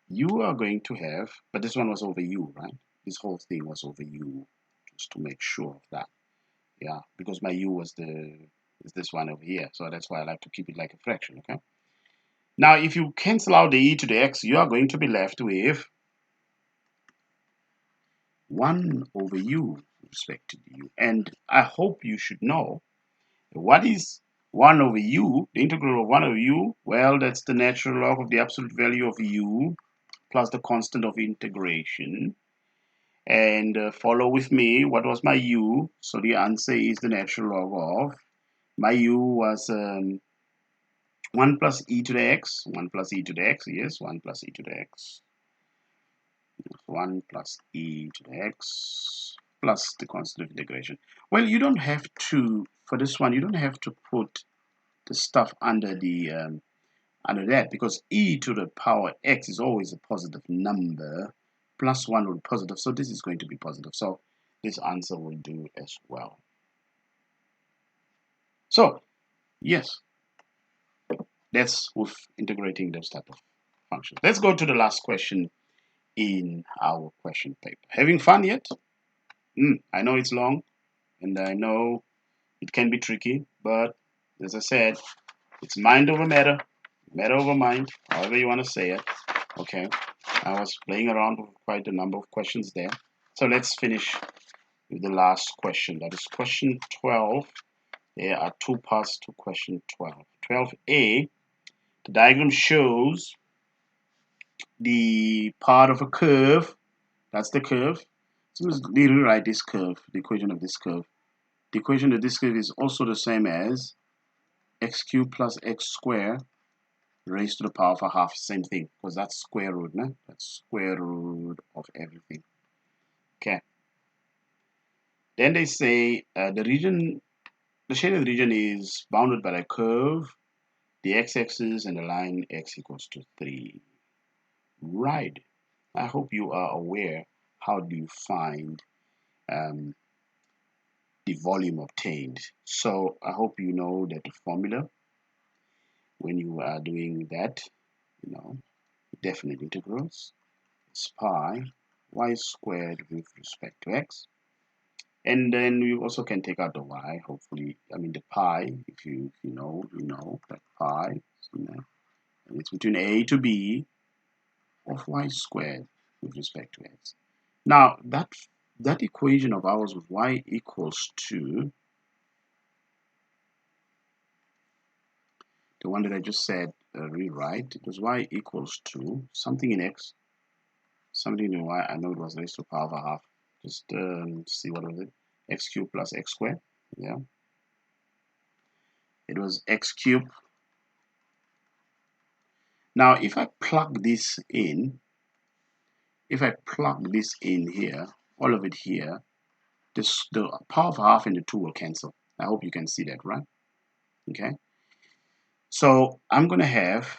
you are going to have, but this one was over u, right? This whole thing was over u, just to make sure of that. Yeah, because my u is this one over here, so that's why I like to keep it like a fraction. Okay. Now, if you cancel out the e to the x, you are going to be left with 1 over u with respect to u. And I hope you should know what is 1 over u, the integral of 1 over u. Well, that's the natural log of the absolute value of u plus the constant of integration. And follow with me, what was my u? So the answer is the natural log of, my u was 1 plus e to the x, 1 plus e to the x, yes, 1 plus e to the x, 1 plus e to the x, plus the constant of integration. Well, you don't have to, for this one, you don't have to put the stuff under the under that, because e to the power x is always a positive number, plus 1 will be positive, so this is going to be positive. So this answer will do as well. So, yes, that's with integrating those type of functions. Let's go to the last question in our question paper. Having fun yet? I know it's long, and I know it can be tricky, but as I said, it's mind over matter, matter over mind, however you want to say it. Okay, I was playing around with quite a number of questions there. So let's finish with the last question. That is question 12. There are two parts to question 12. 12a, the diagram shows the part of a curve. That's the curve. So let's rewrite this curve, the equation of this curve. The equation of this curve is also the same as x cubed plus x squared raised to the power of a half. Same thing, because that's square root, no? That's square root of everything. Okay. Then they say the shaded region is bounded by a curve, the x-axis, and the line x equals to 3. Right. I hope you are aware how do you find the volume obtained. So I hope you know that the formula when you are doing that, definite integrals is pi y squared with respect to x. And then we also can take out the y, hopefully, the pi, if you know that pi, and it's between a to b of y squared with respect to x. Now, that equation of ours with y equals to the one that I just said, rewrite, it was y equals to something in x, something in y. I know it was raised to the power of a half. Just see what was it, x cubed plus x squared. Yeah, it was x cubed. Now, if I plug this in, here, all of it here, the power of half and the 2 will cancel. I hope you can see that, right? Okay. So I'm going to have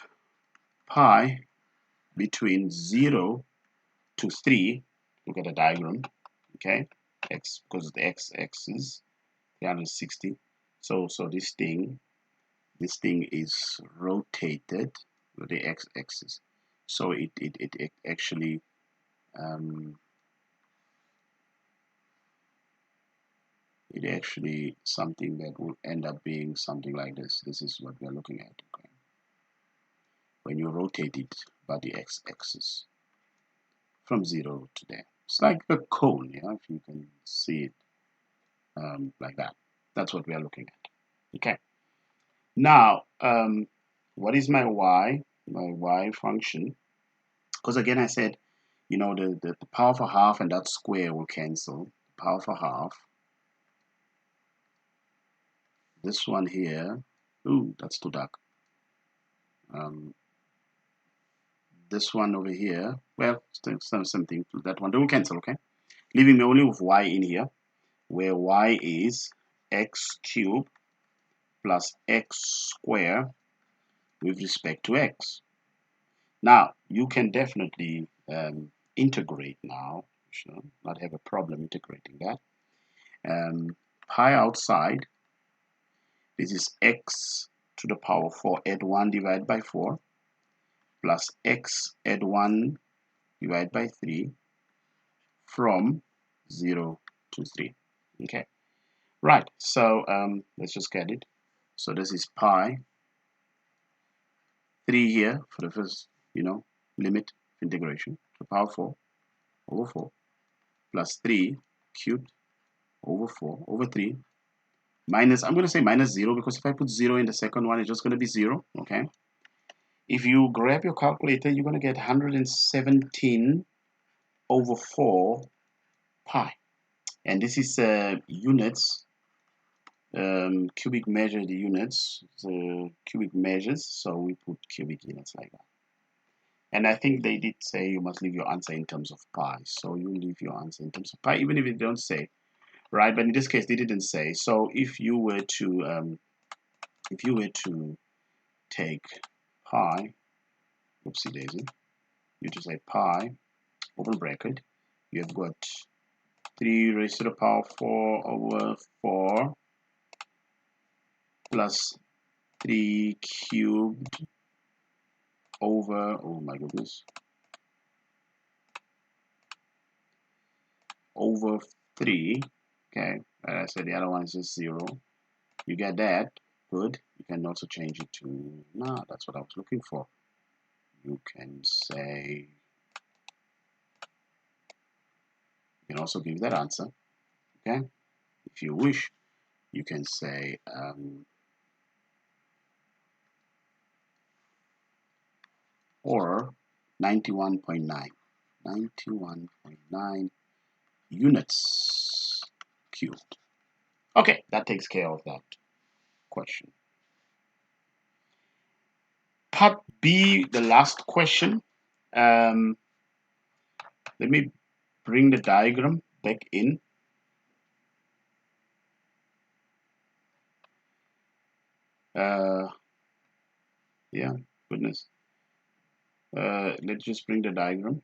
pi between 0 to 3. Look at the diagram. Okay. X, because the x-axis 360. So this thing is rotated with the x-axis. So it actually it actually something that will end up being something like this. This is what we're looking at. Okay? When you rotate it by the x-axis from 0 to there. It's like a cone, yeah, if you can see it like that. That's what we are looking at. Okay. Now, what is my y? My y function? Because again, I said, you know, the power of a half and that square will cancel. Power of a half. This one here. Ooh, that's too dark. This one over here. Well, still something. That one. They will cancel, okay? Leaving me only with y in here, where y is x cubed plus x squared with respect to x. Now, you can definitely integrate now. Sure, not have a problem integrating that. Pi outside, this is x to the power 4 add 1 divided by 4 plus x add 1 divided by 3 from 0 to 3. Okay, right, so let's just get it. So this is pi 3 here for the first, you know, limit integration to power 4 over 4 plus 3 cubed over 4 over 3 minus, I'm going to say minus 0 because if I put 0 in the second one, it's just going to be 0, okay? If you grab your calculator, you're going to get 117 over 4 pi. And this is units, cubic measure the units, the cubic measures, so we put cubic units like that. And I think they did say you must leave your answer in terms of pi. So you leave your answer in terms of pi, even if they don't say, right? But in this case, they didn't say. So if you were to take pi, oopsie daisy, you just say pi, open bracket, you have got 3 raised to the power 4 over 4 plus 3 cubed over, oh my goodness, over 3, okay, as I said, the other one is just 0. You get that, good. You can also change it to, no, that's what I was looking for. You can say, you can also give that answer, okay? If you wish, you can say, or 91.9 units cubed. Okay, that takes care of that question. Part B, the last question. Let me bring the diagram back in. Yeah, goodness. Let's just bring the diagram.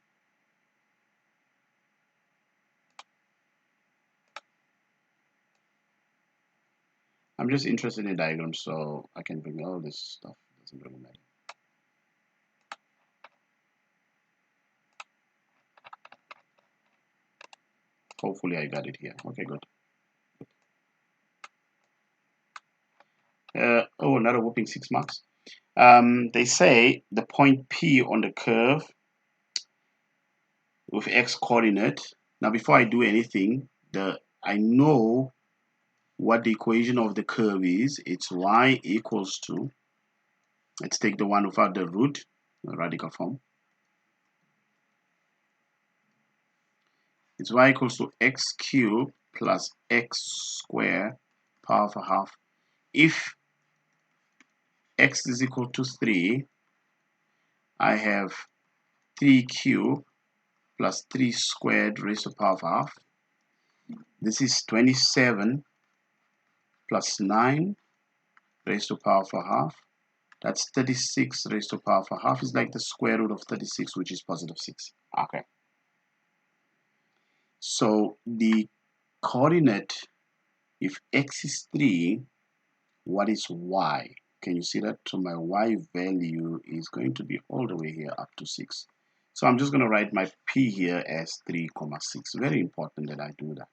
I'm just interested in diagrams, so I can bring all this stuff. Doesn't really matter. Hopefully I got it here. Okay, good. Oh, another whooping 6 marks. They say the point P on the curve with x coordinate. Now, before I do anything, I know what the equation of the curve is. It's y equals to, let's take the one without the root, the radical form. It's y equals to x cubed plus x squared power of a half. If x is equal to 3, I have 3 cubed plus 3 squared raised to the power of half. This is 27 plus 9 raised to the power of a half. That's 36 raised to the power of a half. Is like the square root of 36, which is positive 6. Okay. So the coordinate, if x is 3, what is y? Can you see that? So my y value is going to be all the way here up to 6. So I'm just going to write my p here as 3, 6. Very important that I do that.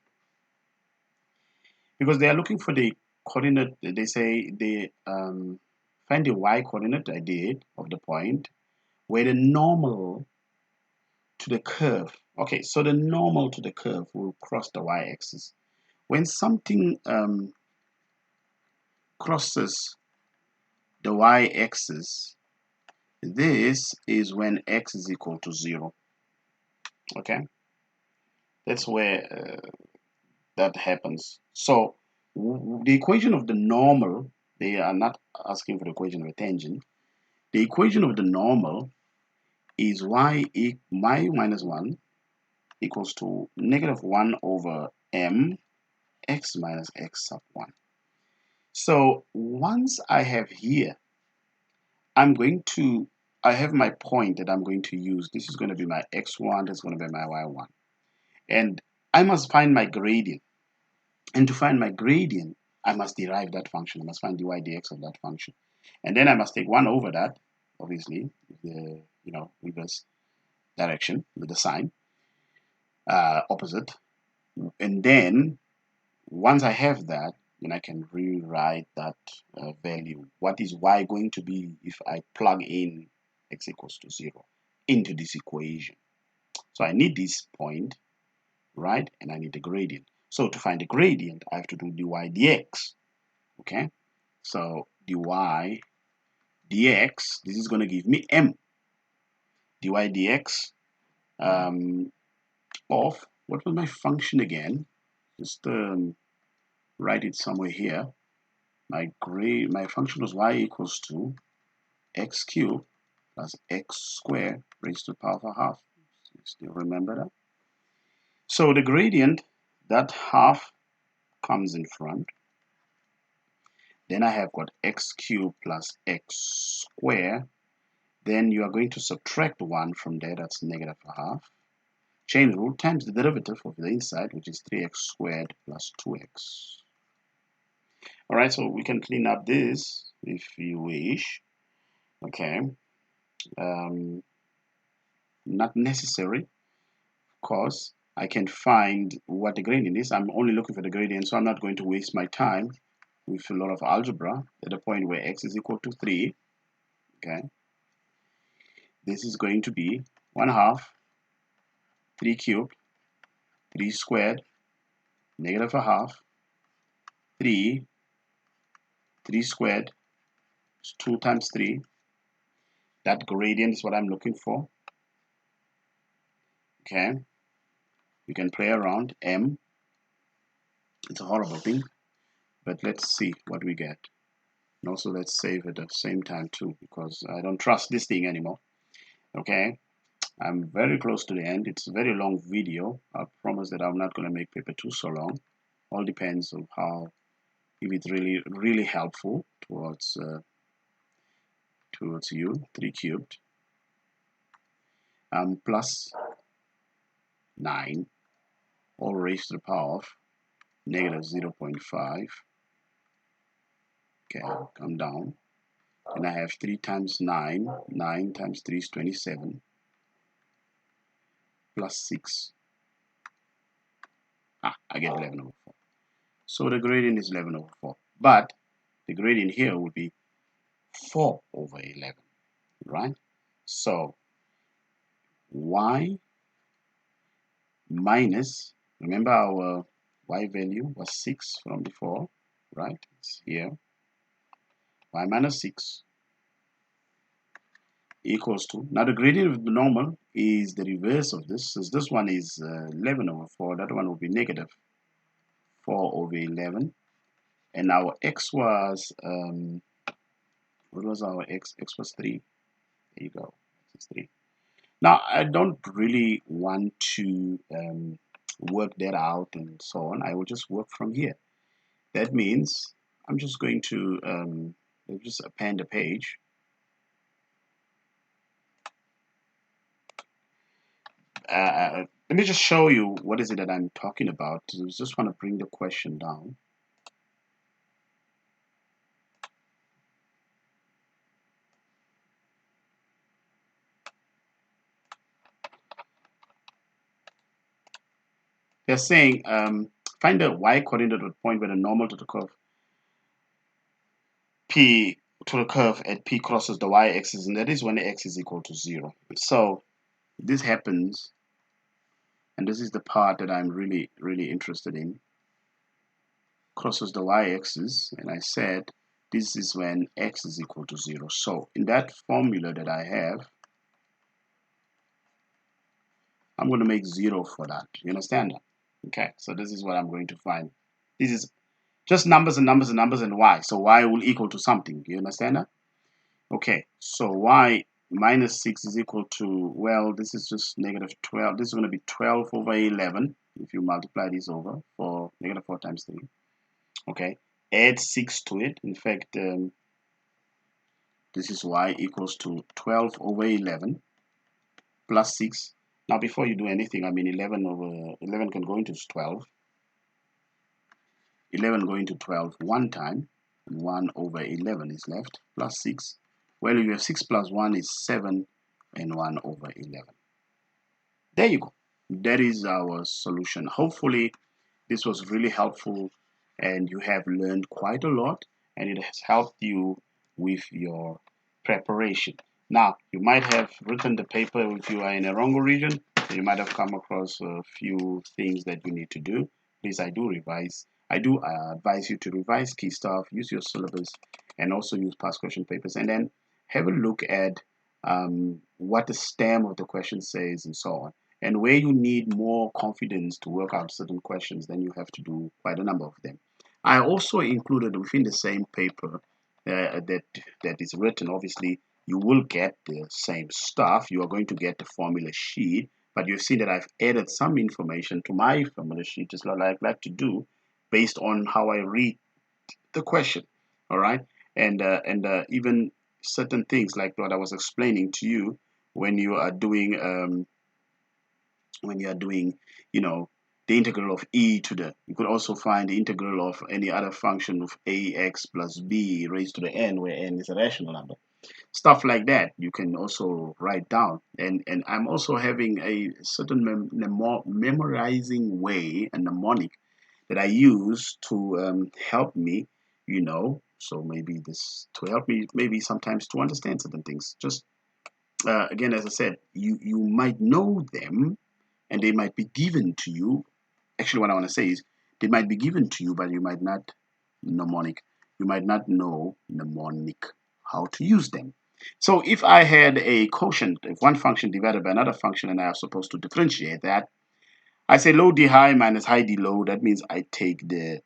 because they are looking for the coordinate. They say they find the y coordinate I did of the point where the normal to the curve. Okay, so the normal to the curve will cross the y-axis. When something crosses the y-axis, this is when x is equal to 0. Okay, that's where that happens. So the equation of the normal, they are not asking for the equation of a tangent. The equation of the normal is y minus 1 equals to negative 1 over m x minus x sub 1. So once I have here, I have my point that I'm going to use. This is going to be my x1, that's going to be my y1. And I must find my gradient. And to find my gradient, I must derive that function. I must find dy dx of that function. And then I must take 1 over that, obviously, the reverse direction with the sign, opposite. And then once I have that, then I can rewrite that value. What is y going to be if I plug in x equals to 0 into this equation? So I need this point, right? And I need the gradient. So to find the gradient, I have to do dy dx. Okay? So dy dx, this is going to give me m. Dy dx of, what was my function again? Just write it somewhere here. My function was y equals to x cubed plus x squared raised to the power of a half. Still remember that? So the gradient, that half comes in front. Then I have got x cubed plus x squared. Then you are going to subtract 1 from there, that's negative a half. Chain rule times the derivative of the inside, which is 3x squared plus 2x. Alright, so we can clean up this if you wish. Okay. Not necessary, because I can find what the gradient is. I'm only looking for the gradient, so I'm not going to waste my time with a lot of algebra at the point where x is equal to 3. Okay. This is going to be 1 half 3 cubed 3 squared negative a half 3 squared 2 times 3. That gradient is what I'm looking for. Okay, you can play around. M, it's a horrible thing, but let's see what we get. And also let's save at the same time too, because I don't trust this thing anymore. Okay, I'm very close to the end. It's a very long video. I promise that I'm not going to make paper 2 so long. All depends on how, if it's really helpful towards you. 3 cubed plus 9 all raised to the power of negative 0.5. Okay, come down. And I have 3 times 9. 9 times 3 is 27. Plus 6. I get 11 over 4. So the gradient is 11 over 4. But the gradient here would be 4 over 11. Right? So y minus, remember our y value was 6 from before. Right? It's here. Y minus 6 equals to, now the gradient of the normal is the reverse of this. Since this one is 11 over 4, that one will be negative 4 over 11. And our x was, what was our x? X was 3. There you go. It's 3. Now, I don't really want to work that out and so on. I will just work from here. That means I'm just going to just append a page. Let me just show you what is it that I'm talking about. I just want to bring the question down. They're saying find the y coordinate at the point where the normal to the curve P to the curve at P crosses the y-axis, and that is when x is equal to 0. So this happens, and this is the part that I'm really interested in. Crosses the y-axis, and I said this is when x is equal to 0. So in that formula that I have, I'm going to make 0 for that. You understand that? Okay, so this is what I'm going to find. This is just numbers and numbers and numbers and y. So y will equal to something. You understand that? Okay, so y minus 6 is equal to, well, this is just negative 12. This is going to be 12 over 11 if you multiply this over for negative 4 times 3. Okay, add 6 to it. In fact, this is y equals to 12 over 11 plus 6. Now, before you do anything, I mean 11 over 11 can go into 12. 11 going to 12 one time, and 1 over 11 is left, plus 6. Well, you have 6 plus 1 is 7, and 1 over 11. There you go. That is our solution. Hopefully, this was really helpful, and you have learned quite a lot, and it has helped you with your preparation. Now, you might have written the paper if you are in Erongo region. You might have come across a few things that you need to do. Please, I do advise you to revise key stuff, use your syllabus, and also use past question papers, and then have a look at what the stem of the question says and so on. And where you need more confidence to work out certain questions, then you have to do quite a number of them. I also included within the same paper that is written, obviously, you will get the same stuff. You are going to get the formula sheet, but you've seen that I've added some information to my formula sheet, just like I like to do, based on how I read the question. All right, and even certain things like what I was explaining to you when you are doing you know, the integral of e to the, you could also find the integral of any other function of ax plus b raised to the n, where n is a rational number. Stuff like that you can also write down, and I'm also having a certain memorizing way, a mnemonic that I use to help me, so maybe this to help me maybe sometimes to understand certain things. Just again, as I said, you might know them, and they might be given to you. Actually, what I want to say is they might be given to you, but you might not mnemonic. You might not know mnemonic how to use them. So if I had a quotient, if one function divided by another function, and I am supposed to differentiate that, I say low d high minus high d low. That means I take the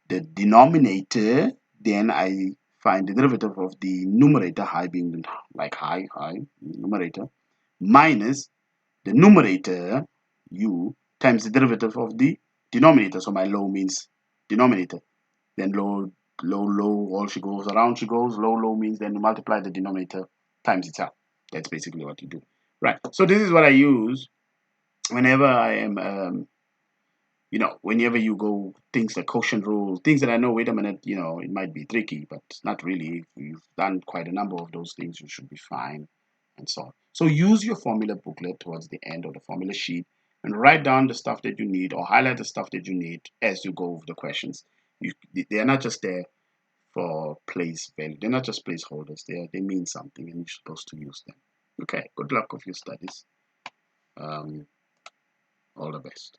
denominator, then I find the derivative of the numerator, high being like high numerator, minus the numerator, u, times the derivative of the denominator. So my low means denominator. Then low, all she goes, around she goes, low means then you multiply the denominator times itself. That's basically what you do. Right. So this is what I use whenever I am, whenever you go, things like quotient rule, things that I know, wait a minute, it might be tricky, but not really. If you've done quite a number of those things, you should be fine, and so on. So use your formula booklet towards the end of the formula sheet and write down the stuff that you need, or highlight the stuff that you need as you go over the questions. They are not just there for place value. They're not just placeholders. They mean something, and you're supposed to use them. Okay, good luck with your studies. All the best.